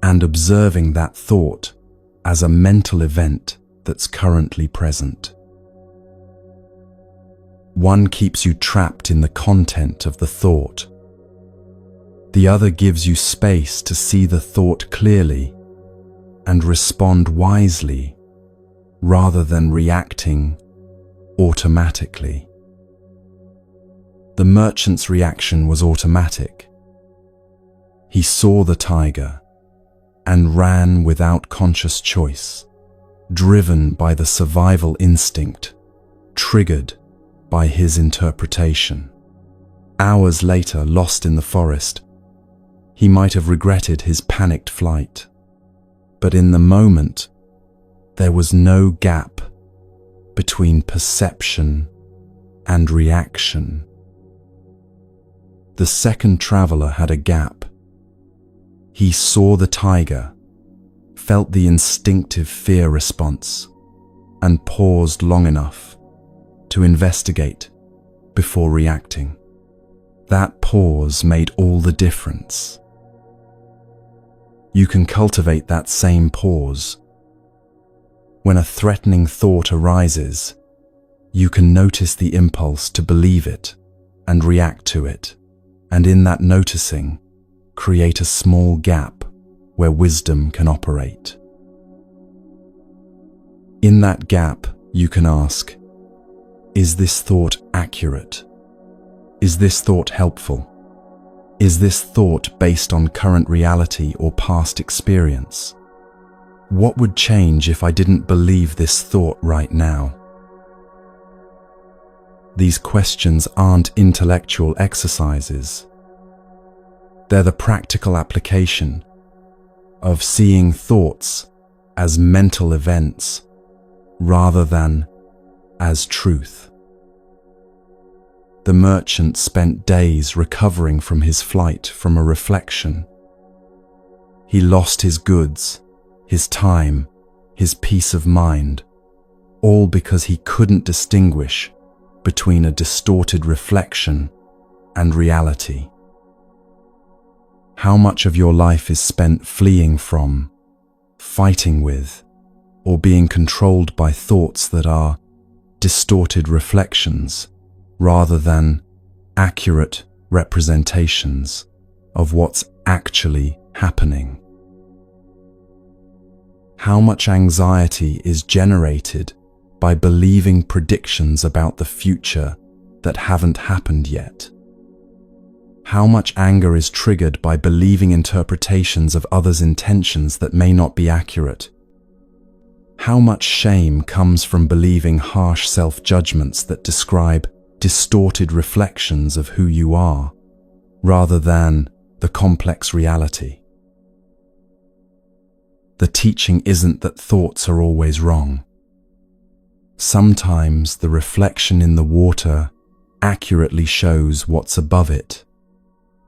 and observing that thought as a mental event that's currently present. One keeps you trapped in the content of the thought. The other gives you space to see the thought clearly and respond wisely rather than reacting automatically. The merchant's reaction was automatic. He saw the tiger and ran without conscious choice, driven by the survival instinct, triggered by his interpretation. Hours later, lost in the forest, he might have regretted his panicked flight. But in the moment, there was no gap between perception and reaction. The second traveler had a gap. He saw the tiger, felt the instinctive fear response, and paused long enough to investigate before reacting. That pause made all the difference. You can cultivate that same pause. When a threatening thought arises, you can notice the impulse to believe it and react to it, and in that noticing, create a small gap where wisdom can operate. In that gap, you can ask, is this thought accurate? Is this thought helpful? Is this thought based on current reality or past experience? What would change if I didn't believe this thought right now? These questions aren't intellectual exercises. They're the practical application of seeing thoughts as mental events rather than as truth. The merchant spent days recovering from his flight from a reflection. He lost his goods, his time, his peace of mind, all because he couldn't distinguish between a distorted reflection and reality. How much of your life is spent fleeing from, fighting with, or being controlled by thoughts that are distorted reflections rather than accurate representations of what's actually happening? How much anxiety is generated by believing predictions about the future that haven't happened yet? How much anger is triggered by believing interpretations of others' intentions that may not be accurate? How much shame comes from believing harsh self-judgments that describe distorted reflections of who you are, rather than the complex reality? The teaching isn't that thoughts are always wrong. Sometimes the reflection in the water accurately shows what's above it.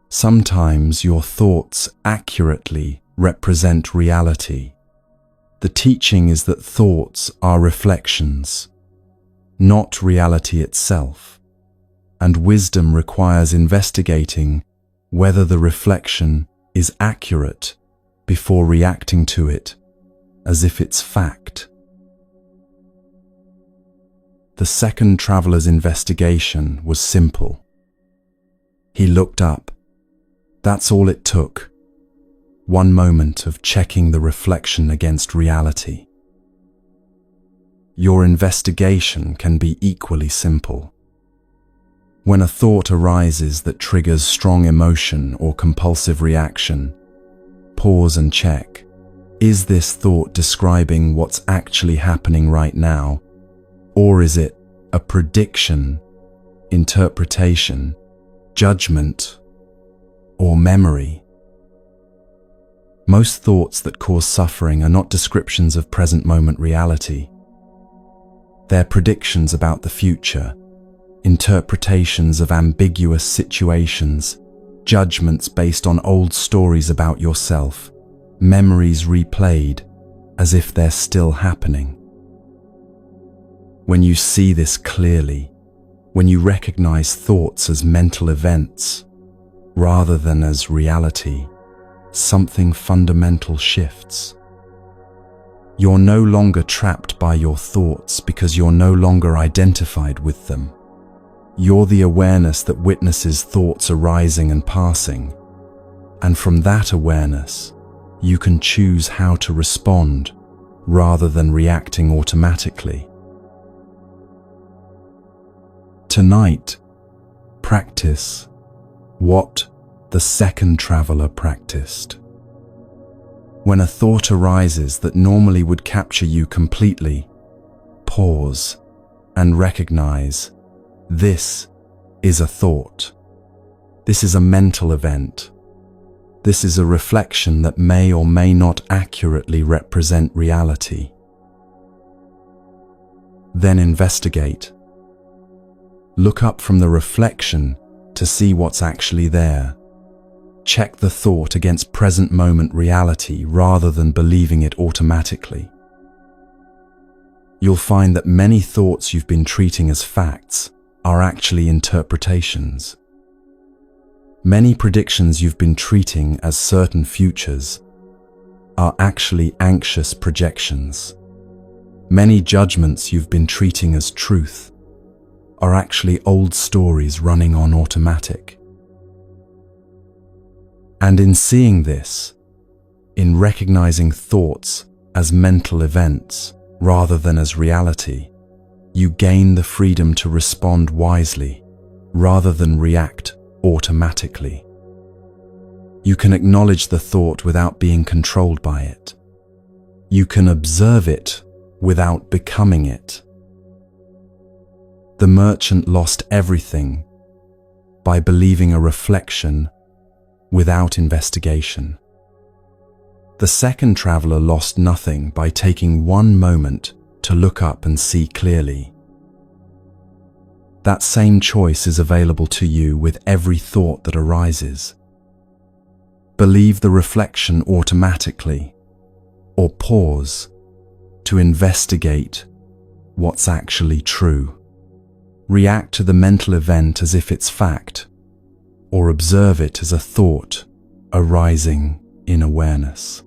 Sometimes your thoughts accurately represent reality. The teaching is that thoughts are reflections, not reality itself, and wisdom requires investigating whether the reflection is accurate before reacting to it as if it's fact. The second traveler's investigation was simple. He looked up. That's all it took. One moment of checking the reflection against reality. Your investigation can be equally simple. When a thought arises that triggers strong emotion or compulsive reaction, pause and check. Is this thought describing what's actually happening right now? Or is it a prediction, interpretation, judgment, or memory? Most thoughts that cause suffering are not descriptions of present moment reality. They're predictions about the future, interpretations of ambiguous situations, judgments based on old stories about yourself, memories replayed as if they're still happening. When you see this clearly, when you recognize thoughts as mental events rather than as reality, something fundamental shifts. You're no longer trapped by your thoughts because you're no longer identified with them. You're the awareness that witnesses thoughts arising and passing, and from that awareness, you can choose how to respond rather than reacting automatically. Tonight, practice what the the second traveler practiced. When a thought arises that normally would capture you completely, pause and recognize this is a thought. This is a mental event. This is a reflection that may or may not accurately represent reality. Then investigate. Look up from the reflection to see what's actually there. Check the thought against present moment reality rather than believing it automatically. You'll find that many thoughts you've been treating as facts are actually interpretations. Many predictions you've been treating as certain futures are actually anxious projections. Many judgments you've been treating as truth are actually old stories running on automatic. And in seeing this, in recognizing thoughts as mental events rather than as reality, you gain the freedom to respond wisely rather than react automatically. You can acknowledge the thought without being controlled by it. You can observe it without becoming it. The merchant lost everything by believing a reflection without investigation. The second traveler lost nothing by taking one moment to look up and see clearly. That same choice is available to you with every thought that arises. Believe the reflection automatically, or pause to investigate what's actually true. React to the mental event as if it's fact, or observe it as a thought arising in awareness.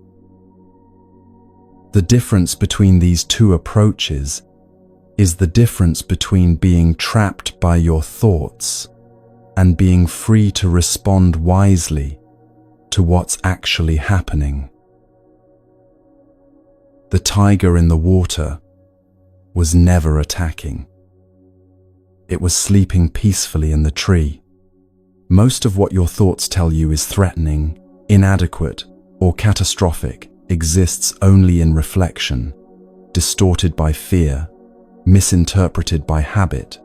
The difference between these two approaches is the difference between being trapped by your thoughts and being free to respond wisely to what's actually happening. The tiger in the water was never attacking. It was sleeping peacefully in the tree. Most of what your thoughts tell you is threatening, inadequate, or catastrophic exists only in reflection, distorted by fear, misinterpreted by habit,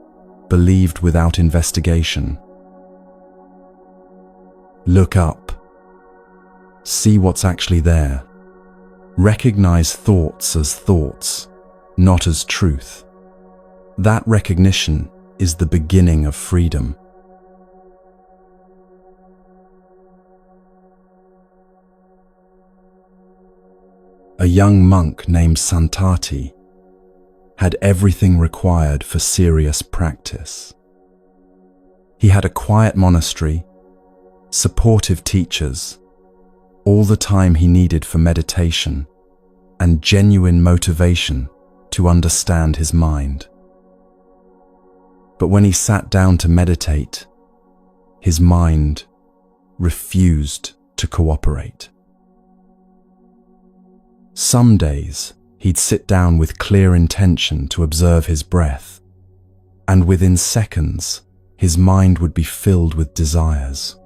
believed without investigation. Look up. See what's actually there. Recognize thoughts as thoughts, not as truth. That recognition is the beginning of freedom. A young monk named Santati had everything required for serious practice. He had a quiet monastery, supportive teachers, all the time he needed for meditation, and genuine motivation to understand his mind. But when he sat down to meditate, his mind refused to cooperate. Some days, he'd sit down with clear intention to observe his breath, and within seconds, his mind would be filled with desires.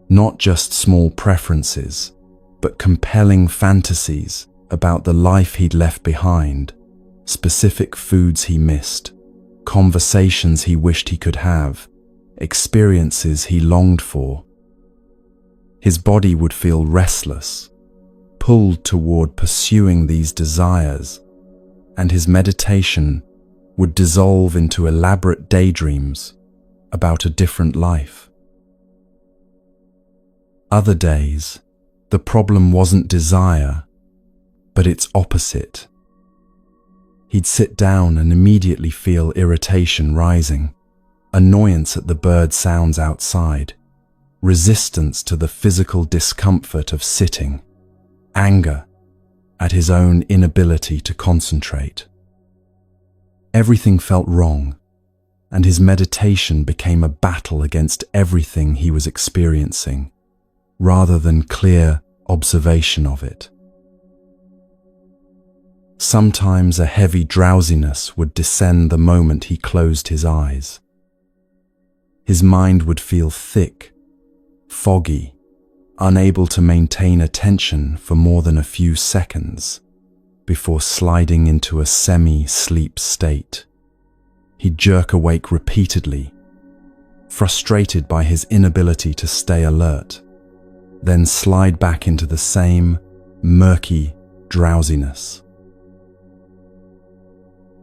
Not just small preferences, but compelling fantasies about the life he'd left behind, specific foods he missed, conversations he wished he could have, experiences he longed for. His body would feel restless, pulled toward pursuing these desires, and his meditation would dissolve into elaborate daydreams about a different life. Other days, the problem wasn't desire, but its opposite. He'd sit down and immediately feel irritation rising, annoyance at the bird sounds outside, resistance to the physical discomfort of sitting, anger at his own inability to concentrate. Everything felt wrong, and his meditation became a battle against everything he was experiencing, rather than clear observation of it. Sometimes a heavy drowsiness would descend the moment he closed his eyes. His mind would feel thick, foggy, unable to maintain attention for more than a few seconds before sliding into a semi-sleep state. He'd jerk awake repeatedly, frustrated by his inability to stay alert, then slide back into the same murky drowsiness.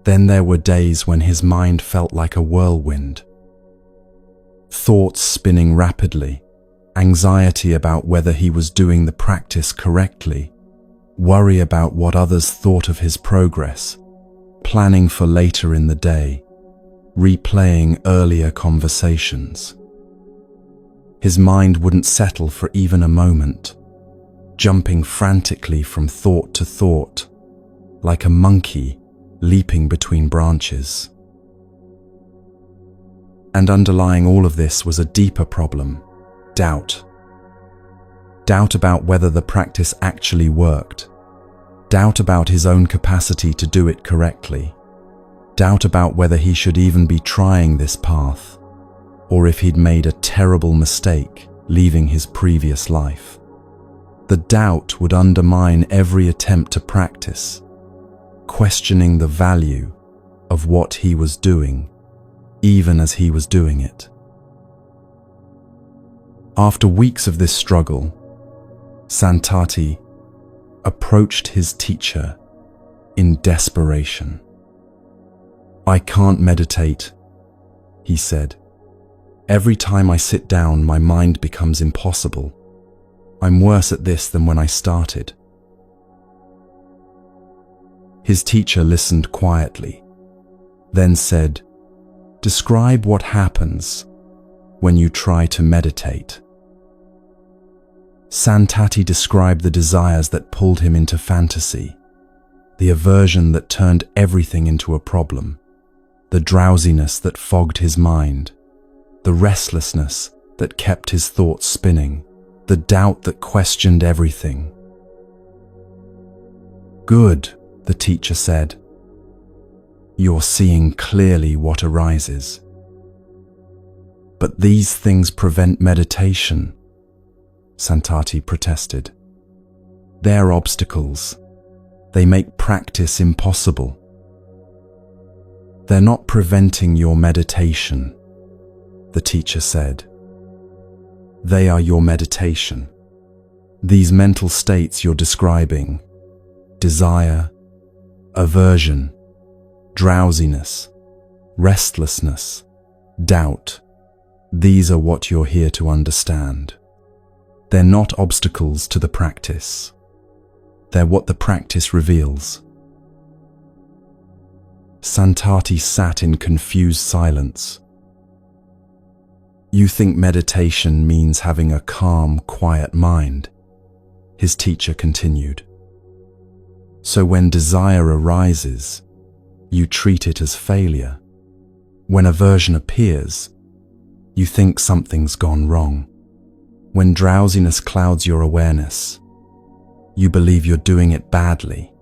Then there were days when his mind felt like a whirlwind. Thoughts spinning rapidly, anxiety about whether he was doing the practice correctly, worry about what others thought of his progress, planning for later in the day, replaying earlier conversations. His mind wouldn't settle for even a moment, jumping frantically from thought to thought, like a monkey leaping between branches. And underlying all of this was a deeper problem: doubt. Doubt about whether the practice actually worked. Doubt about his own capacity to do it correctly. Doubt about whether he should even be trying this path, or if he'd made a terrible mistake leaving his previous life. The doubt would undermine every attempt to practice, questioning the value of what he was doing, even as he was doing it. After weeks of this struggle, Santati approached his teacher in desperation. "I can't meditate," he said. "Every time I sit down, my mind becomes impossible. I'm worse at this than when I started." His teacher listened quietly, then said, "Describe what happens when you try to meditate." Santati described the desires that pulled him into fantasy, the aversion that turned everything into a problem, the drowsiness that fogged his mind, the restlessness that kept his thoughts spinning, the doubt that questioned everything. "Good," the teacher said. "You're seeing clearly what arises. But these things prevent meditation," Santati protested. "They're obstacles. They make practice impossible." "They're not preventing your meditation," the teacher said. "They are your meditation. These mental states you're describing, desire, aversion, drowsiness, restlessness, doubt, these are what you're here to understand. They're not obstacles to the practice. They're what the practice reveals." Santati sat in confused silence. "You think meditation means having a calm, quiet mind," his teacher continued. "So when desire arises, you treat it as failure. When aversion appears, you think something's gone wrong. When drowsiness clouds your awareness, you believe you're doing it badly.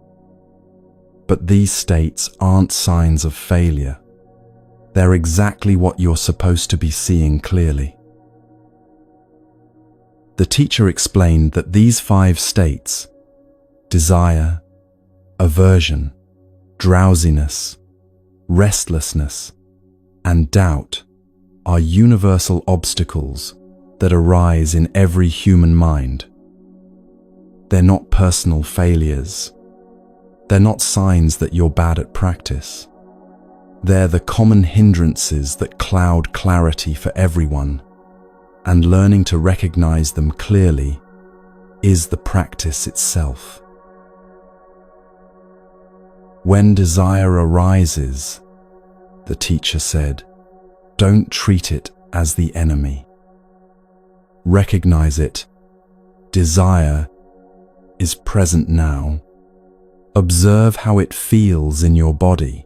But these states aren't signs of failure. They're exactly what you're supposed to be seeing clearly." The teacher explained that these 5 states, desire, aversion, drowsiness, restlessness, and doubt, are universal obstacles that arise in every human mind. They're not personal failures. They're not signs that you're bad at practice. They're the common hindrances that cloud clarity for everyone, and learning to recognize them clearly is the practice itself. "When desire arises," the teacher said, "don't treat it as the enemy. Recognize it. Desire is present now. Observe how it feels in your body,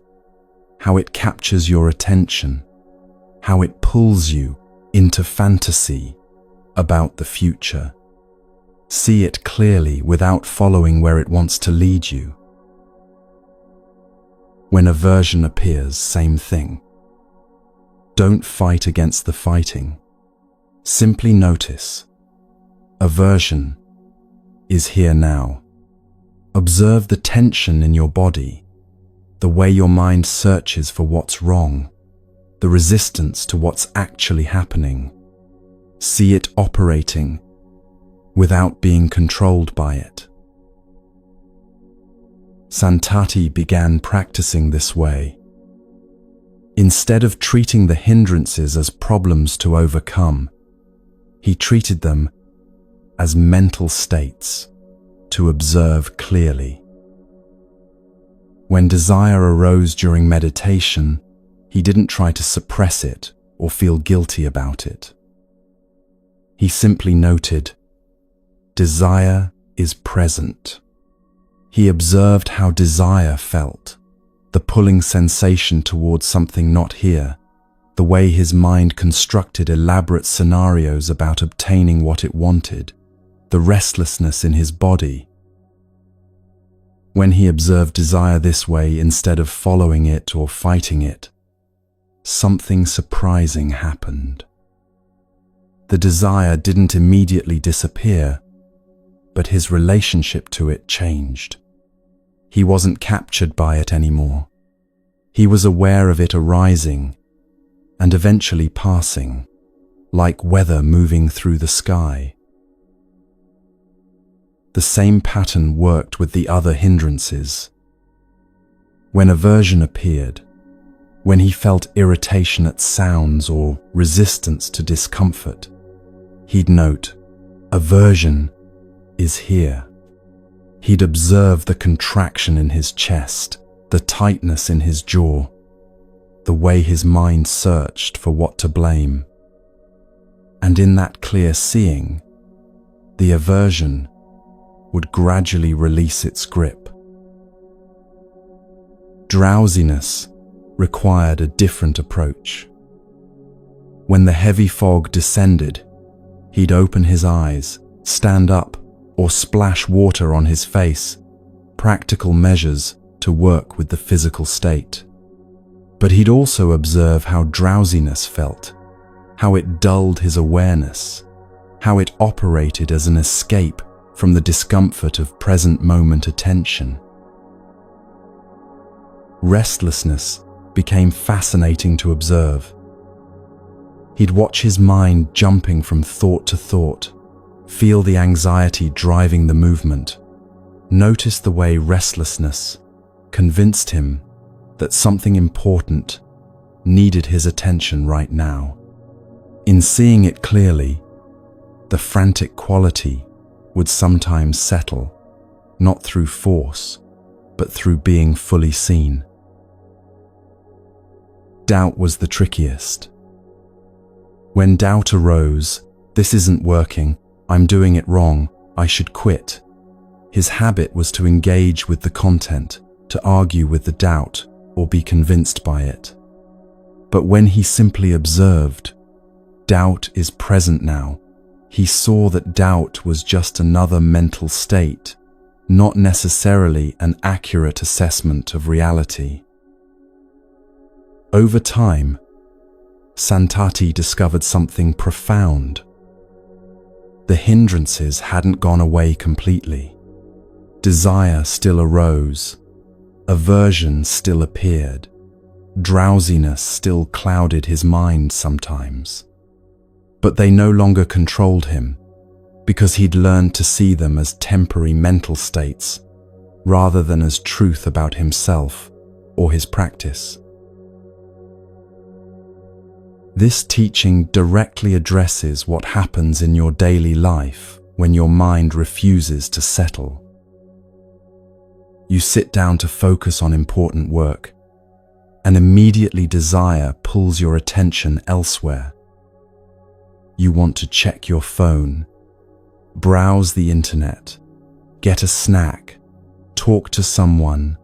how it captures your attention, how it pulls you into fantasy about the future. See it clearly without following where it wants to lead you. When aversion appears, same thing. Don't fight against the fighting. Simply notice Aversion is here now. Observe the tension in your body, the way your mind searches for what's wrong, the resistance to what's actually happening. See it operating without being controlled by it. Santati began practicing this way. Instead of treating the hindrances as problems to overcome, he treated them as mental states to observe clearly. When desire arose during meditation, he didn't try to suppress it or feel guilty about it. He simply noted, desire is present. He observed how desire felt, the pulling sensation towards something not here, the way his mind constructed elaborate scenarios about obtaining what it wanted, the restlessness in his body. When he observed desire this way instead of following it or fighting it, something surprising happened. The desire didn't immediately disappear, but his relationship to it changed. He wasn't captured by it anymore. He was aware of it arising and eventually passing, like weather moving through the sky. The same pattern worked with the other hindrances. When aversion appeared, when he felt irritation at sounds or resistance to discomfort, he'd note, aversion is here. He'd observe the contraction in his chest, the tightness in his jaw, the way his mind searched for what to blame. And in that clear seeing, the aversion would gradually release its grip. Drowsiness required a different approach. When the heavy fog descended, he'd open his eyes, stand up, or splash water on his face, practical measures to work with the physical state. But he'd also observe how drowsiness felt, how it dulled his awareness, how it operated as an escape from the discomfort of present moment attention. Restlessness became fascinating to observe. He'd watch his mind jumping from thought to thought, feel the anxiety driving the movement, notice the way restlessness convinced him that something important needed his attention right now. In seeing it clearly, the frantic quality would sometimes settle, not through force, but through being fully seen. Doubt was the trickiest. When doubt arose, this isn't working, I'm doing it wrong, I should quit. His habit was to engage with the content, to argue with the doubt, or be convinced by it. But when he simply observed, doubt is present now, he saw that doubt was just another mental state, not necessarily an accurate assessment of reality. Over time, Santati discovered something profound. The hindrances hadn't gone away completely. Desire still arose, aversion still appeared, drowsiness still clouded his mind sometimes. But they no longer controlled him, because he'd learned to see them as temporary mental states, rather than as truth about himself or his practice. This teaching directly addresses what happens in your daily life when your mind refuses to settle. You sit down to focus on important work, and immediately desire pulls your attention elsewhere. You want to check your phone, browse the internet, get a snack, talk to someone,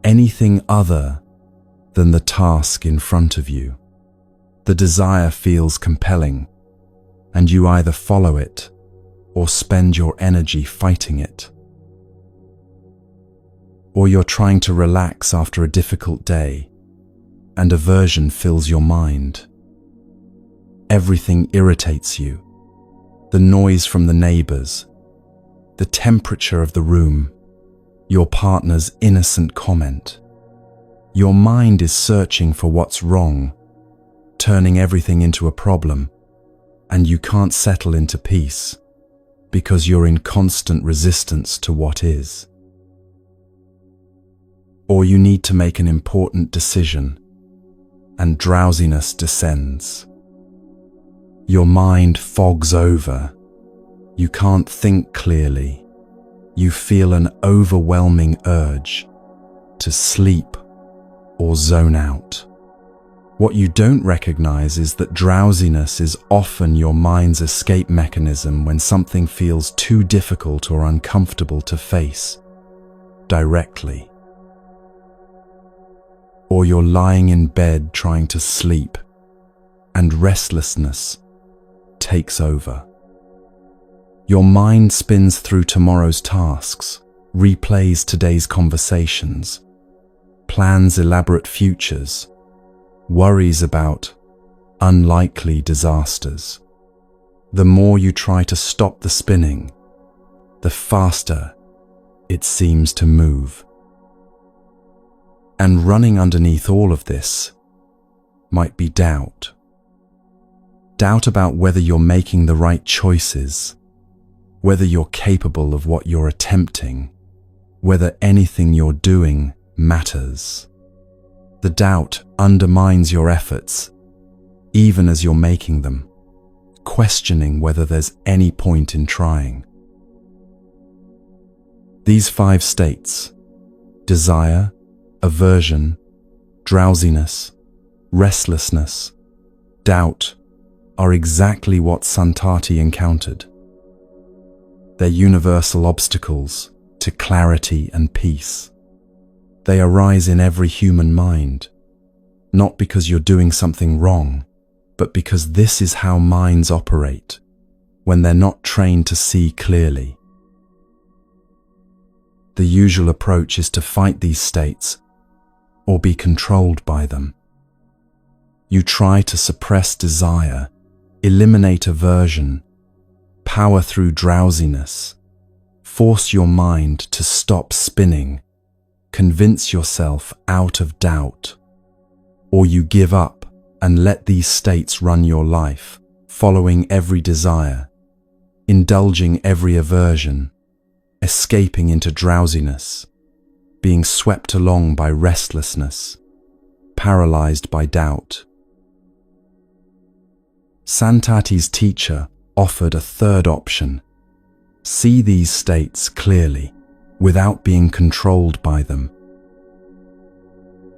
anything other than the task in front of you. The desire feels compelling, and you either follow it or spend your energy fighting it. Or you're trying to relax after a difficult day, and aversion fills your mind. Everything irritates you. the noise from the neighbors, the temperature of the room, your partner's innocent comment. Your mind is searching for what's wrong, turning everything into a problem, and you can't settle into peace because you're in constant resistance to what is. Or you need to make an important decision, and drowsiness descends. Your mind fogs over. You can't think clearly. You feel an overwhelming urge to sleep or zone out. What you don't recognize is that drowsiness is often your mind's escape mechanism when something feels too difficult or uncomfortable to face directly. Or you're lying in bed trying to sleep, and restlessness takes over. Your mind spins through tomorrow's tasks, replays today's conversations, plans elaborate futures, worries about unlikely disasters. The more you try to stop the spinning, the faster it seems to move. And running underneath all of this might be doubt. Doubt about whether you're making the right choices, whether you're capable of what you're attempting, whether anything you're doing matters. The doubt undermines your efforts, even as you're making them, questioning whether there's any point in trying. These 5 states, desire, aversion, drowsiness, restlessness, doubt, are exactly what Santati encountered. They're universal obstacles to clarity and peace. They arise in every human mind, not because you're doing something wrong, but because this is how minds operate when they're not trained to see clearly. The usual approach is to fight these states or be controlled by them. You try to suppress desire, eliminate aversion, power through drowsiness, force your mind to stop spinning, convince yourself out of doubt, or you give up and let these states run your life, following every desire, indulging every aversion, escaping into drowsiness, being swept along by restlessness, paralyzed by doubt. Santati's teacher offered a third option: see these states clearly, without being controlled by them.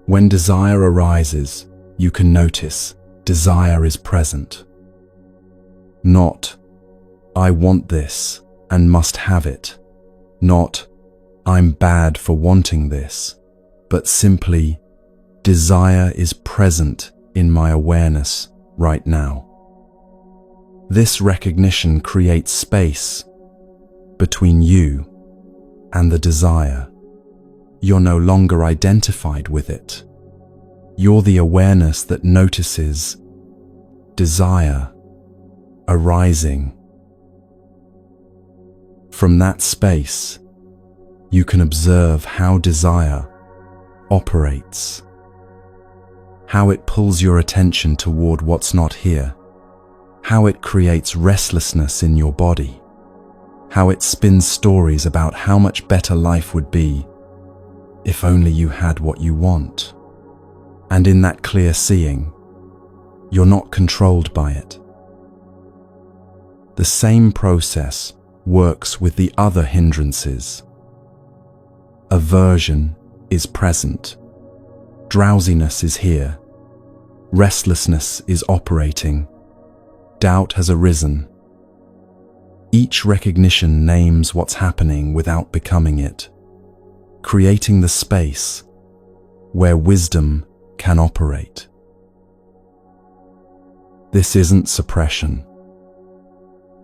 When desire arises, you can notice desire is present. Not, I want this and must have it. Not, I'm bad for wanting this, but simply, desire is present in my awareness right now. This recognition creates space between you and the desire. You're no longer identified with it. You're the awareness that notices desire arising. From that space, you can observe how desire operates, how it pulls your attention toward what's not here, how it creates restlessness in your body, how it spins stories about how much better life would be if only you had what you want. And in that clear seeing, you're not controlled by it. The same process works with the other hindrances. Aversion is present. Drowsiness is here. Restlessness is operating. Doubt has arisen. Each recognition names what's happening without becoming it, creating the space where wisdom can operate. This isn't suppression.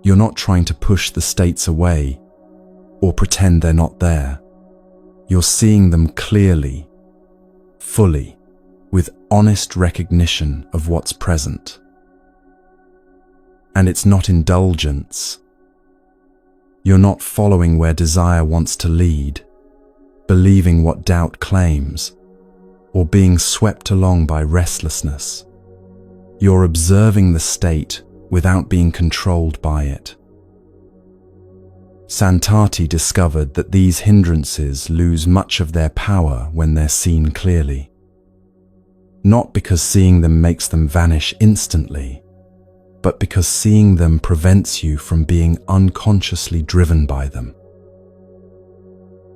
You're not trying to push the states away or pretend they're not there. You're seeing them clearly, fully, with honest recognition of what's present. And it's not indulgence. You're not following where desire wants to lead, believing what doubt claims, or being swept along by restlessness. You're observing the state without being controlled by it. Santati discovered that these hindrances lose much of their power when they're seen clearly. Not because seeing them makes them vanish instantly, but because seeing them prevents you from being unconsciously driven by them.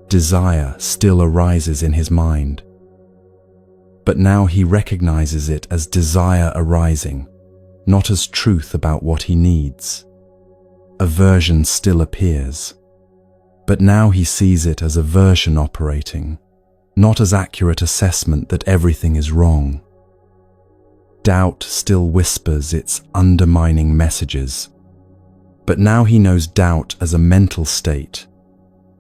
Desire still arises in his mind, but now he recognizes it as desire arising, not as truth about what he needs. Aversion still appears, but now he sees it as aversion operating, not as accurate assessment that everything is wrong. Doubt still whispers its undermining messages, but now he knows doubt as a mental state,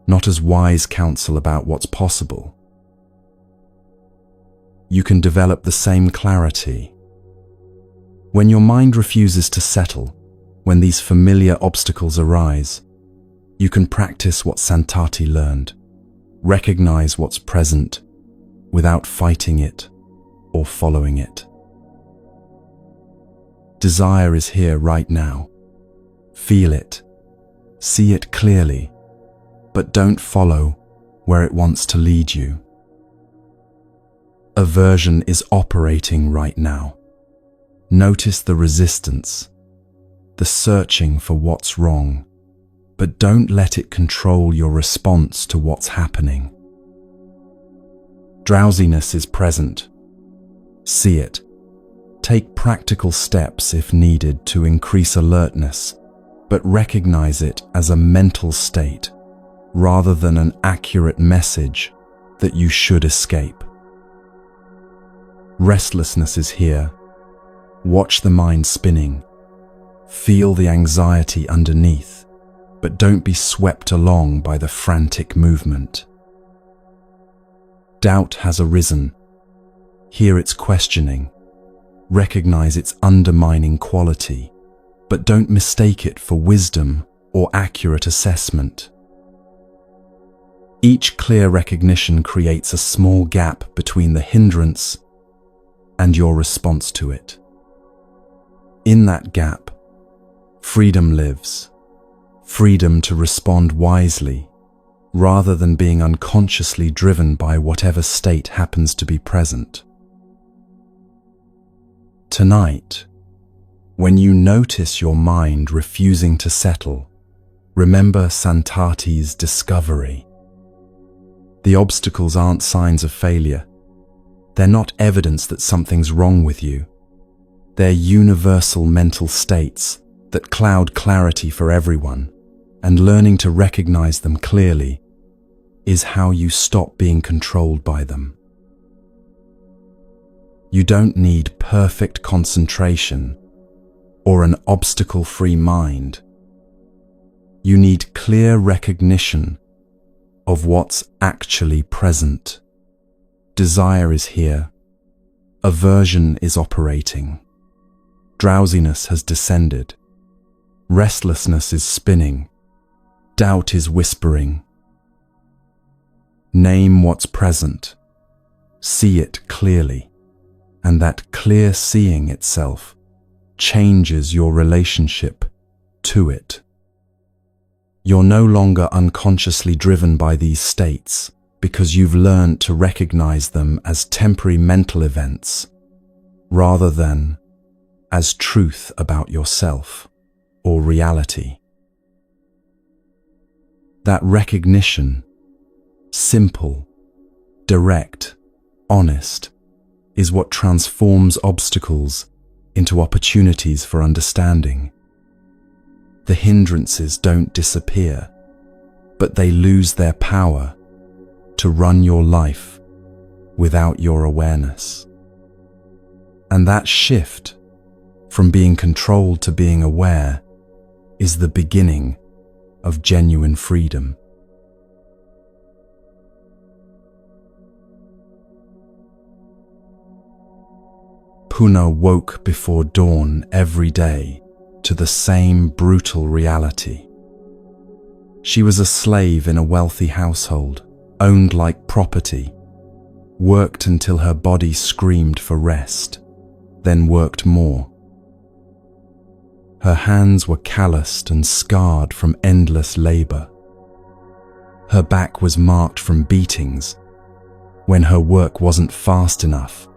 not as wise counsel about what's possible. You can develop the same clarity. When your mind refuses to settle, when these familiar obstacles arise, you can practice what Santati learned. Recognize what's present without fighting it or following it. Desire is here right now. Feel it. See it clearly, but don't follow where it wants to lead you. Aversion is operating right now. Notice the resistance, the searching for what's wrong, but don't let it control your response to what's happening. Drowsiness is present. See it. Take practical steps if needed to increase alertness, but recognize it as a mental state rather than an accurate message that you should escape. Restlessness is here. Watch the mind spinning. Feel the anxiety underneath, but don't be swept along by the frantic movement. Doubt has arisen. Hear its questioning. Recognize its undermining quality, but don't mistake it for wisdom or accurate assessment. Each clear recognition creates a small gap between the hindrance and your response to it. In that gap, freedom lives. Freedom to respond wisely, rather than being unconsciously driven by whatever state happens to be present. Tonight, when you notice your mind refusing to settle, remember Santati's discovery. The obstacles aren't signs of failure. They're not evidence that something's wrong with you. They're universal mental states that cloud clarity for everyone, and learning to recognize them clearly is how you stop being controlled by them. You don't need perfect concentration or an obstacle-free mind. You need clear recognition of what's actually present. Desire is here. Aversion is operating. Drowsiness has descended. Restlessness is spinning. Doubt is whispering. Name what's present. See it clearly. And that clear seeing itself changes your relationship to it. You're no longer unconsciously driven by these states because you've learned to recognize them as temporary mental events rather than as truth about yourself or reality. That recognition, simple, direct, honest, is what transforms obstacles into opportunities for understanding. The hindrances don't disappear, but they lose their power to run your life without your awareness. And that shift from being controlled to being aware is the beginning of genuine freedom. Puna woke before dawn every day to the same brutal reality. She was a slave in a wealthy household, owned like property, worked until her body screamed for rest, then worked more. Her hands were calloused and scarred from endless labor. Her back was marked from beatings when her work wasn't fast enough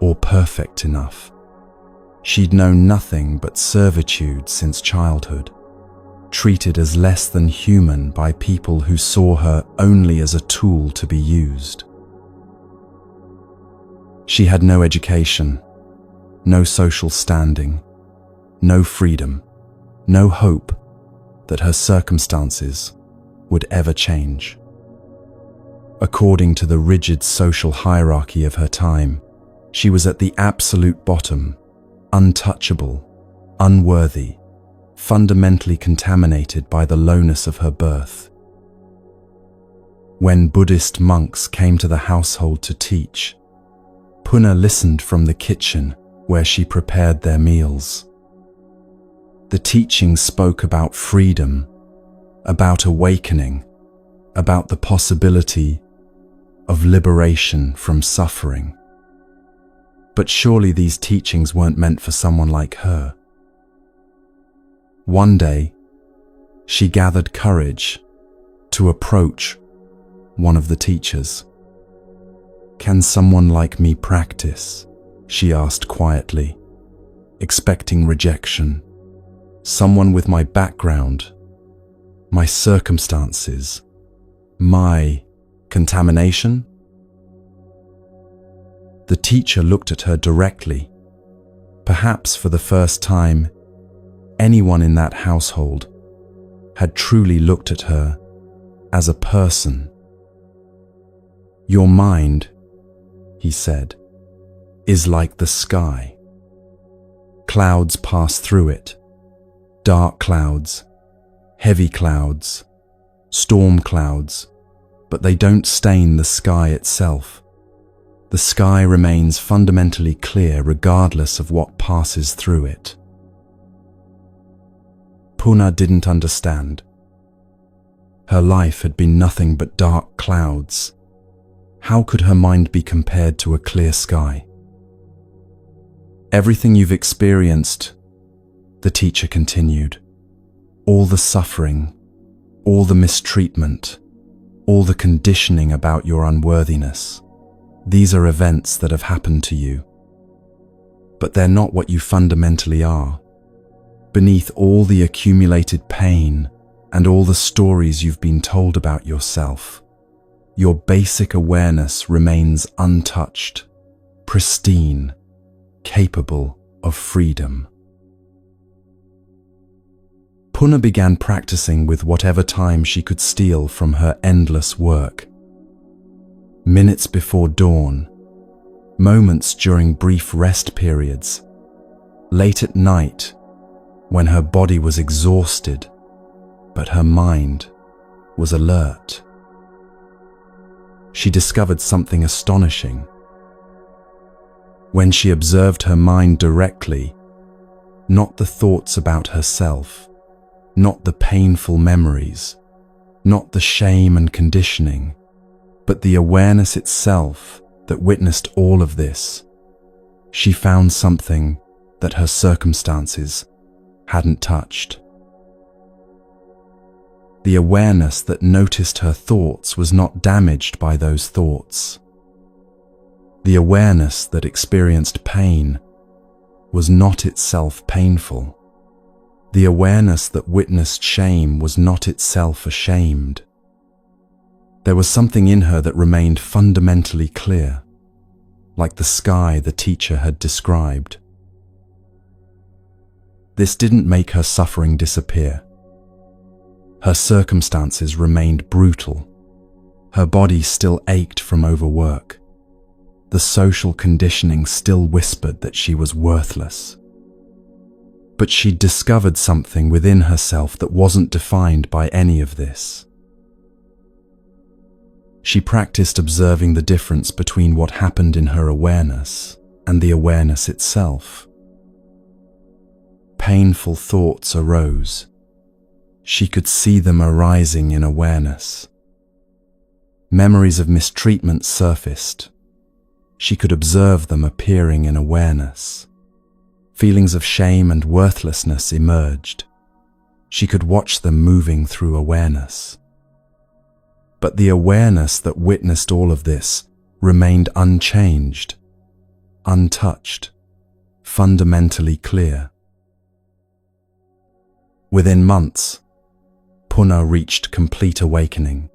or perfect enough. She'd known nothing but servitude since childhood, treated as less than human by people who saw her only as a tool to be used. She had no education, no social standing, no freedom, no hope that her circumstances would ever change. According to the rigid social hierarchy of her time, she was at the absolute bottom, untouchable, unworthy, fundamentally contaminated by the lowness of her birth. When Buddhist monks came to the household to teach, Puna listened from the kitchen where she prepared their meals. The teachings spoke about freedom, about awakening, about the possibility of liberation from suffering. But surely these teachings weren't meant for someone like her. One day, she gathered courage to approach one of the teachers. "Can someone like me practice?" she asked quietly, expecting rejection. "Someone with my background, my circumstances, my contamination?" The teacher looked at her directly. Perhaps for the first time, anyone in that household had truly looked at her as a person. "Your mind," he said, "is like the sky. Clouds pass through it. Dark clouds, heavy clouds, storm clouds, but they don't stain the sky itself. The sky remains fundamentally clear regardless of what passes through it." Puna didn't understand. Her life had been nothing but dark clouds. How could her mind be compared to a clear sky? "Everything you've experienced," the teacher continued, "all the suffering, all the mistreatment, all the conditioning about your unworthiness, these are events that have happened to you. But they're not what you fundamentally are. Beneath all the accumulated pain and all the stories you've been told about yourself, your basic awareness remains untouched, pristine, capable of freedom." Puna began practicing with whatever time she could steal from her endless work. Minutes before dawn, moments during brief rest periods, late at night when her body was exhausted, but her mind was alert. She discovered something astonishing. When she observed her mind directly, not the thoughts about herself, not the painful memories, not the shame and conditioning, but the awareness itself that witnessed all of this, she found something that her circumstances hadn't touched. The awareness that noticed her thoughts was not damaged by those thoughts. The awareness that experienced pain was not itself painful. The awareness that witnessed shame was not itself ashamed. There was something in her that remained fundamentally clear, like the sky the teacher had described. This didn't make her suffering disappear. Her circumstances remained brutal. Her body still ached from overwork. The social conditioning still whispered that she was worthless. But she'd discovered something within herself that wasn't defined by any of this. She practiced observing the difference between what happened in her awareness and the awareness itself. painful thoughts arose. She could see them arising in awareness. Memories of mistreatment surfaced. She could observe them appearing in awareness. Feelings of shame and worthlessness emerged. She could watch them moving through awareness. But the awareness that witnessed all of this remained unchanged, untouched, fundamentally clear. Within months, Puna reached complete awakening.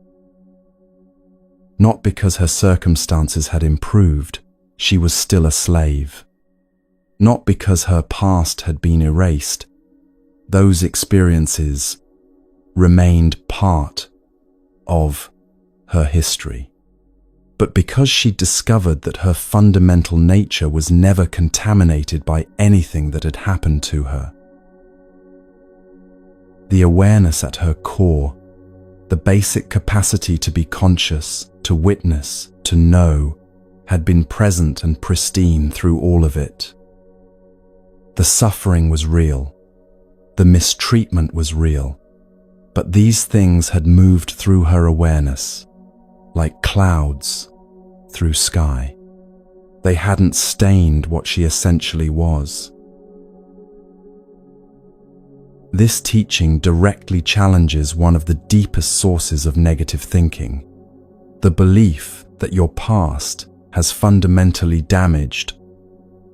Not because her circumstances had improved, she was still a slave. Not because her past had been erased, those experiences remained part of her history. But because she discovered that her fundamental nature was never contaminated by anything that had happened to her. The awareness at her core, the basic capacity to be conscious, to witness, to know, had been present and pristine through all of it. The suffering was real. The mistreatment was real. But these things had moved through her awareness, like clouds through sky. They hadn't stained what she essentially was. This teaching directly challenges one of the deepest sources of negative thinking, the belief that your past has fundamentally damaged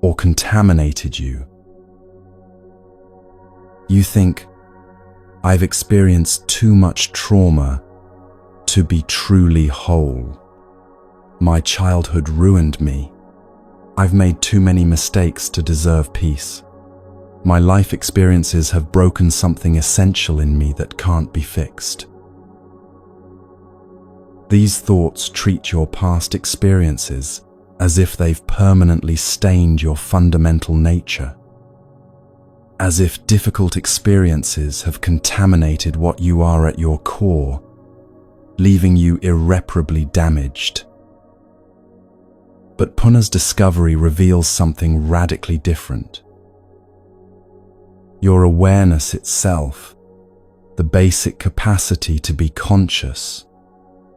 or contaminated you. You think, I've experienced too much trauma to be truly whole. My childhood ruined me. I've made too many mistakes to deserve peace. My life experiences have broken something essential in me that can't be fixed. These thoughts treat your past experiences as if they've permanently stained your fundamental nature. As if difficult experiences have contaminated what you are at your core, leaving you irreparably damaged. But Puna's discovery reveals something radically different. Your awareness itself, the basic capacity to be conscious,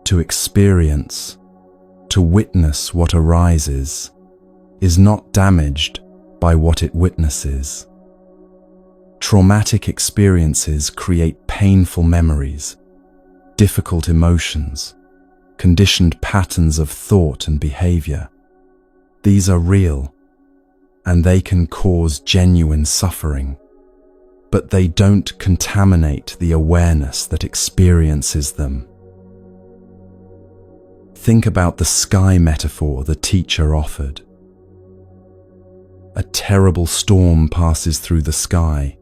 to experience, to witness what arises, is not damaged by what it witnesses. Traumatic experiences create painful memories, difficult emotions, conditioned patterns of thought and behavior. These are real, and they can cause genuine suffering, but they don't contaminate the awareness that experiences them. Think about the sky metaphor the teacher offered. A terrible storm passes through the sky.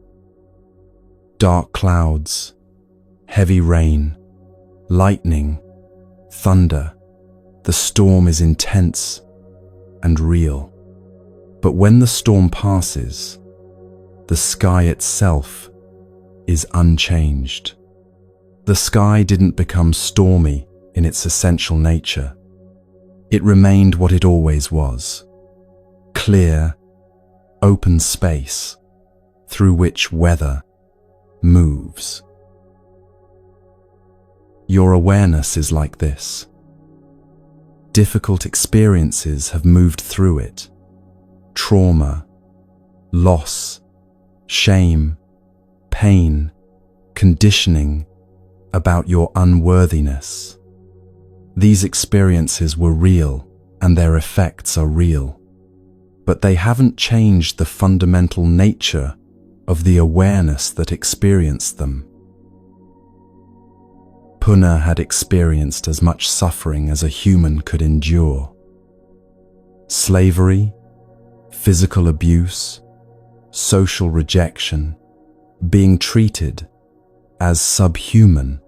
Dark clouds, heavy rain, lightning, thunder. The storm is intense and real. But when the storm passes, the sky itself is unchanged. The sky didn't become stormy in its essential nature. It remained what it always was: clear, open space through which weather moves. Your awareness is like this. Difficult experiences have moved through it. Trauma, loss, shame, pain, conditioning about your unworthiness. These experiences were real, and their effects are real. But they haven't changed the fundamental nature of the awareness that experienced them. Puna had experienced as much suffering as a human could endure. Slavery, physical abuse, social rejection, being treated as subhuman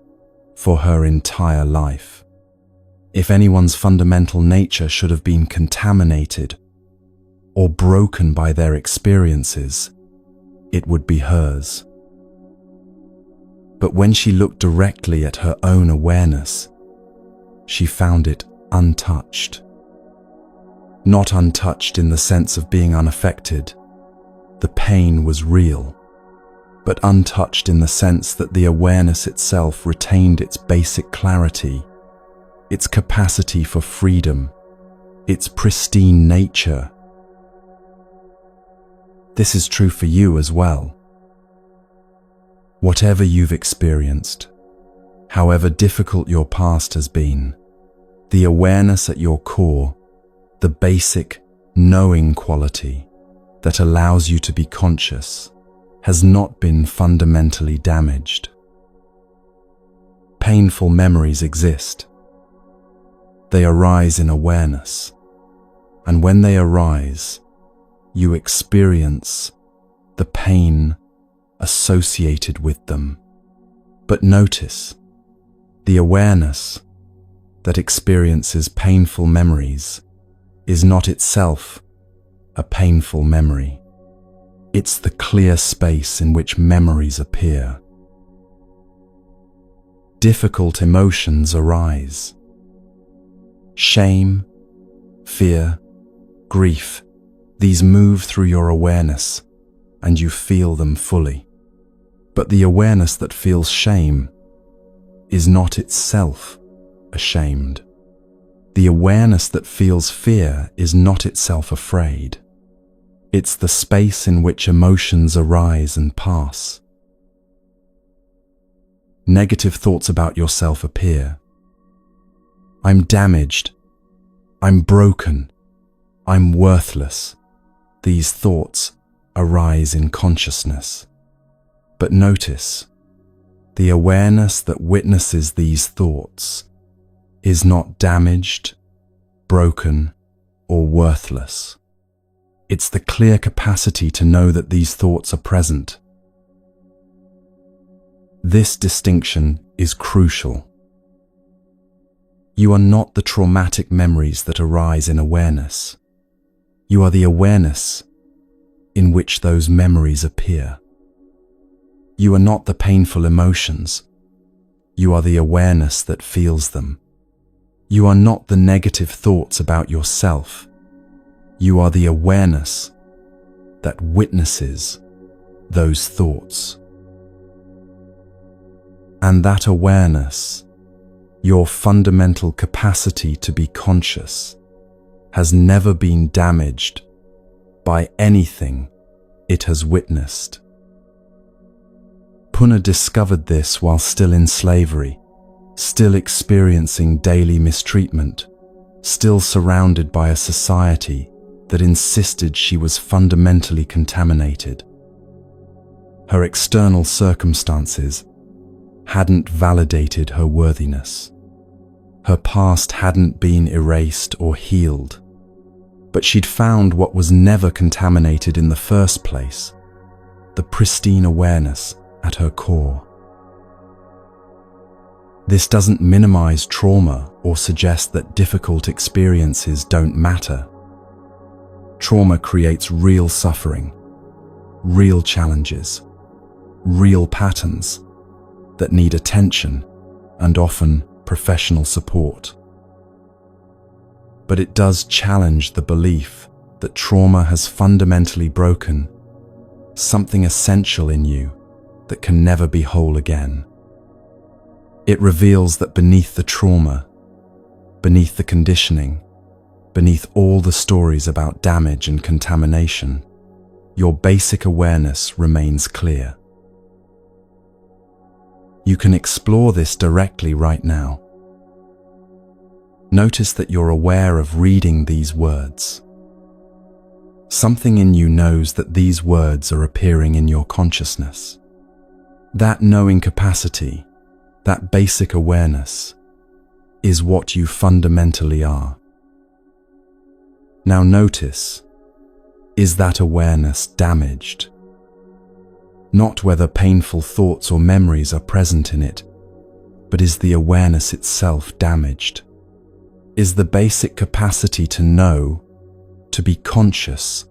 for her entire life. If anyone's fundamental nature should have been contaminated or broken by their experiences, it would be hers. But when she looked directly at her own awareness, she found it untouched. Not untouched in the sense of being unaffected. The pain was real, but untouched in the sense that the awareness itself retained its basic clarity, its capacity for freedom, its pristine nature. This is true for you as well. Whatever you've experienced, however difficult your past has been, the awareness at your core, the basic knowing quality that allows you to be conscious, has not been fundamentally damaged. Painful memories exist. They arise in awareness, and when they arise, you experience the pain associated with them. But notice, the awareness that experiences painful memories is not itself a painful memory. It's the clear space in which memories appear. Difficult emotions arise. Shame, fear, grief, these move through your awareness and you feel them fully. But the awareness that feels shame is not itself ashamed. The awareness that feels fear is not itself afraid. It's the space in which emotions arise and pass. Negative thoughts about yourself appear. I'm damaged. I'm broken. I'm worthless. These thoughts arise in consciousness. But notice, the awareness that witnesses these thoughts is not damaged, broken, or worthless. It's the clear capacity to know that these thoughts are present. This distinction is crucial. You are not the traumatic memories that arise in awareness. You are the awareness in which those memories appear. You are not the painful emotions. You are the awareness that feels them. You are not the negative thoughts about yourself. You are the awareness that witnesses those thoughts. And that awareness, your fundamental capacity to be conscious, has never been damaged by anything it has witnessed. Puna discovered this while still in slavery, still experiencing daily mistreatment, still surrounded by a society that insisted she was fundamentally contaminated. Her external circumstances hadn't validated her worthiness. Her past hadn't been erased or healed, but she'd found what was never contaminated in the first place, the pristine awareness at her core. This doesn't minimize trauma or suggest that difficult experiences don't matter. Trauma creates real suffering, real challenges, real patterns that need attention and often professional support. But it does challenge the belief that trauma has fundamentally broken something essential in you that can never be whole again. It reveals that beneath the trauma, beneath the conditioning, beneath all the stories about damage and contamination, your basic awareness remains clear. You can explore this directly right now. Notice that you're aware of reading these words. Something in you knows that these words are appearing in your consciousness. That knowing capacity, that basic awareness, is what you fundamentally are. Now notice, is that awareness damaged? Not whether painful thoughts or memories are present in it, but is the awareness itself damaged? Is the basic capacity to know, to be conscious,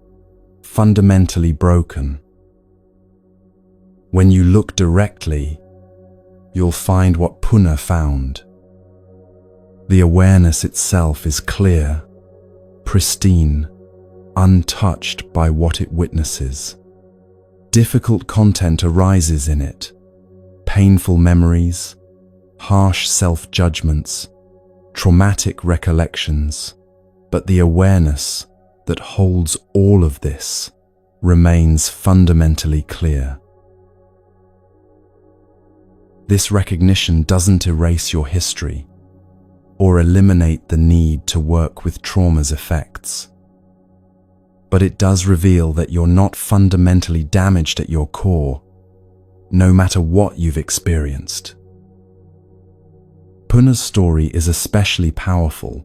fundamentally broken? When you look directly, you'll find what Puna found. The awareness itself is clear, pristine, untouched by what it witnesses. Difficult content arises in it, painful memories, harsh self-judgments, traumatic recollections, but the awareness that holds all of this remains fundamentally clear. This recognition doesn't erase your history or eliminate the need to work with trauma's effects, but it does reveal that you're not fundamentally damaged at your core, no matter what you've experienced. Puna's story is especially powerful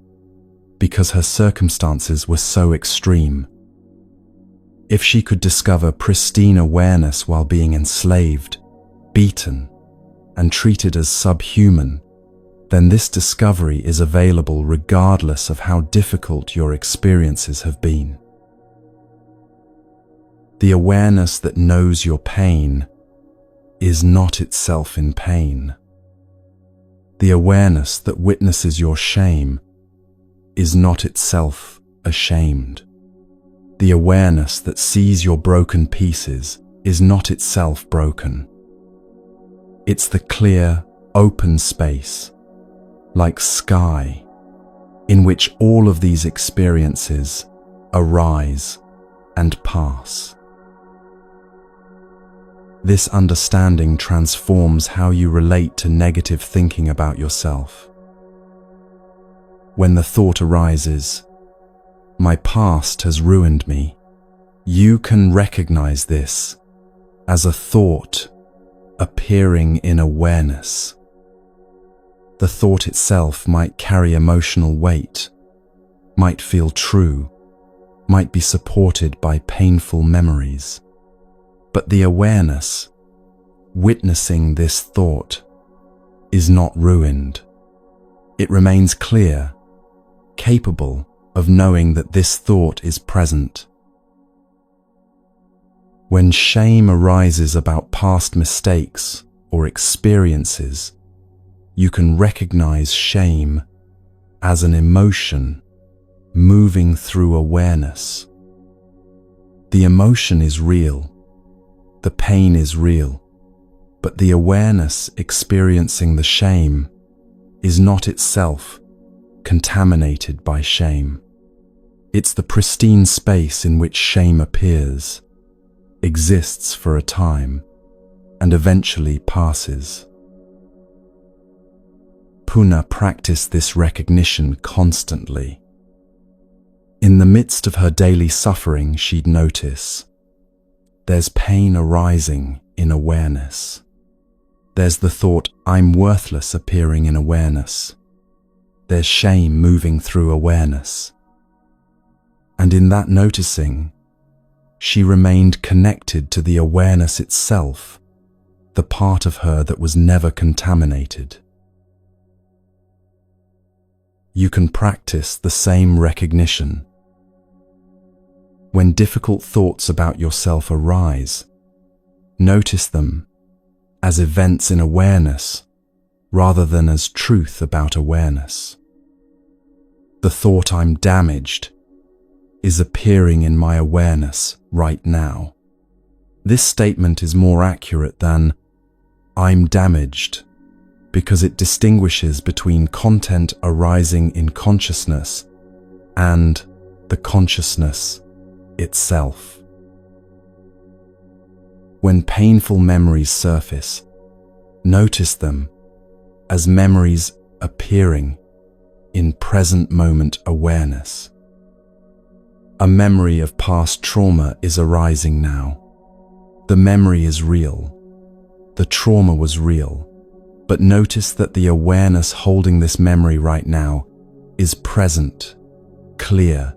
because her circumstances were so extreme. If she could discover pristine awareness while being enslaved, beaten, and treated as subhuman, then this discovery is available regardless of how difficult your experiences have been. The awareness that knows your pain is not itself in pain. The awareness that witnesses your shame is not itself ashamed. The awareness that sees your broken pieces is not itself broken. It's the clear, open space, like sky, in which all of these experiences arise and pass. This understanding transforms how you relate to negative thinking about yourself. When the thought arises, "My past has ruined me," you can recognize this as a thought appearing in awareness. The thought itself might carry emotional weight, might feel true, might be supported by painful memories. But the awareness, witnessing this thought, is not ruined. It remains clear, capable of knowing that this thought is present. When shame arises about past mistakes or experiences, you can recognize shame as an emotion moving through awareness. The emotion is real. The pain is real, but the awareness experiencing the shame is not itself contaminated by shame. It's the pristine space in which shame appears, exists for a time, and eventually passes. Puna practiced this recognition constantly. In the midst of her daily suffering, she'd notice, there's pain arising in awareness. There's the thought, "I'm worthless," appearing in awareness. There's shame moving through awareness. And in that noticing, she remained connected to the awareness itself, the part of her that was never contaminated. You can practice the same recognition. When difficult thoughts about yourself arise, notice them as events in awareness rather than as truth about awareness. The thought, "I'm damaged," is appearing in my awareness right now. This statement is more accurate than "I'm damaged" because it distinguishes between content arising in consciousness and the consciousness itself. When painful memories surface, notice them as memories appearing in present moment awareness. A memory of past trauma is arising now. The memory is real. The trauma was real. But notice that the awareness holding this memory right now is present, clear,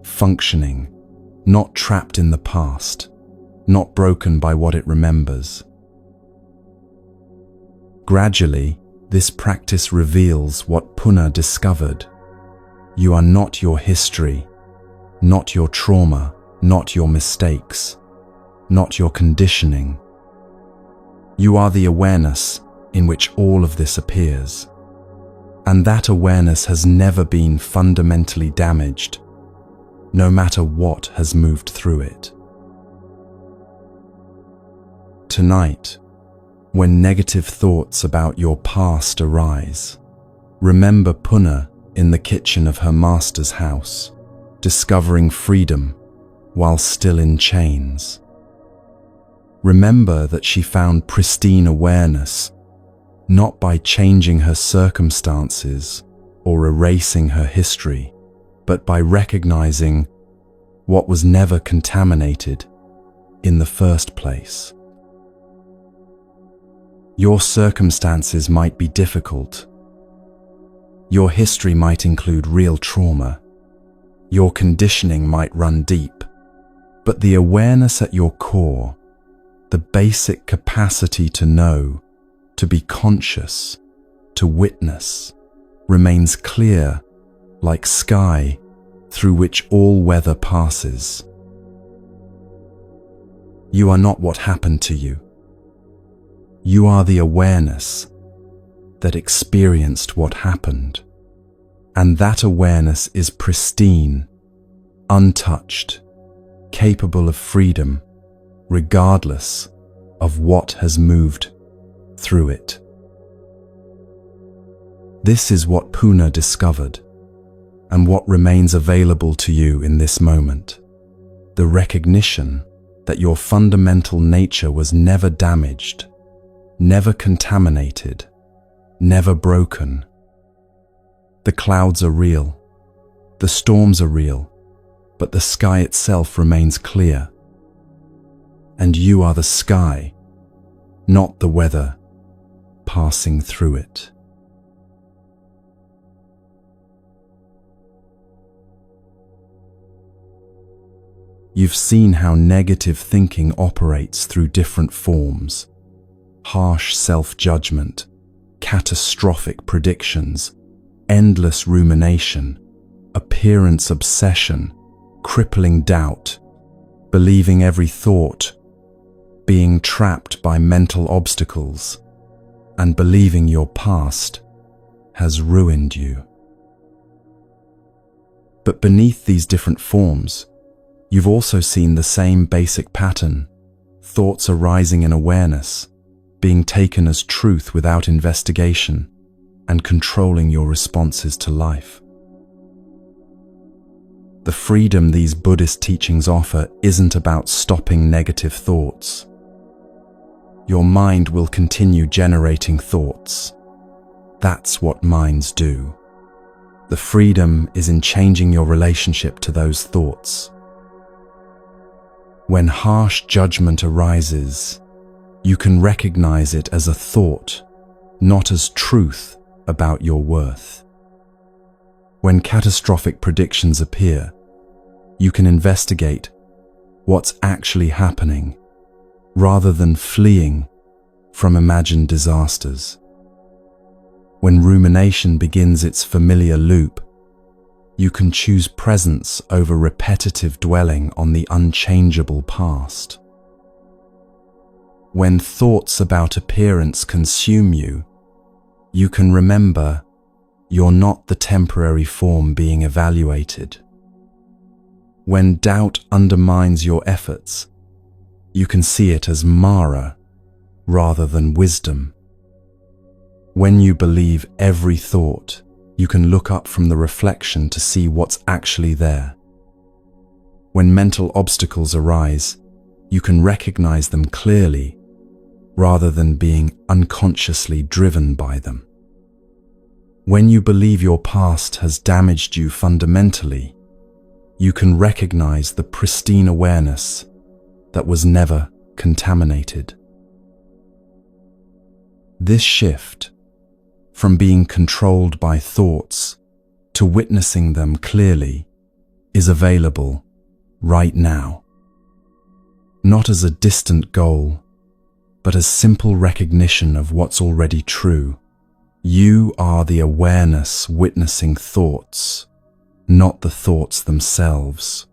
functioning, not trapped in the past, not broken by what it remembers. Gradually, this practice reveals what Puna discovered. You are not your history, not your trauma, not your mistakes, not your conditioning. You are the awareness in which all of this appears. And that awareness has never been fundamentally damaged, no matter what has moved through it. Tonight, when negative thoughts about your past arise, remember Puna in the kitchen of her master's house, discovering freedom while still in chains. Remember that she found pristine awareness, not by changing her circumstances or erasing her history, but by recognizing what was never contaminated in the first place. Your circumstances might be difficult. Your history might include real trauma. Your conditioning might run deep. But the awareness at your core, the basic capacity to know, to be conscious, to witness, remains clear like sky through which all weather passes. You are not what happened to you. You are the awareness that experienced what happened. And that awareness is pristine, untouched, capable of freedom, regardless of what has moved through it. This is what Puna discovered, and what remains available to you in this moment. The recognition that your fundamental nature was never damaged, never contaminated, never broken. The clouds are real, the storms are real, but the sky itself remains clear. And you are the sky, not the weather passing through it. You've seen how negative thinking operates through different forms: harsh self-judgment, catastrophic predictions, endless rumination, appearance obsession, crippling doubt, believing every thought, being trapped by mental obstacles, and believing your past has ruined you. But beneath these different forms, you've also seen the same basic pattern: thoughts arising in awareness, being taken as truth without investigation, and controlling your responses to life. The freedom these Buddhist teachings offer isn't about stopping negative thoughts. Your mind will continue generating thoughts. That's what minds do. The freedom is in changing your relationship to those thoughts. When harsh judgment arises, you can recognize it as a thought, not as truth about your worth. When catastrophic predictions appear, you can investigate what's actually happening rather than fleeing from imagined disasters. When rumination begins its familiar loop, you can choose presence over repetitive dwelling on the unchangeable past. When thoughts about appearance consume you, you can remember you're not the temporary form being evaluated. When doubt undermines your efforts, you can see it as Mara rather than wisdom. When you believe every thought, you can look up from the reflection to see what's actually there. When mental obstacles arise, you can recognize them clearly rather than being unconsciously driven by them. When you believe your past has damaged you fundamentally, you can recognize the pristine awareness that was never contaminated. This shift, from being controlled by thoughts to witnessing them clearly, is available right now. Not as a distant goal, but as simple recognition of what's already true. You are the awareness witnessing thoughts, not the thoughts themselves.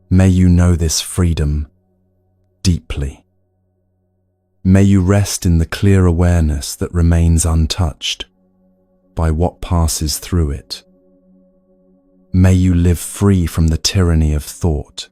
May you know this freedom deeply. May you rest in the clear awareness that remains untouched by what passes through it. May you live free from the tyranny of thought,